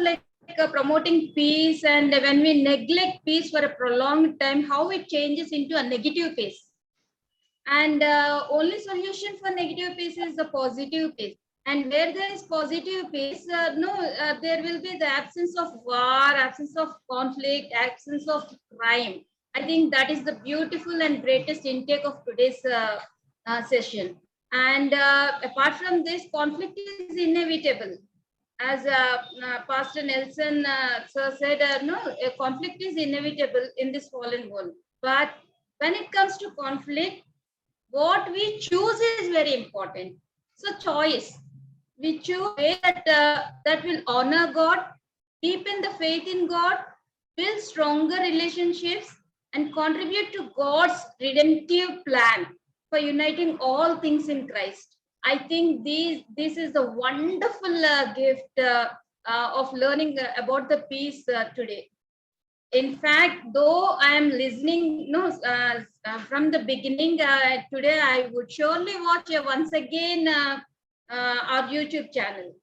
promoting peace. And when we neglect peace for a prolonged time, how it changes into a negative peace. And only solution for negative peace is the positive peace. And where there is positive peace, there will be the absence of war, absence of conflict, absence of crime. I think that is the beautiful and greatest intake of today's session. And apart from this, conflict is inevitable. As Pastor Nelson sir said, no, a conflict is inevitable in this fallen world. But when it comes to conflict, what we choose is very important. So choice, we choose a way that will honor God, deepen the faith in God, build stronger relationships, and contribute to God's redemptive plan for uniting all things in Christ. I think this is the wonderful gift of learning about the peace today. In fact, though I am listening from the beginning, today I would surely watch once again our YouTube channel,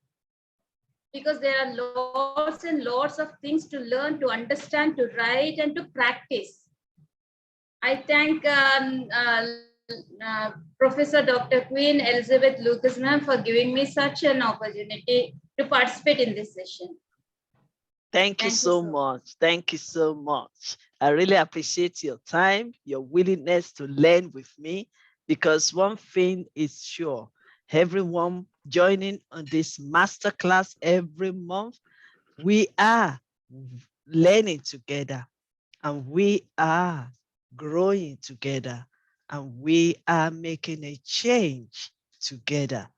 because there are lots and lots of things to learn, to understand, to write, and to practice. I thank Professor Dr. Queen Elizabeth Lucas ma'am for giving me such an opportunity to participate in this session. Thank you so much. Thank you so much. I really appreciate your time, your willingness to learn with me, because one thing is sure, everyone joining on this masterclass every month, we are learning together, and we are growing together, and we are making a change together.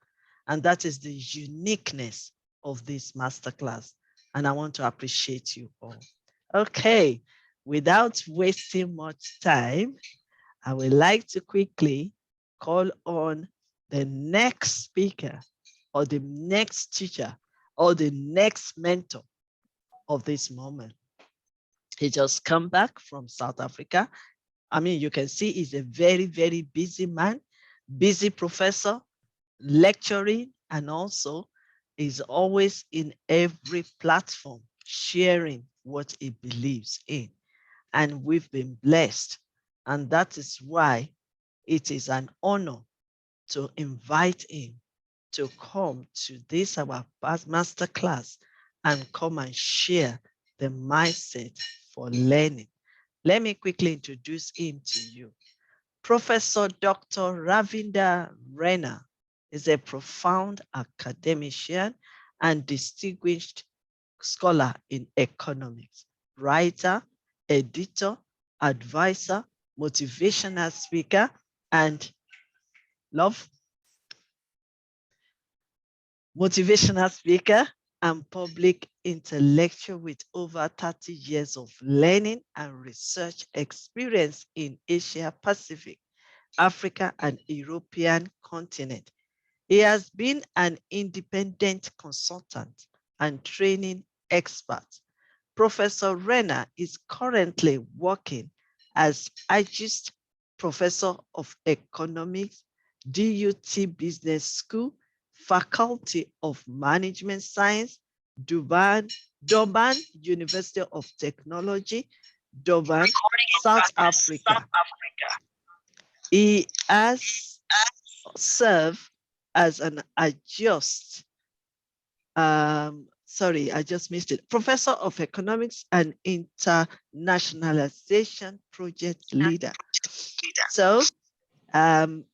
And that is the uniqueness of this masterclass. And I want to appreciate you all. Okay, without wasting much time, I would like to quickly call on the next speaker, or the next teacher, or the next mentor of this moment. He just come back from South Africa. I mean, you can see he's a very, very busy man, busy professor, lecturing, and also is always in every platform sharing what he believes in. And we've been blessed. And that is why it is an honor to invite him to come to this, our master class, and come and share the mindset for learning. Let me quickly introduce him to you. Professor Dr. Ravinder Rana is a profound academician and distinguished scholar in economics, writer, editor, advisor, motivational speaker, and motivational speaker and public intellectual with over 30 years of learning and research experience in Asia Pacific, Africa, and European continent. He has been an independent consultant and training expert. Professor Renner is currently working as Adjunct Professor of Economics, DUT Business School, Faculty of Management Science, Durban University of Technology, Durban, South Africa. He has served as an adjunct, sorry, I just missed it, Professor of Economics and Internationalization Project Leader. So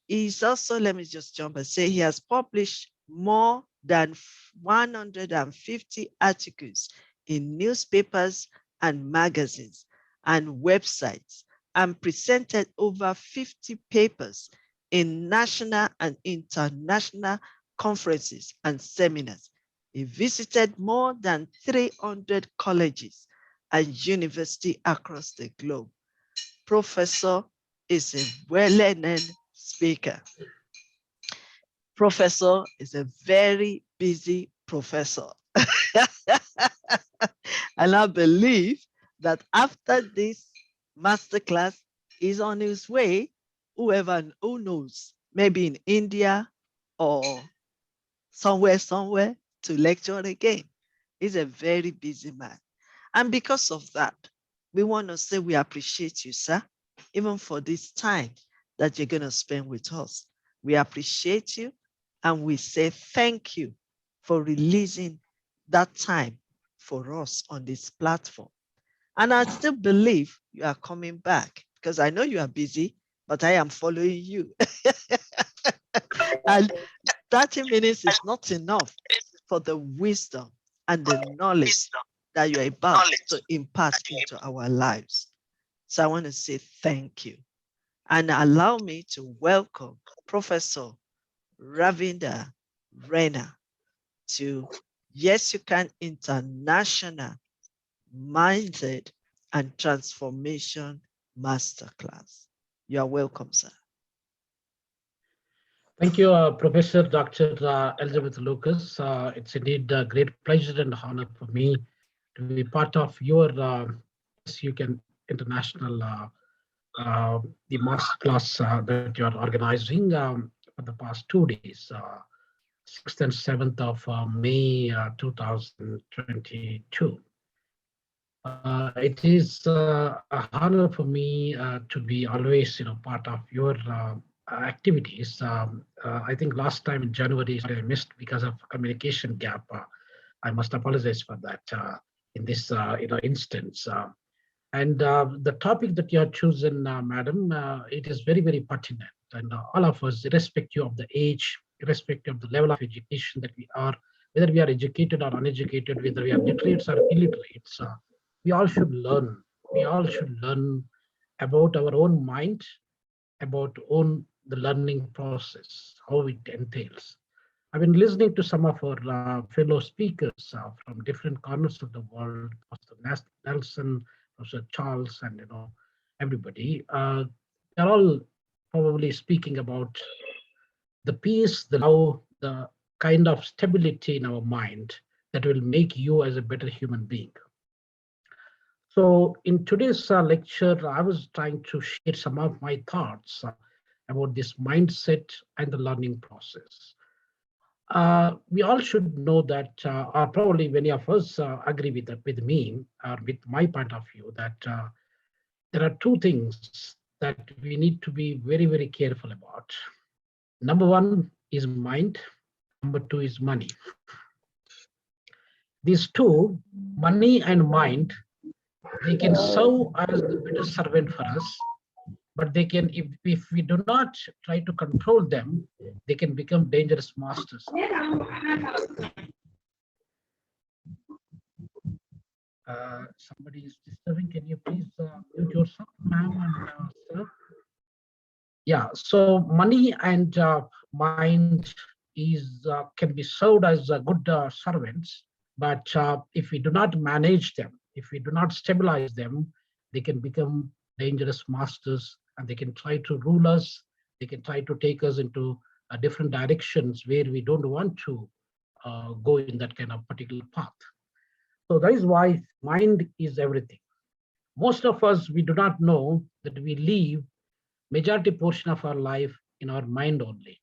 he's also, let me just jump and say, he has published more than 150 articles in newspapers and magazines and websites, and presented over 50 papers in national and international conferences and seminars. He visited more than 300 colleges and universities across the globe. Professor is a well-learned speaker. Professor is a very busy professor. And I believe that after this masterclass is on his way, who knows, maybe in India or somewhere to lecture again. He's a very busy man. And because of that, we want to say we appreciate you, sir, even for this time that you're going to spend with us. We appreciate you and we say thank you for releasing that time for us on this platform. And I still believe you are coming back because I know you are busy, but I am following you. And 30 minutes is not enough for the wisdom and the knowledge that you're about to impart into our lives. So I want to say thank you. And allow me to welcome Professor Ravinda Rena to Yes You Can International Mindset and Transformation Masterclass. You are welcome, sir. Thank you, Professor Dr. Elizabeth Lucas. It's indeed a great pleasure and honor for me to be part of your Yes You Can International the masterclass that you are organizing for the past 2 days, 6th and 7th of May 2022. It is a honor for me to be always, part of your activities. I think last time in January I missed because of communication gap. I must apologize for that in this instance. And the topic that you have chosen, madam, it is very, very pertinent. And all of us, irrespective of the age, irrespective of the level of education that we are, whether we are educated or uneducated, whether we are literates or illiterates, we all should learn. We all should learn about our own mind, about the learning process, how it entails. I've been listening to some of our fellow speakers from different corners of the world, Pastor Nelson, Professor Charles, and everybody. They're all probably speaking about the peace, the love, the kind of stability in our mind that will make you as a better human being. So in today's lecture, I was trying to share some of my thoughts about this mindset and the learning process. We all should know that, or probably many of us agree with me, or with my point of view, that there are two things that we need to be very, very careful about. Number one is mind. Number two is money. These two, money and mind, they can serve as the better servant for us, but they can, if we do not try to control them, they can become dangerous masters. Somebody is disturbing. Can you please mute yourself, ma'am and sir? Yeah. So money and mind can be served as good servants, but if we do not manage them, if we do not stabilize them, they can become dangerous masters, and they can try to rule us. They can try to take us into different directions where we don't want to go in that kind of particular path. So that is why mind is everything. Most of us, we do not know that we live majority portion of our life in our mind only,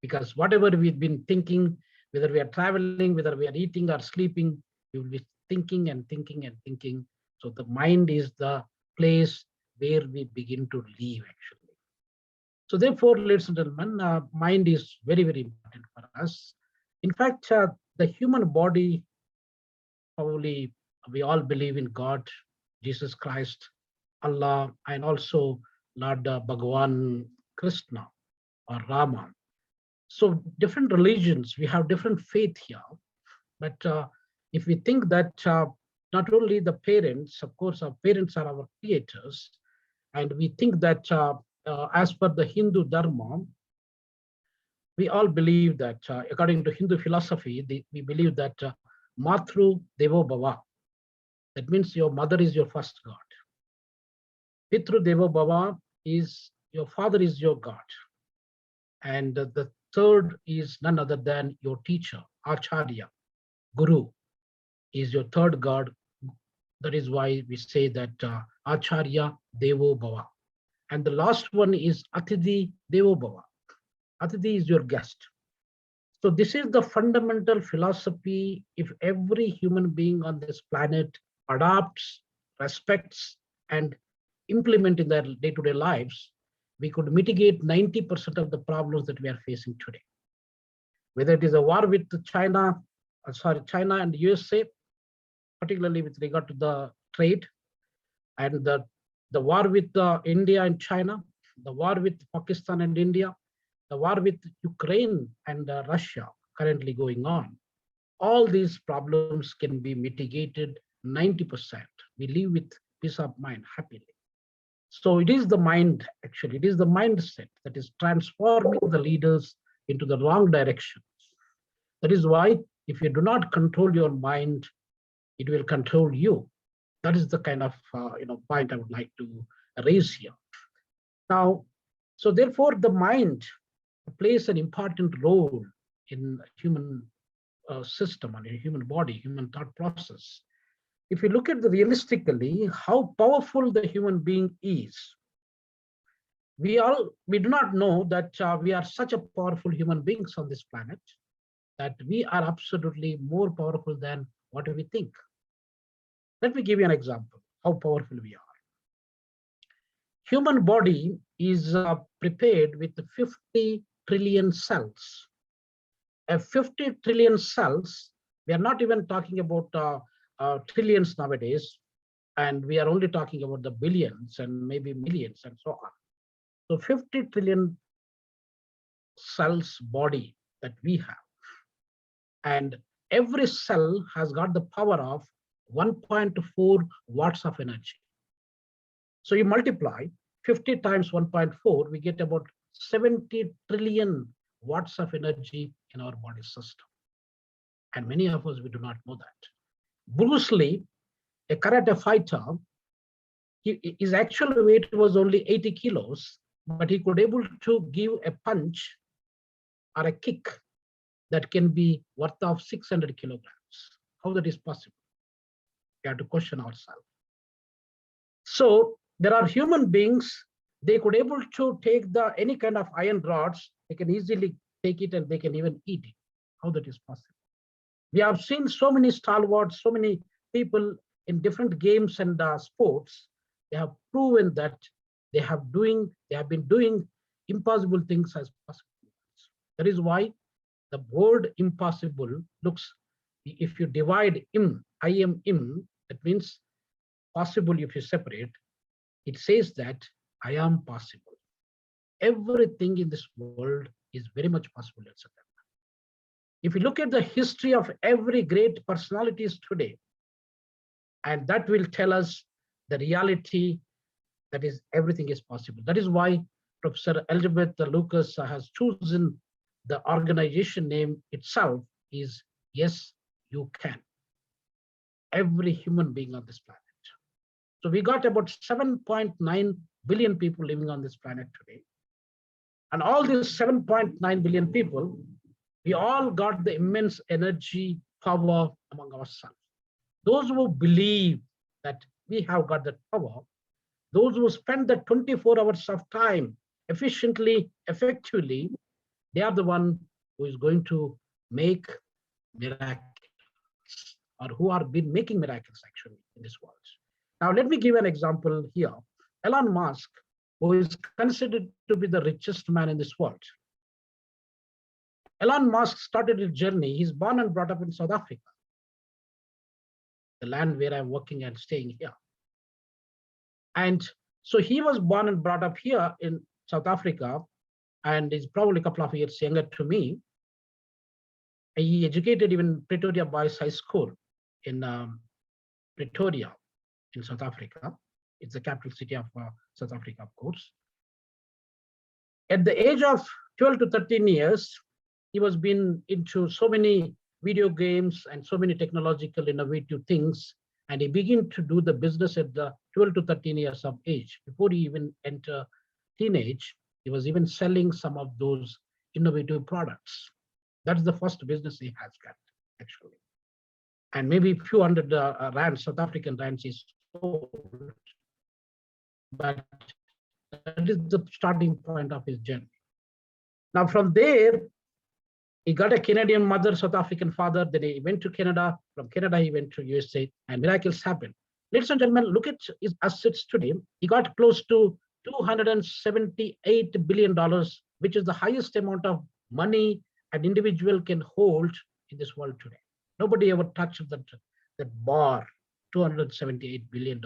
because whatever we've been thinking, whether we are traveling, whether we are eating or sleeping, we will be thinking and thinking and thinking. So the mind is the place where we begin to live actually. So therefore, ladies and gentlemen, mind is very, very important for us. In fact, the human body, probably we all believe in God, Jesus Christ, Allah, and also Lord Bhagavan Krishna or Rama. So different religions, we have different faith here. But if we think that not only the parents, of course, our parents are our creators, and we think that as per the Hindu Dharma, we all believe that according to Hindu philosophy, we believe that Matru Devo Bhava. That means your mother is your first God. Pitru Devo Bhava is your father is your God. And the third is none other than your teacher, Acharya, Guru is your third God. That is why we say that Acharya Devo Bhava. And the last one is Atidhi Devo Bhava. Atidhi is your guest. So this is the fundamental philosophy. If every human being on this planet adopts, respects, and implement in their day-to-day lives, we could mitigate 90% of the problems that we are facing today. Whether it is a war with China and USA, particularly with regard to the trade, and the war with India and China, the war with Pakistan and India, the war with Ukraine and Russia currently going on. All these problems can be mitigated 90%. We live with peace of mind happily. So it is the mind, actually, it is the mindset that is transforming the leaders into the wrong directions. That is why if you do not control your mind, it will control you. That is the kind of point I would like to raise here. Now, so therefore the mind plays an important role in human system and in human body, human thought process. If you look at the realistically, how powerful the human being is, we do not know that we are such a powerful human beings on this planet, that we are absolutely more powerful than what we think. Let me give you an example, how powerful we are. Human body is prepared with 50 trillion cells. 50 trillion cells, we are not even talking about trillions nowadays, and we are only talking about the billions and maybe millions and so on. So 50 trillion cells body that we have. And every cell has got the power of 1.4 watts of energy. So you multiply 50 times 1.4, we get about 70 trillion watts of energy in our body system. And many of us, we do not know that. Bruce Lee, a karate fighter, his actual weight was only 80 kilos, but he could able to give a punch or a kick that can be worth of 600 kilograms. How that is possible? We have to question ourselves. So there are human beings, they could able to take any kind of iron rods, they can easily take it and they can even eat it. How that is possible? We have seen so many stalwarts, so many people in different games and sports, they have proven that they have been doing impossible things as possible. That is why the word impossible looks, if you divide I am im, that means possible if you separate, it says that I am possible. Everything in this world is very much possible, etc. If you look at the history of every great personalities today, and that will tell us the reality, that is everything is possible. That is why Professor Elizabeth Lucas has chosen the organization name itself is Yes, You Can. Every human being on this planet. So we got about 7.9 billion people living on this planet today. And all these 7.9 billion people, we all got the immense energy, power among ourselves. Those who believe that we have got that power, those who spend the 24 hours of time efficiently, effectively, they are the one who is going to make miracles, or who are been making miracles actually in this world. Now, let me give an example here. Elon Musk, who is considered to be the richest man in this world. Elon Musk started his journey. He's born and brought up in South Africa, the land where I'm working and staying here. And so he was born and brought up here in South Africa, and is probably a couple of years younger to me. He educated even Pretoria Boys High School in Pretoria in South Africa. It's the capital city of South Africa, of course. At the age of 12 to 13 years, he was been into so many video games and so many technological innovative things And he began to do the business at the 12 to 13 years of age. Before he even entered teenage, he was even selling some of those innovative products. That's the first business he has got, actually. And maybe a few hundred rands, South African rands he sold. But that is the starting point of his journey. Now from there, he got a Canadian mother, South African father. Then he went to Canada. From Canada, he went to USA, and miracles happened. Ladies and gentlemen, look at his assets today. He got close to $278 billion, which is the highest amount of money an individual can hold in this world today. Nobody ever touched that bar, $278 billion.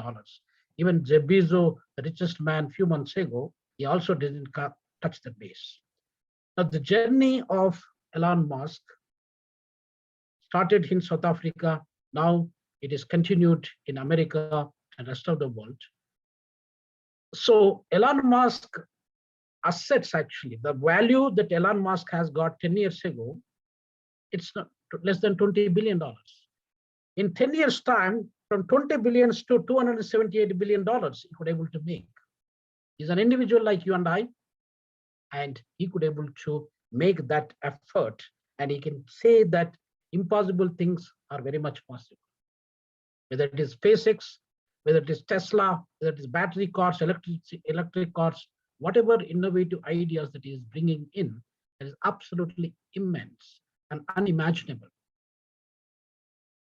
Even Jeff Bezos, the richest man, a few months ago, he also didn't touch the base. Now, the journey of Elon Musk started in South Africa. Now it is continued in America and rest of the world. So Elon Musk assets, actually, the value that Elon Musk has got 10 years ago, it's not less than $20 billion. In 10 years' time, from 20 billion to $278 billion, he could able to make. He's an individual like you and I, and he could able to make that effort, and he can say that impossible things are very much possible. Whether it is SpaceX, whether it is Tesla, whether it is battery cars, electric cars, whatever innovative ideas that he is bringing in, that is absolutely immense and unimaginable.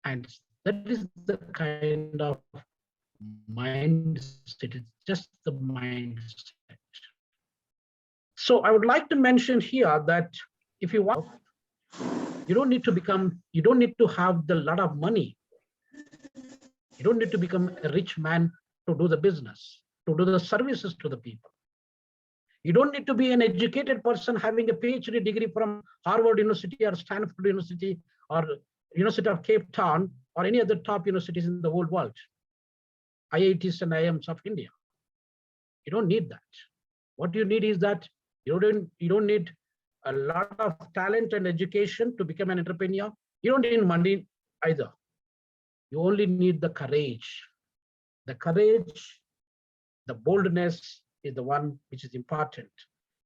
And that is the kind of mindset, it's just the mindset. So I would like to mention here that if you want, you don't need to have the lot of money. You don't need to become a rich man to do the business, to do the services to the people. You don't need to be an educated person having a PhD degree from Harvard University or Stanford University or University of Cape Town or any other top universities in the whole world, IITs and IIMs of India. You don't need that. What you need is that you don't need a lot of talent and education to become an entrepreneur. You don't need money either. You only need the courage. The courage, the boldness is the one which is important.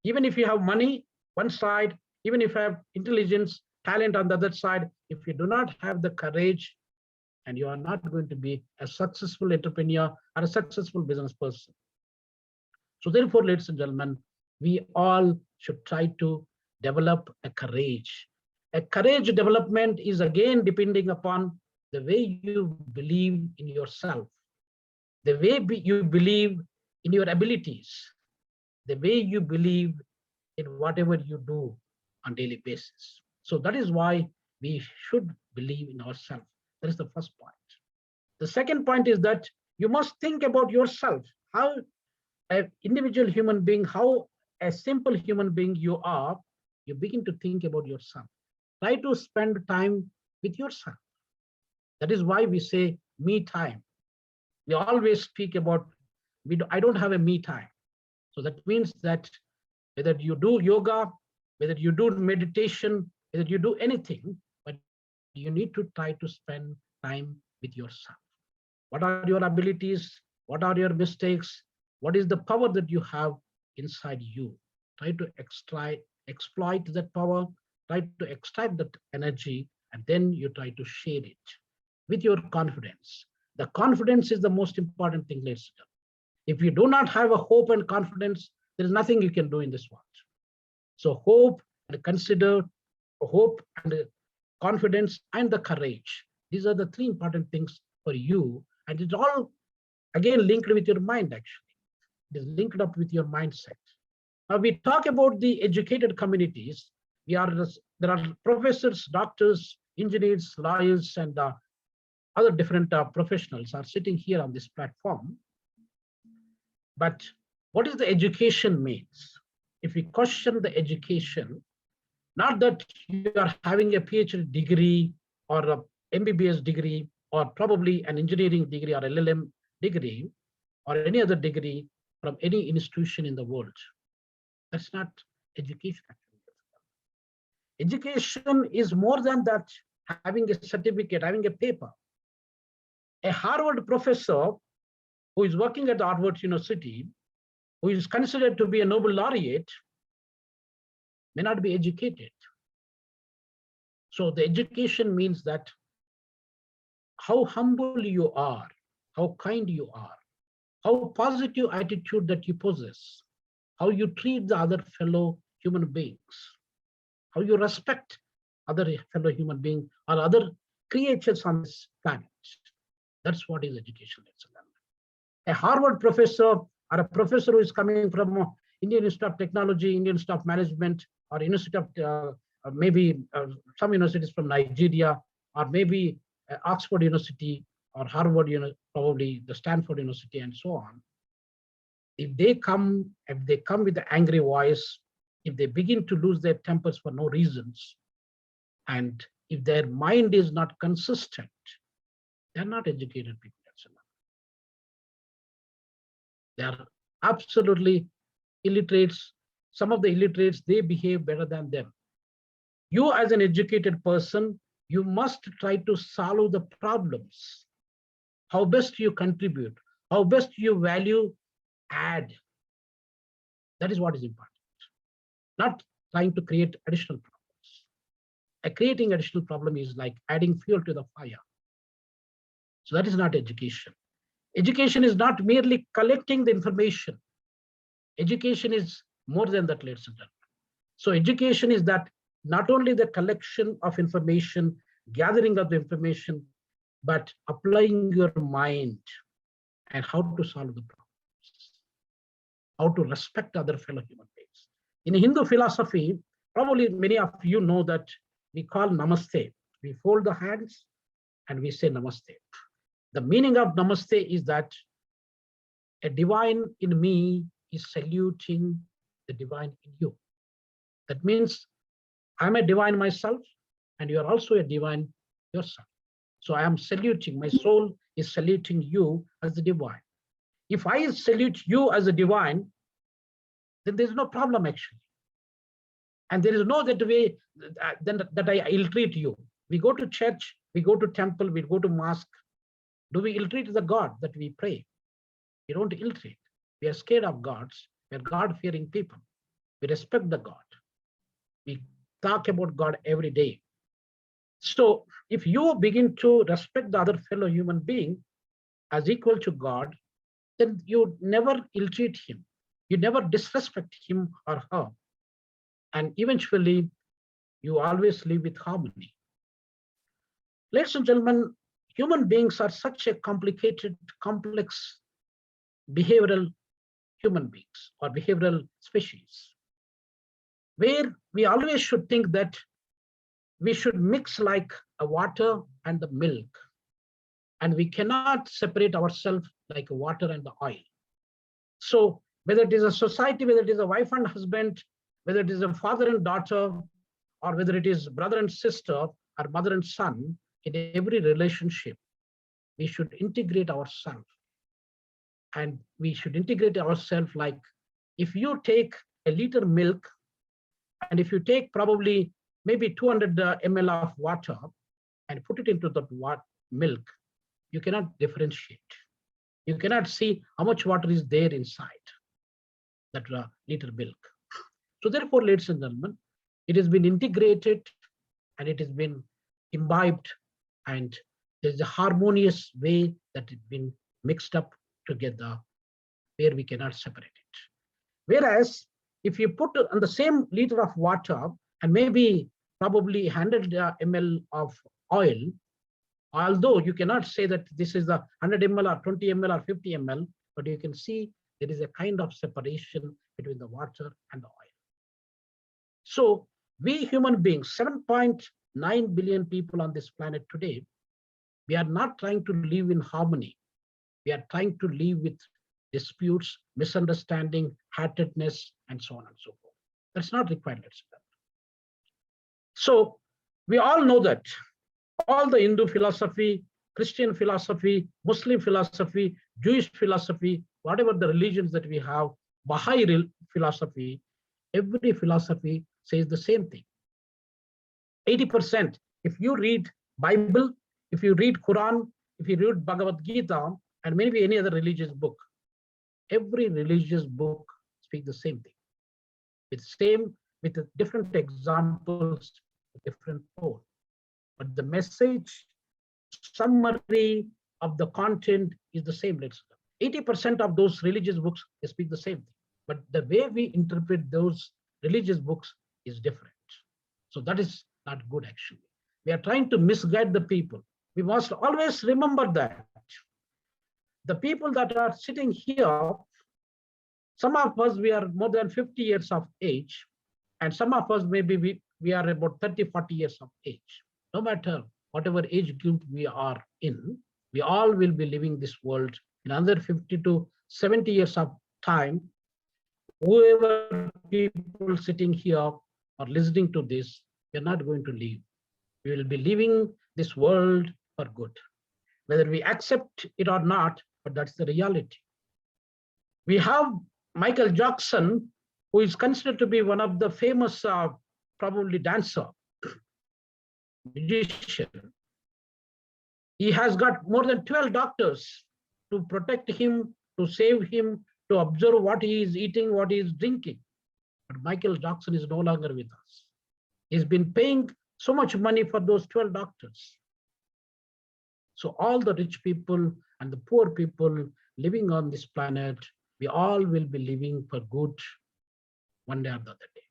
Even if you have money one side, even if you have intelligence, talent on the other side, if you do not have the courage, and you are not going to be a successful entrepreneur or a successful business person. So therefore, ladies and gentlemen, we all should try to develop a courage. A courage development is again depending upon the way you believe in yourself, the way you believe in your abilities, the way you believe in whatever you do on daily basis. So that is why we should believe in ourselves. That is the first point. The second point is that you must think about yourself, how an individual human being, how a simple human being you are, you begin to think about yourself. Try to spend time with yourself. That is why we say me time. We always speak about, I don't have a me time. So that means that whether you do yoga, whether you do meditation, whether you do anything, but you need to try to spend time with yourself. What are your abilities? What are your mistakes? What is the power that you have inside you? Try to exploit that power, try to extract that energy, and then you try to share it with your confidence. The confidence is the most important thing, ladies and gentlemen. If you do not have a hope and confidence, there is nothing you can do in this world. So hope and consider hope and confidence and the courage. These are the three important things for you. And it's all, again, linked with your mind, actually. It is linked up with your mindset. Now we talk about the educated communities. There are professors, doctors, engineers, lawyers, and other different professionals are sitting here on this platform. But what is the education means? If we question the education, not that you are having a PhD degree or a MBBS degree or probably an engineering degree or LLM degree or any other degree from any institution in the world. That's not education. Education is more than that, having a certificate, having a paper. A Harvard professor who is working at Harvard University, who is considered to be a Nobel laureate, may not be educated. So the education means that how humble you are, how kind you are, how positive attitude that you possess, how you treat the other fellow human beings, how you respect other fellow human being or other creatures on this planet. That's what is education. A Harvard professor or a professor who is coming from Indian Institute of Technology, Indian Institute of Management, or University of maybe some universities from Nigeria, or maybe Oxford University or Harvard, probably the Stanford University, and so on. If they come with an angry voice, if they begin to lose their tempers for no reasons, and if their mind is not consistent, they're not educated people. They are absolutely illiterates. Some of the illiterates, they behave better than them. You as an educated person, you must try to solve the problems. How best you contribute, how best you value add. That is what is important. Not trying to create additional problems. Creating additional problem is like adding fuel to the fire. So that is not education. Education is not merely collecting the information. Education is more than that, ladies and gentlemen. So education is that not only the collection of information, gathering of the information, but applying your mind and how to solve the problems, how to respect other fellow human beings. In Hindu philosophy, probably many of you know that we call namaste. We fold the hands and we say namaste. The meaning of namaste is that a divine in me is saluting the divine in you. That means I'm a divine myself, and you are also a divine yourself. So I am saluting, my soul is saluting you as the divine. If I salute you as a divine, then there's no problem actually. And there is no that way that I ill-treat you. We go to church, we go to temple, we go to mosque. Do we ill-treat the God that we pray? We don't ill-treat. We are scared of gods. We are God-fearing people. We respect the God. We talk about God every day. So if you begin to respect the other fellow human being as equal to God, then you never ill-treat him. You never disrespect him or her. And eventually, you always live with harmony. Ladies and gentlemen, human beings are such a complicated, complex behavioral human beings or behavioral species, where we always should think that we should mix like a water and the milk, and we cannot separate ourselves like water and the oil. So whether it is a society, whether it is a wife and husband, whether it is a father and daughter, or whether it is brother and sister or mother and son, in every relationship, we should integrate ourselves. And we should integrate ourselves like, if you take a liter milk, and if you take probably maybe 200 ml of water and put it into the milk, you cannot differentiate. You cannot see how much water is there inside that liter milk. So therefore, ladies and gentlemen, it has been integrated and it has been imbibed, and there's a harmonious way that it's been mixed up together where we cannot separate it. Whereas if you put on the same liter of water and maybe probably 100 ml of oil, although you cannot say that this is a 100 ml or 20 ml or 50 ml, but you can see there is a kind of separation between the water and the oil. So we human beings, 7.9 billion people on this planet today, we are not trying to live in harmony. We are trying to live with disputes, misunderstanding, hatredness, and so on and so forth. That's not required. So we all know that all the Hindu philosophy, Christian philosophy, Muslim philosophy, Jewish philosophy, whatever the religions that we have, Baha'i philosophy, every philosophy says the same thing. 80%, if you read Bible, if you read Quran, if you read Bhagavad Gita and maybe any other religious book, every religious book speaks the same thing. It's same with different examples, different tone. But the message, summary of the content is the same. 80% of those religious books, they speak the same thing. But the way we interpret those religious books is different. So that is not good, actually. We are trying to misguide the people. We must always remember that. The people that are sitting here, some of us, we are more than 50 years of age, and some of us, maybe we are about 30, 40 years of age. No matter whatever age group we are in, we all will be living this world in another 50 to 70 years of time. Whoever people sitting here or listening to this, we are not going to leave. We will be leaving this world for good. Whether we accept it or not, but that's the reality. We have Michael Jackson, who is considered to be one of the famous, probably dancer, musician. He has got more than 12 doctors to protect him, to save him, to observe what he is eating, what he is drinking. But Michael Jackson is no longer with us. He's been paying so much money for those 12 doctors. So all the rich people and the poor people living on this planet, we all will be living for good one day or the other day.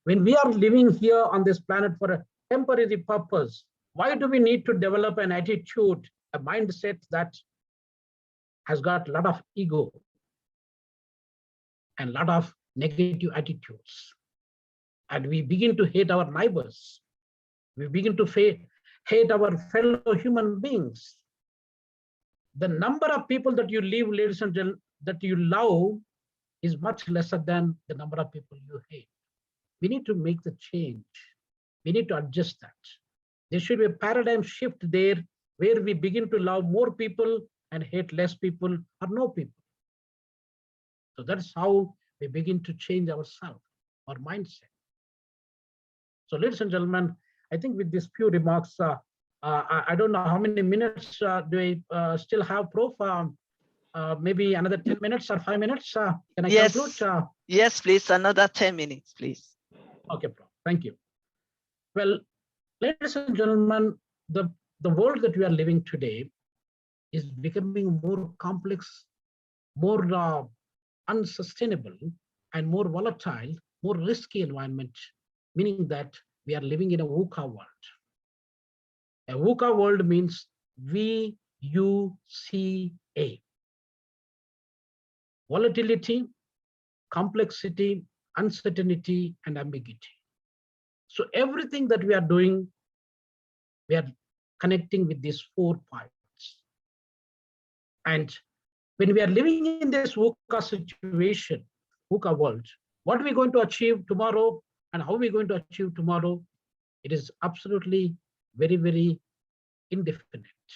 When we are living here on this planet for a temporary purpose, why do we need to develop an attitude, a mindset that has got a lot of ego and a lot of negative attitudes? And we begin to hate our neighbors. We begin to hate our fellow human beings. The number of people that you live, ladies and gentlemen, that you love is much lesser than the number of people you hate. We need to make the change. We need to adjust that. There should be a paradigm shift there where we begin to love more people and hate less people or no people. So that's how we begin to change ourselves, our mindset. So ladies and gentlemen, I think with these few remarks, I don't know how many minutes do I still have, Prof? Maybe another 10 minutes or 5 minutes. Can I conclude? Yes, please. Another 10 minutes, please. Okay, Prof. Thank you. Well, ladies and gentlemen, the world that we are living today is becoming more complex, more unsustainable, and more volatile, more risky environment, meaning that we are living in a VUCA world. A VUCA world means VUCA. Volatility, complexity, uncertainty, and ambiguity. So everything that we are doing, we are connecting with these 4 points. And when we are living in this VUCA situation, VUCA world, what are we going to achieve tomorrow and how are we going to achieve tomorrow? It is absolutely very, very indefinite,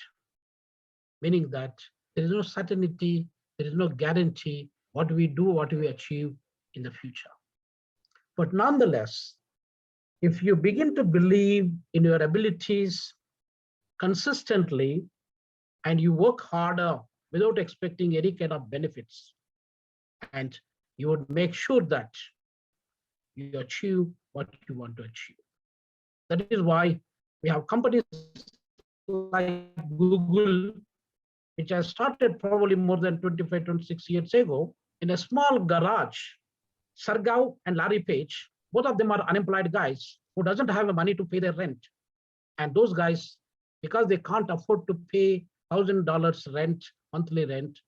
meaning that there is no certainty, there is no guarantee what we do, what we achieve in the future. But nonetheless, if you begin to believe in your abilities consistently and you work harder without expecting any kind of benefits, and you would make sure that you achieve what you want to achieve. That is why we have companies like Google, which has started probably more than 25, 26 years ago in a small garage. Sergey and Larry Page, both of them are unemployed guys who doesn't have the money to pay their rent. And those guys, because they can't afford to pay $1,000 rent, monthly rent,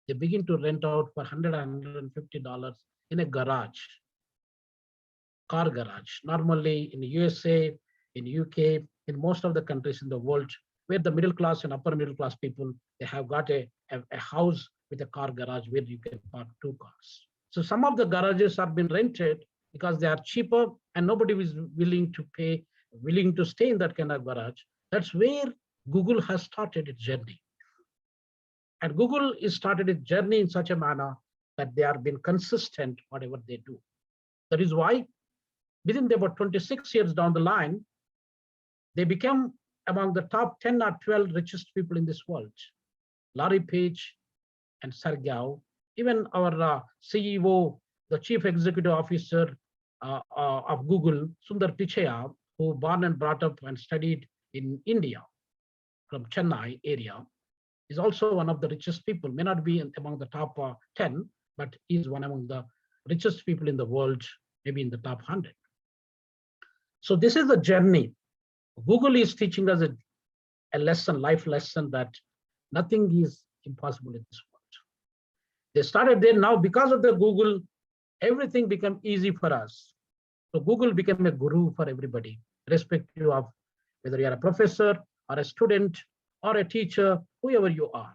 they begin to rent out for $100 and $150 in a garage, car garage. Normally in the USA, in UK, in most of the countries in the world, where the middle class and upper middle class people, they have got a house with a car garage where you can park 2 cars. So some of the garages have been rented because they are cheaper and nobody is willing to stay in that kind of garage. That's where Google has started its journey. And Google has started its journey in such a manner that they are being consistent whatever they do. That is why within about 26 years down the line, they became among the top 10 or 12 richest people in this world. Larry Page and Sergey, even our CEO, the Chief Executive Officer of Google, Sundar Pichai, who born and brought up and studied in India from Chennai area, is also one of the richest people, may not be among the top 10, but is one among the richest people in the world, maybe in the top 100. So this is the journey. Google is teaching us a lesson, life lesson, that nothing is impossible in this world. They started there. Now, because of the Google, everything became easy for us. So Google became a guru for everybody, irrespective of whether you are a professor or a student or a teacher, whoever you are.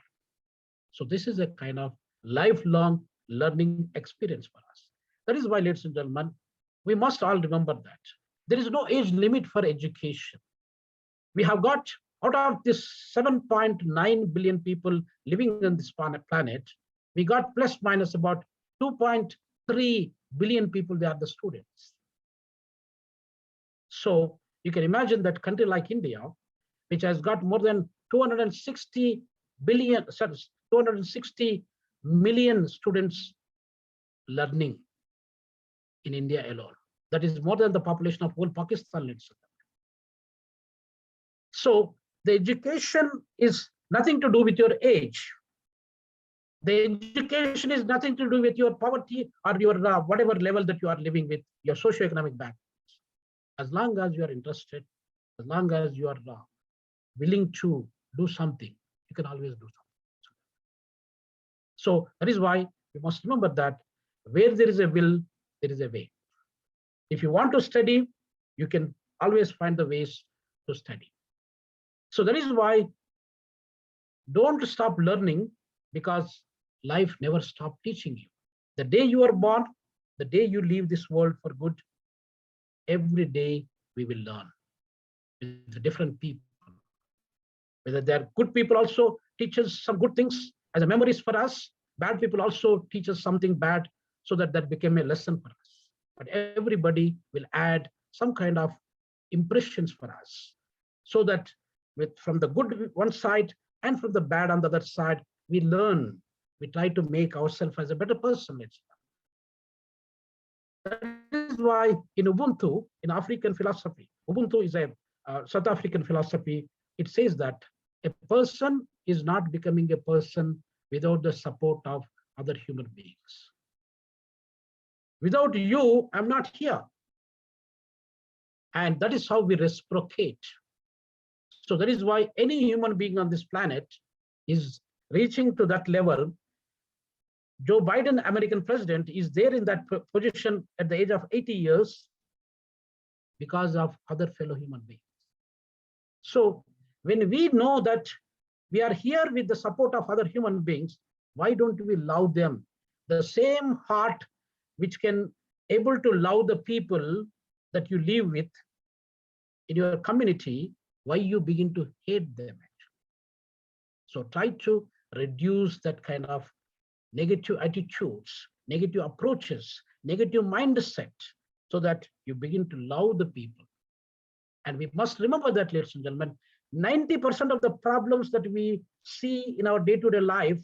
So this is a kind of lifelong learning experience for us. That is why, ladies and gentlemen, we must all remember that there is no age limit for education. We have got, out of this 7.9 billion people living on this planet, we got plus minus about 2.3 billion people, they are the students. So you can imagine that country like India, which has got more than 260 million students learning in India alone. That is more than the population of whole Pakistan. So the education is nothing to do with your age. The education is nothing to do with your poverty or your whatever level that you are living with, your socioeconomic background. As long as you are interested, as long as you are willing to do something, you can always do something. So that is why you must remember that where there is a will, there is a way. If you want to study, you can always find the ways to study. So that is why don't stop learning, because life never stops teaching you. The day you are born, the day you leave this world for good, every day we will learn with different people. Whether they are good people also teach us some good things as a memories for us. Bad people also teach us something bad, so that became a lesson for us. But everybody will add some kind of impressions for us, so that from the good one side and from the bad on the other side, we learn. We try to make ourselves as a better person. That is why in Ubuntu, in African philosophy, Ubuntu is a South African philosophy. It says that a person is not becoming a person without the support of other human beings. Without you, I'm not here. And that is how we reciprocate. So that is why any human being on this planet is reaching to that level. Joe Biden, American president, is there in that position at the age of 80 years because of other fellow human beings. So when we know that we are here with the support of other human beings, why don't we love them? The same heart which can able to love the people that you live with in your community, why you begin to hate them actually? So try to reduce that kind of negative attitudes, negative approaches, negative mindset, so that you begin to love the people. And we must remember that, ladies and gentlemen, 90% of the problems that we see in our day-to-day life,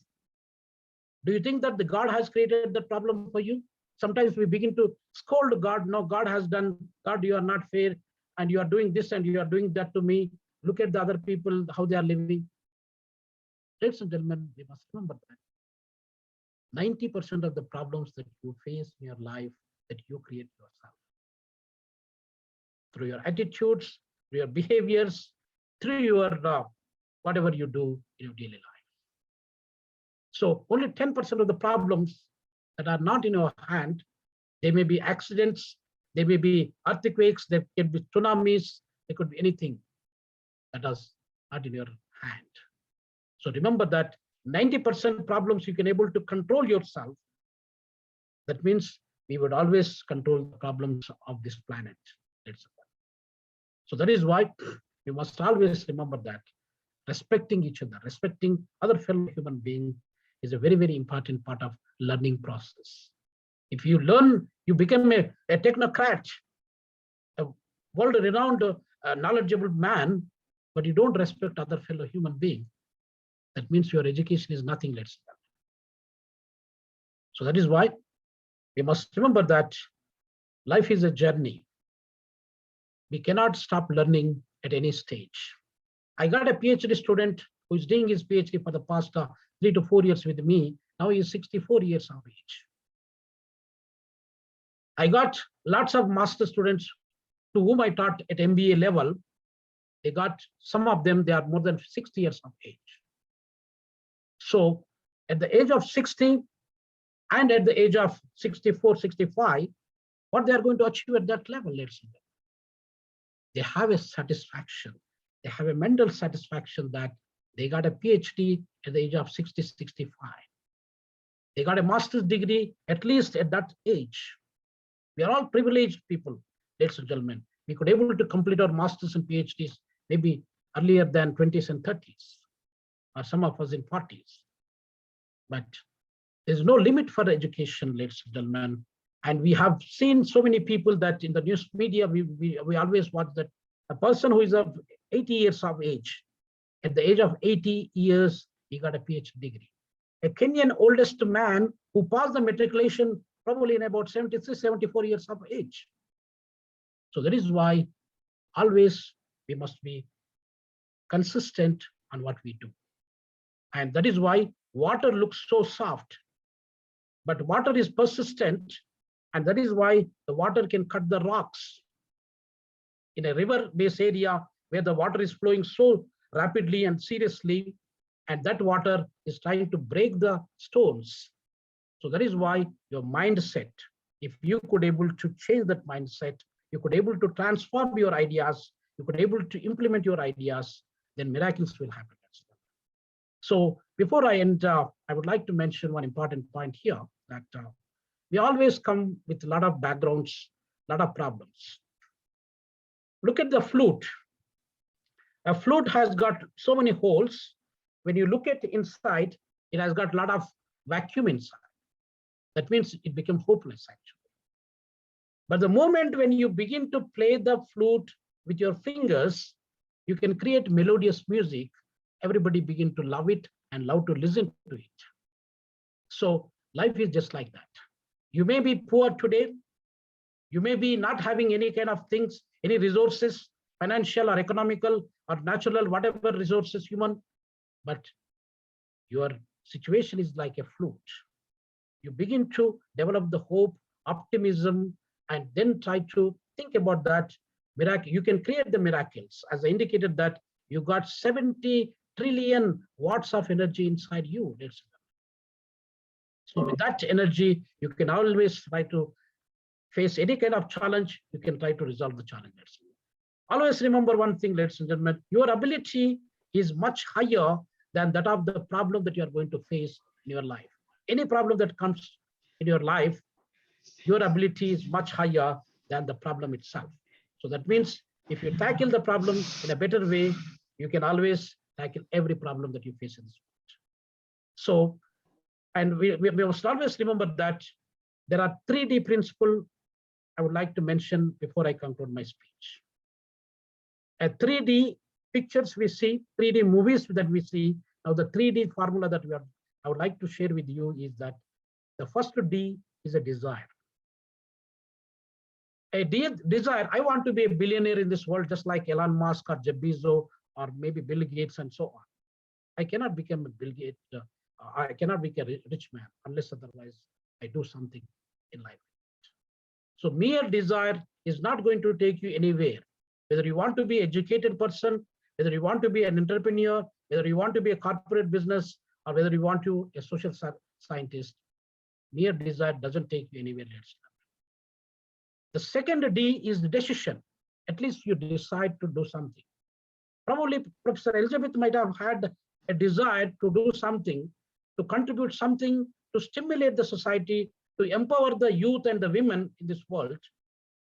do you think that the God has created the problem for you? Sometimes we begin to scold God. No, God has done, God, you are not fair, and you are doing this and you are doing that to me. Look at the other people, how they are living. Ladies and gentlemen, we must remember that 90% of the problems that you face in your life, that you create yourself. Through your attitudes, through your behaviors, through your whatever you do in your daily life. So only 10% of the problems that are not in your hand, they may be accidents, they may be earthquakes, they can be tsunamis, they could be anything that is not in your hand. So remember that 90% problems you can able to control yourself. That means we would always control the problems of this planet. So that is why we must always remember that respecting each other, respecting other fellow human beings is a very, very important part of learning process. If you learn, you become a technocrat, a world-renowned, knowledgeable man, but you don't respect other fellow human being, that means your education is nothing less than. So that is why we must remember that life is a journey. We cannot stop learning at any stage. I got a PhD student who is doing his PhD for the past 3 to 4 years with me. Now he is 64 years of age. I got lots of master students to whom I taught at MBA level. They got, some of them, they are more than 60 years of age. So at the age of 60 and at the age of 64, 65, what they are going to achieve at that level, let's say. They have a satisfaction. They have a mental satisfaction that they got a PhD at the age of 60, 65. They got a master's degree at least at that age. We are all privileged people, ladies and gentlemen. We could able to complete our masters and PhDs maybe earlier than 20s and 30s, or some of us in 40s. But there's no limit for education, ladies and gentlemen. And we have seen so many people that in the news media, we always watch that a person who is of 80 years of age, at the age of 80 years, he got a PhD degree. A Kenyan oldest man who passed the matriculation probably in about 73, 74 years of age. So that is why always we must be consistent on what we do. And that is why water looks so soft, but water is persistent. And that is why the water can cut the rocks. In a river-based area where the water is flowing so rapidly and seriously, and that water is trying to break the stones. So that is why your mindset, if you could able to change that mindset, you could able to transform your ideas, you could able to implement your ideas, then miracles will happen. So before I end, I would like to mention one important point here, that we always come with a lot of backgrounds, a lot of problems. Look at the flute. A flute has got so many holes. When you look at the inside, it has got a lot of vacuum inside. That means it becomes hopeless, actually. But the moment when you begin to play the flute with your fingers, you can create melodious music. Everybody begin to love it and love to listen to it. So life is just like that. You may be poor today. You may be not having any kind of things, any resources, financial or economical or natural, whatever resources, human, but your situation is like a flute. You begin to develop the hope, optimism, and then try to think about that miracle. You can create the miracles. As I indicated that you got 70 trillion watts of energy inside you. So with that energy, you can always try to face any kind of challenge. You can try to resolve the challenges. Always remember one thing, ladies and gentlemen, your ability is much higher than that of the problem that you are going to face in your life. Any problem that comes in your life, your ability is much higher than the problem itself. So that means if you tackle the problem in a better way, you can always tackle every problem that you face in this world. So, and we must always remember that there are 3D principles I would like to mention before I conclude my speech. A 3D pictures we see, 3D movies that we see. Now the 3D formula that I would like to share with you is that the first D is a desire. A desire, I want to be a billionaire in this world, just like Elon Musk or Jeff Bezos or maybe Bill Gates and so on. I cannot become a Bill Gates, I cannot become a rich man unless otherwise I do something in life. So mere desire is not going to take you anywhere. Whether you want to be an educated person, whether you want to be an entrepreneur, whether you want to be a corporate business, or whether you want to be a social scientist, mere desire doesn't take you anywhere else. The second D is the decision. At least you decide to do something. Probably Professor Elizabeth might have had a desire to do something, to contribute something, to stimulate the society, to empower the youth and the women in this world.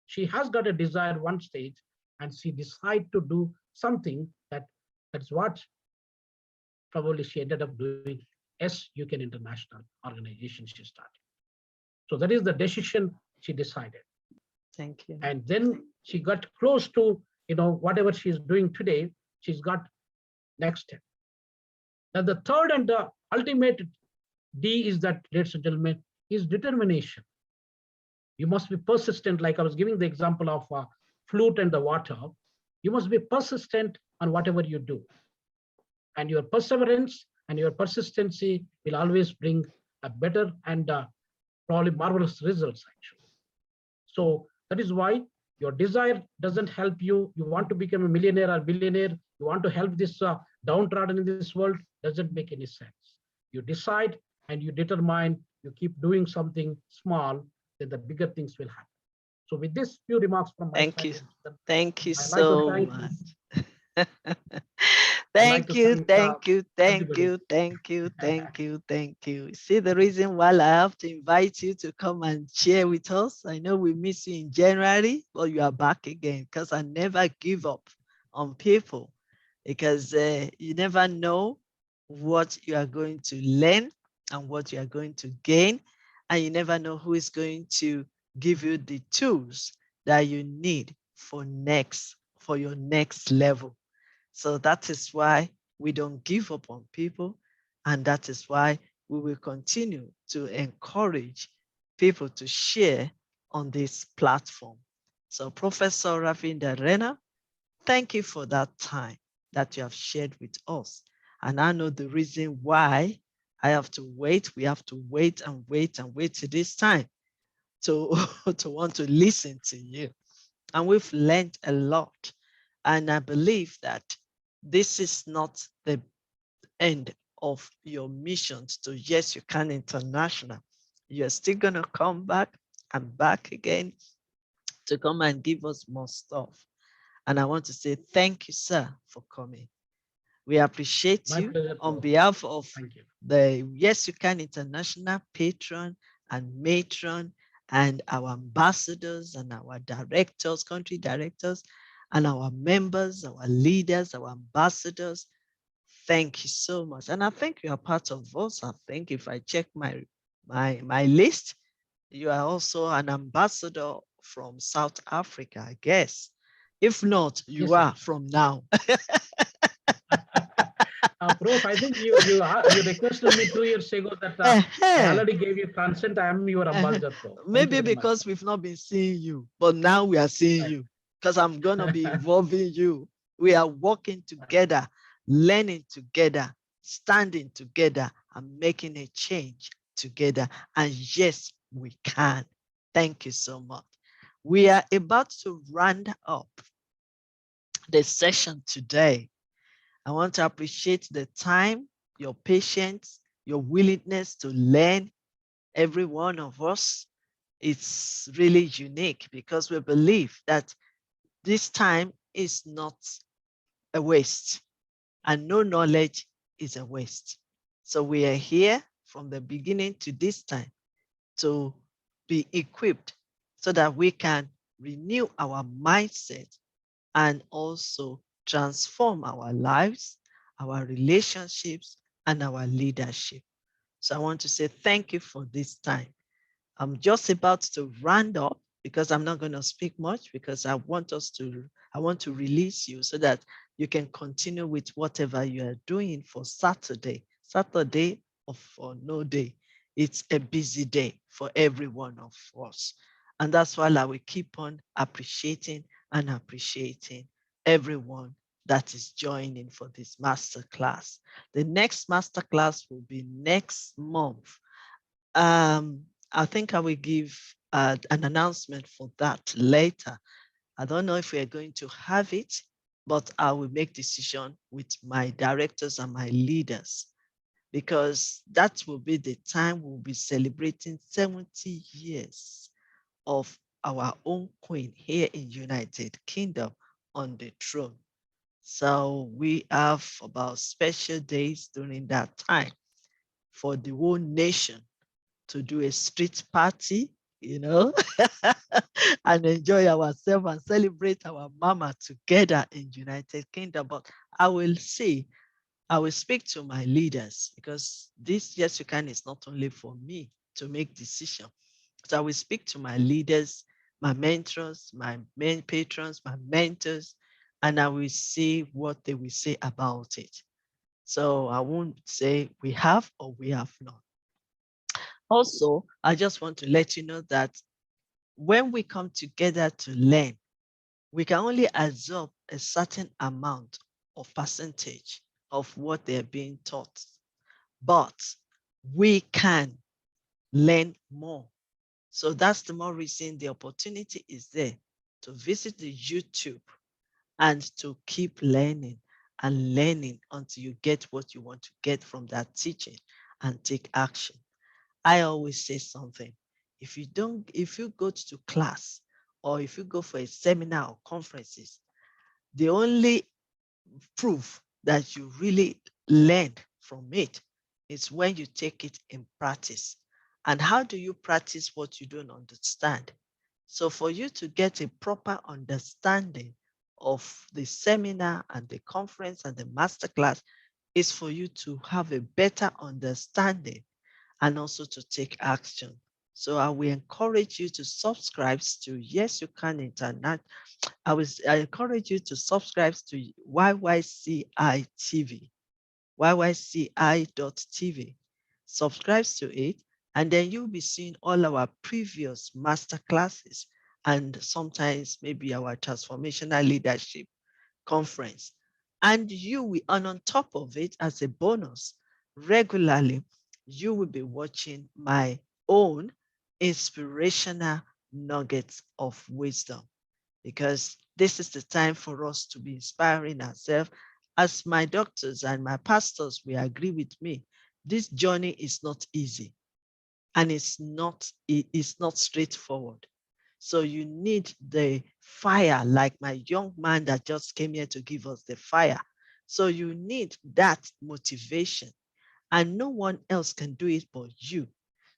She has got a desire one stage, and she decided to do something that's what probably she ended up doing. YYCI International organization she started. So that is the decision she decided. Thank you. And then she got close to, whatever she's doing today. she's got next step. And the third and the ultimate D is that, ladies and gentlemen, is determination. You must be persistent. Like I was giving the example of flute and the water. You must be persistent on whatever you do. And your perseverance and your persistency will always bring a better and probably marvelous results, actually. So that is why your desire doesn't help you. You want to become a millionaire or billionaire. You want to help this downtrodden in this world. Doesn't make any sense. You decide and you determine, you keep doing something small, then the bigger things will happen. So with this few remarks from my Thank side, you. Thank you I'd like to so thank much. like Thank to you, thank thank you, thank everybody. you, thank you, thank you, thank you. See the reason why I have to invite you to come and share with us. I know we missed you in January, but you are back again because I never give up on people because you never know what you are going to learn and what you are going to gain. And you never know who is going to give you the tools that you need for your next level. So that is why we don't give up on people. And that is why we will continue to encourage people to share on this platform. So Professor Ravinda Rena, thank you for that time that you have shared with us. And I know the reason why I have to wait. We have to wait and wait and wait till this time to, to want to listen to you. And we've learned a lot. And I believe that this is not the end of your missions to Yes You Can International. You're still going to come back and back again to come and give us more stuff. And I want to say thank you, sir, for coming. We appreciate My you pleasure, on Prof. behalf of Thank you. the Yes You Can International patron and matron and our ambassadors and our directors, country directors, and our members, our leaders, our ambassadors. Thank you so much. And I think you are part of us. I think if I check my list, you are also an ambassador from South Africa, I guess. If not, you Yes, are from now. Prof, I think you requested me 2 years ago that I already gave you consent. I am your ambassador, Prof. Thank Maybe you very much. because we've not been seeing you, but now we are seeing you because I'm going to be involving you. We are working together, learning together, standing together, and making a change together. And yes, we can. Thank you so much. We are about to round up the session today. I want to appreciate the time, your patience, your willingness to learn, every one of us. It's really unique because we believe that this time is not a waste and no knowledge is a waste. So we are here from the beginning to this time to be equipped so that we can renew our mindset and also transform our lives, our relationships, and our leadership. So I want to say thank you for this time. I'm just about to round up because I'm not going to speak much because I want to release you so that you can continue with whatever you are doing for Saturday or for no day. It's a busy day for every one of us. And that's why I will keep on appreciating and appreciating everyone that is joining for this masterclass. The next masterclass will be next month. I think I will give an announcement for that later. I don't know if we are going to have it, but I will make decision with my directors and my leaders because that will be the time we'll be celebrating 70 years of our own queen here in United Kingdom on the throne. So we have about special days during that time for the whole nation to do a street party, and enjoy ourselves and celebrate our mama together in United Kingdom. But I will speak to my leaders because this Yes You Can is not only for me to make decision. So I will speak to my leaders, my mentors, my main patrons, my mentors, and I will see what they will say about it. So I won't say we have or we have not. Also, I just want to let you know that when we come together to learn, we can only absorb a certain amount of percentage of what they're being taught, but we can learn more. So that's the more reason the opportunity is there to visit the YouTube and to keep learning and learning until you get what you want to get from that teaching and take action. I always say something. If you go to class or if you go for a seminar or conferences, the only proof that you really learned from it is when you take it in practice. And how do you practice what you don't understand? So for you to get a proper understanding of the seminar and the conference and the masterclass is for you to have a better understanding and also to take action. So I will encourage you to subscribe to Yes You Can Internet. I encourage you to subscribe to YYCI TV, YYCI.tv. Subscribe to it, and then you'll be seeing all our previous master classes and sometimes maybe our transformational leadership conference. And and on top of it, as a bonus, regularly, you will be watching my own inspirational nuggets of wisdom, because this is the time for us to be inspiring ourselves. As my doctors and my pastors will agree with me, this journey is not easy and it's not straightforward. So you need the fire, like my young man that just came here to give us the fire. So you need that motivation, and no one else can do it but you.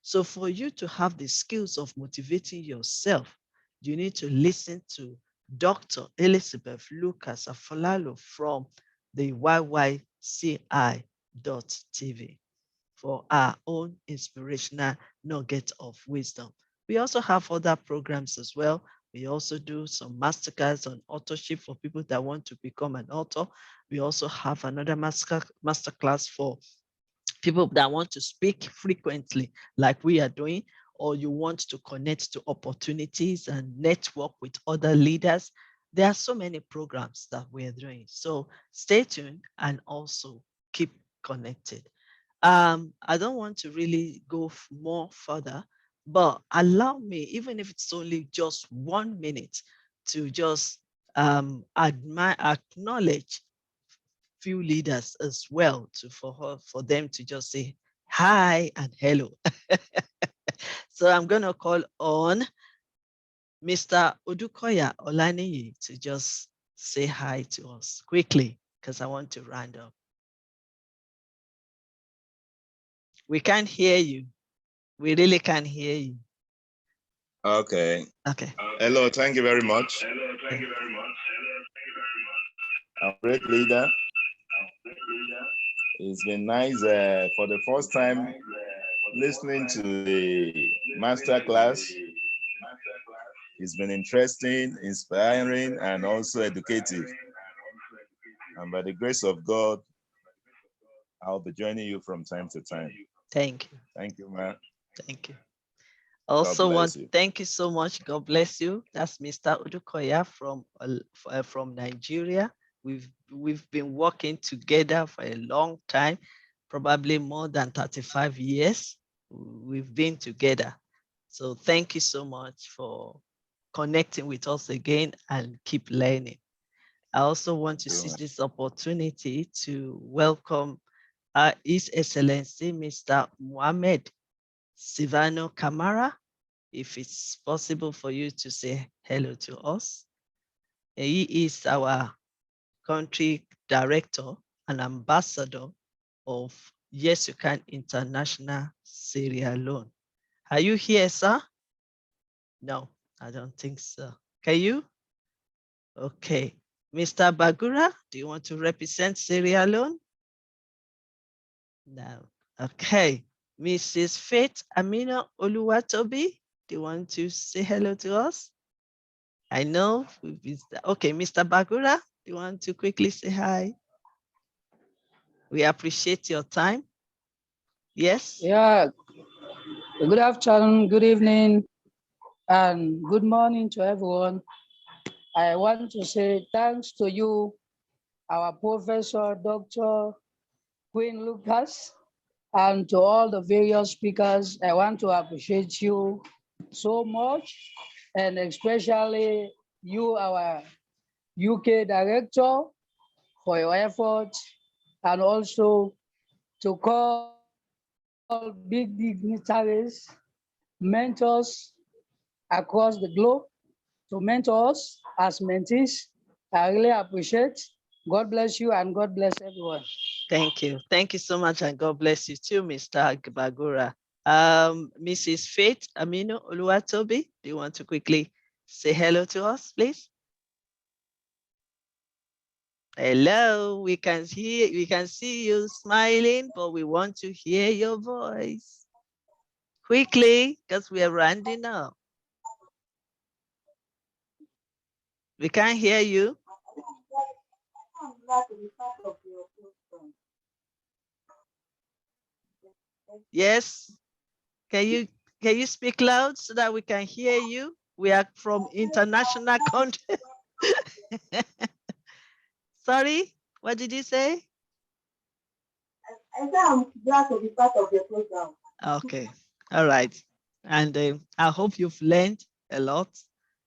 So for you to have the skills of motivating yourself, you need to listen to Dr. Elizabeth Lucas Afalalo from the YYCI.tv for our own inspirational nugget of wisdom. We also have other programs as well. We also do some masterclass on authorship for people that want to become an author. We also have another masterclass for people that want to speak frequently, like we are doing, or you want to connect to opportunities and network with other leaders. There are so many programs that we're doing. So stay tuned and also keep connected. I don't want to really go more further, but allow me, even if it's only just 1 minute, to just acknowledge few leaders as well for them to just say hi and hello. So I'm going to call on Mr. Odukoya Olaniyi to just say hi to us quickly, because I want to round up. We can't hear you. We really can't hear you. Okay. Okay. Hello, thank you very much. I'm a great leader. It's been nice for the first time listening to the master class. It's been interesting, inspiring, and also educative. And by the grace of God, I'll be joining you from time to time. Thank you. Thank you, man. Thank you. Also thank you so much. God bless you. That's Mr. Udukoya from Nigeria. We've been working together for a long time, probably more than 35 years. We've been together. So thank you so much for connecting with us again and keep learning. I also want to seize this opportunity to welcome His Excellency Mr. Mohammed Silvano Camara, if it's possible for you to say hello to us. He is our country director and ambassador of Yes You Can International Sierra Leone. Are you here, sir? No, I don't think so. Can you? Okay. Mr. Bagura, do you want to represent Sierra Leone? No. Okay. Mrs. Faith Amina Oluwatobi, do you want to say hello to us? I know. Okay, Mr. Bagura, Do you want to quickly say hi? We appreciate your time. Yes? Yeah, good afternoon, good evening, and good morning to everyone. I want to say thanks to you, our Professor Dr. Queen Lucas, and to all the various speakers. I want to appreciate you so much, and especially you, our UK director, for your efforts, and also to call big dignitaries, mentors across the globe to mentor us as mentees. I really appreciate. God bless you and God bless everyone. Thank you. Thank you so much, and God bless you too, Mr. Bagura. Mrs. Faith Amino Oluwatobi, do you want to quickly say hello to us, please? Hello, we can see you smiling, but we want to hear your voice. Quickly, because we are rounding up. We can't hear you. Yes. Can you speak loud so that we can hear you? We are from international country. Sorry, what did you say? I said I'm glad to be part of your program. Okay, all right. And I hope you've learned a lot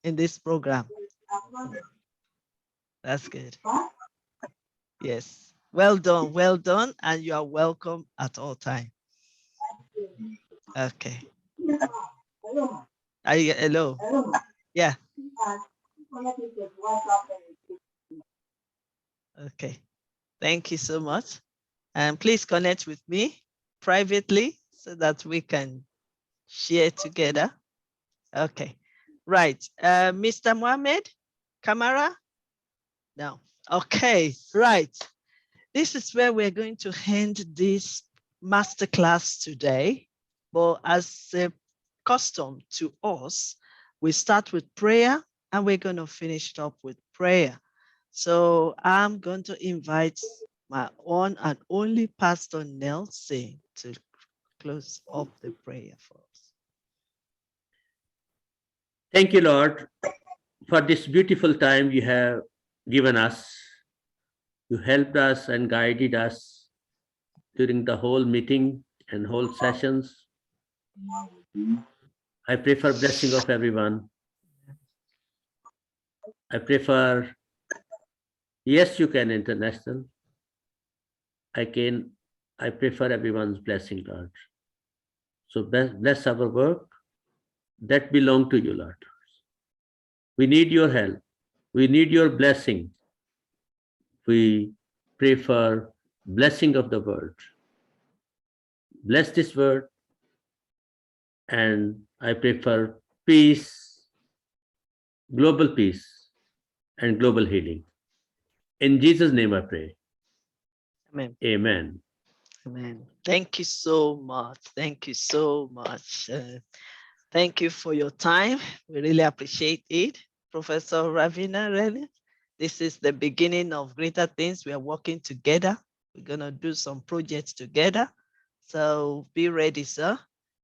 in this program. That's good. Yes, well done, and you are welcome at all time. Okay. Hello. Yeah. Okay. Thank you so much. And please connect with me privately so that we can share together. Okay. Right. Mr. Mohammed, Kamara? No. Okay. Right. This is where we're going to end this masterclass today. But as a custom to us, we start with prayer and we're going to finish it up with prayer. So I'm going to invite my one and only Pastor Nelson to close up the prayer for us. Thank you, Lord, for this beautiful time you have given us. You helped us and guided us during the whole meeting and whole sessions. I pray for blessing of everyone. I pray for Yes, You Can International. I pray for everyone's blessing, Lord. So bless our work that belong to you, Lord. We need your help. We need your blessing. We pray for blessing of the word. Bless this word, and I pray for peace, global peace, and global healing. In Jesus' name I pray. Amen. Amen. Amen. Thank you so much. Thank you so much. Thank you for your time. We really appreciate it. Professor Ravina, really. This is the beginning of greater things. We are working together. We're going to do some projects together. So be ready, sir.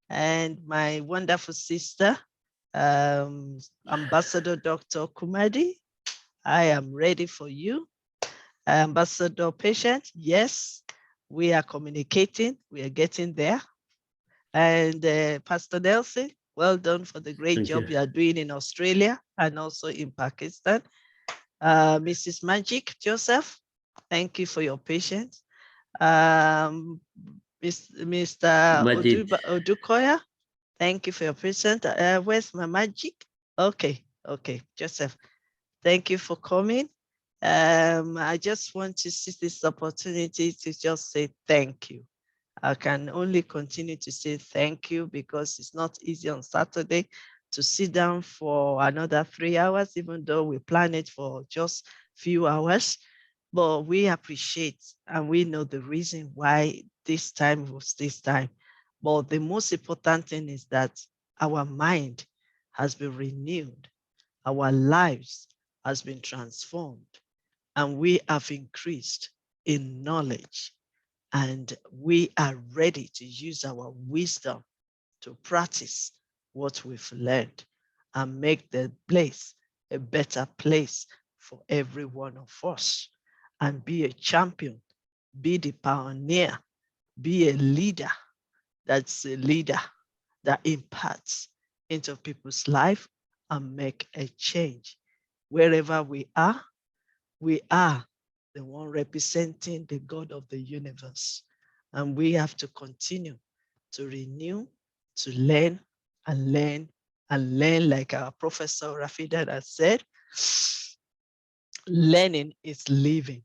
And my wonderful sister, Ambassador Dr. Kumarti, I am ready for you. Ambassador Patient, yes, we are communicating. We are getting there. And Pastor Nelson, well done for the great job you are doing in Australia and also in Pakistan. Mrs. Magic Joseph, thank you for your patience. Mr. Odukoya, thank you for your patience. Where's my magic? Okay, Joseph, thank you for coming. I just want to seize this opportunity to just say thank you. I can only continue to say thank you because it's not easy on Saturday to sit down for another 3 hours, even though we plan it for just few hours. But we appreciate and we know the reason why this time was this time. But the most important thing is that our mind has been renewed. Our lives has been transformed. and we have increased in knowledge, and we are ready to use our wisdom to practice what we've learned and make the place a better place for every one of us, and be a champion, be the pioneer, be a leader that's a leader that impacts into people's life and make a change. Wherever we are the one representing the God of the universe. And we have to continue to renew, to learn and learn and learn, like our Professor Rafida has said. Learning is living.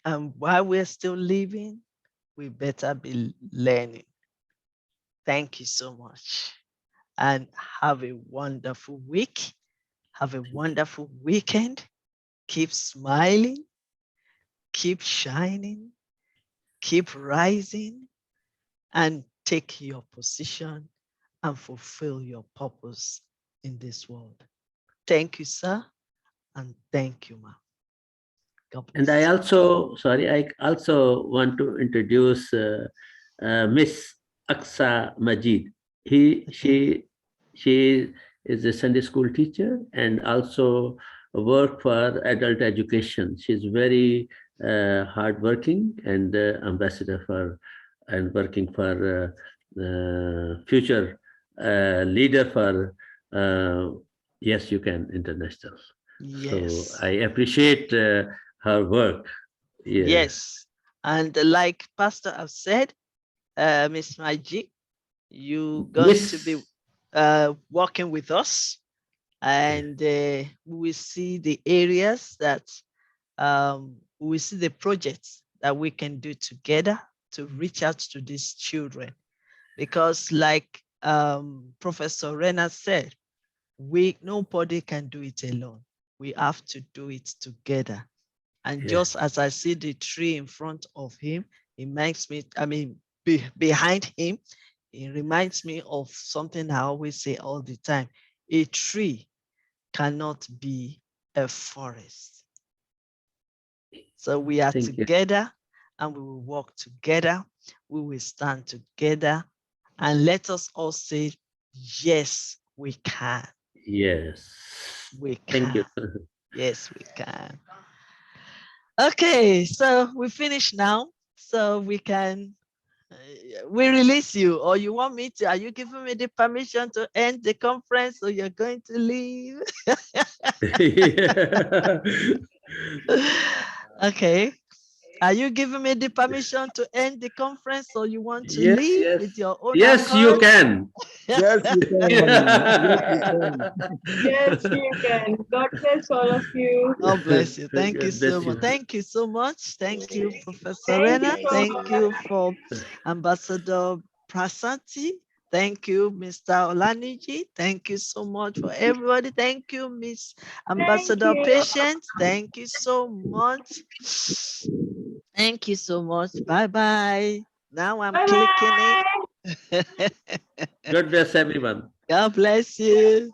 And while we're still living, we better be learning. Thank you so much. And have a wonderful week. Have a wonderful weekend. Keep smiling. Keep shining. Keep rising. And take your position and fulfill your purpose in this world. Thank you, sir. And thank you, ma'am. And I also want to introduce Miss Aksa Majid. She is a Sunday school teacher and also work for adult education. She's very hardworking and ambassador for and working for future leader for Yes You Can International. Yes. So I appreciate her work. Yes. And like Pastor have said, Miss Majid, you're going to be working with us, and we will see the areas that we will see the projects that we can do together to reach out to these children. Because like Professor Rena said, nobody can do it alone. We have to do it together. And just as I see the tree in front of him, it makes me, behind him, it reminds me of something I always say all the time. A tree cannot be a forest. So we are together and we will work together. We will stand together, and let us all say, yes, we can. Yes. We can. Thank you. Yes, we can. Okay, so we finished now. So we can, we release you, or you want me to, are you giving me the permission to end the conference, or you're going to leave? Okay. Are you giving me the permission to end the conference, or you want to leave with your own Yes, you accord? can. Yes, you can. Yes, you can. Yes, you can. God bless all of you. God bless you. Thank you God so bless much. you. Thank you so much. Thank you, Professor Thank you Rena. so Thank much. you for Ambassador Prasashi. Thank you, Mr. Olaniji. Thank you so much for everybody. Thank you, Miss Ambassador you. Patience. Thank you so much. Thank you so much. Bye-bye. Now I'm clicking it. God bless everyone. God bless you.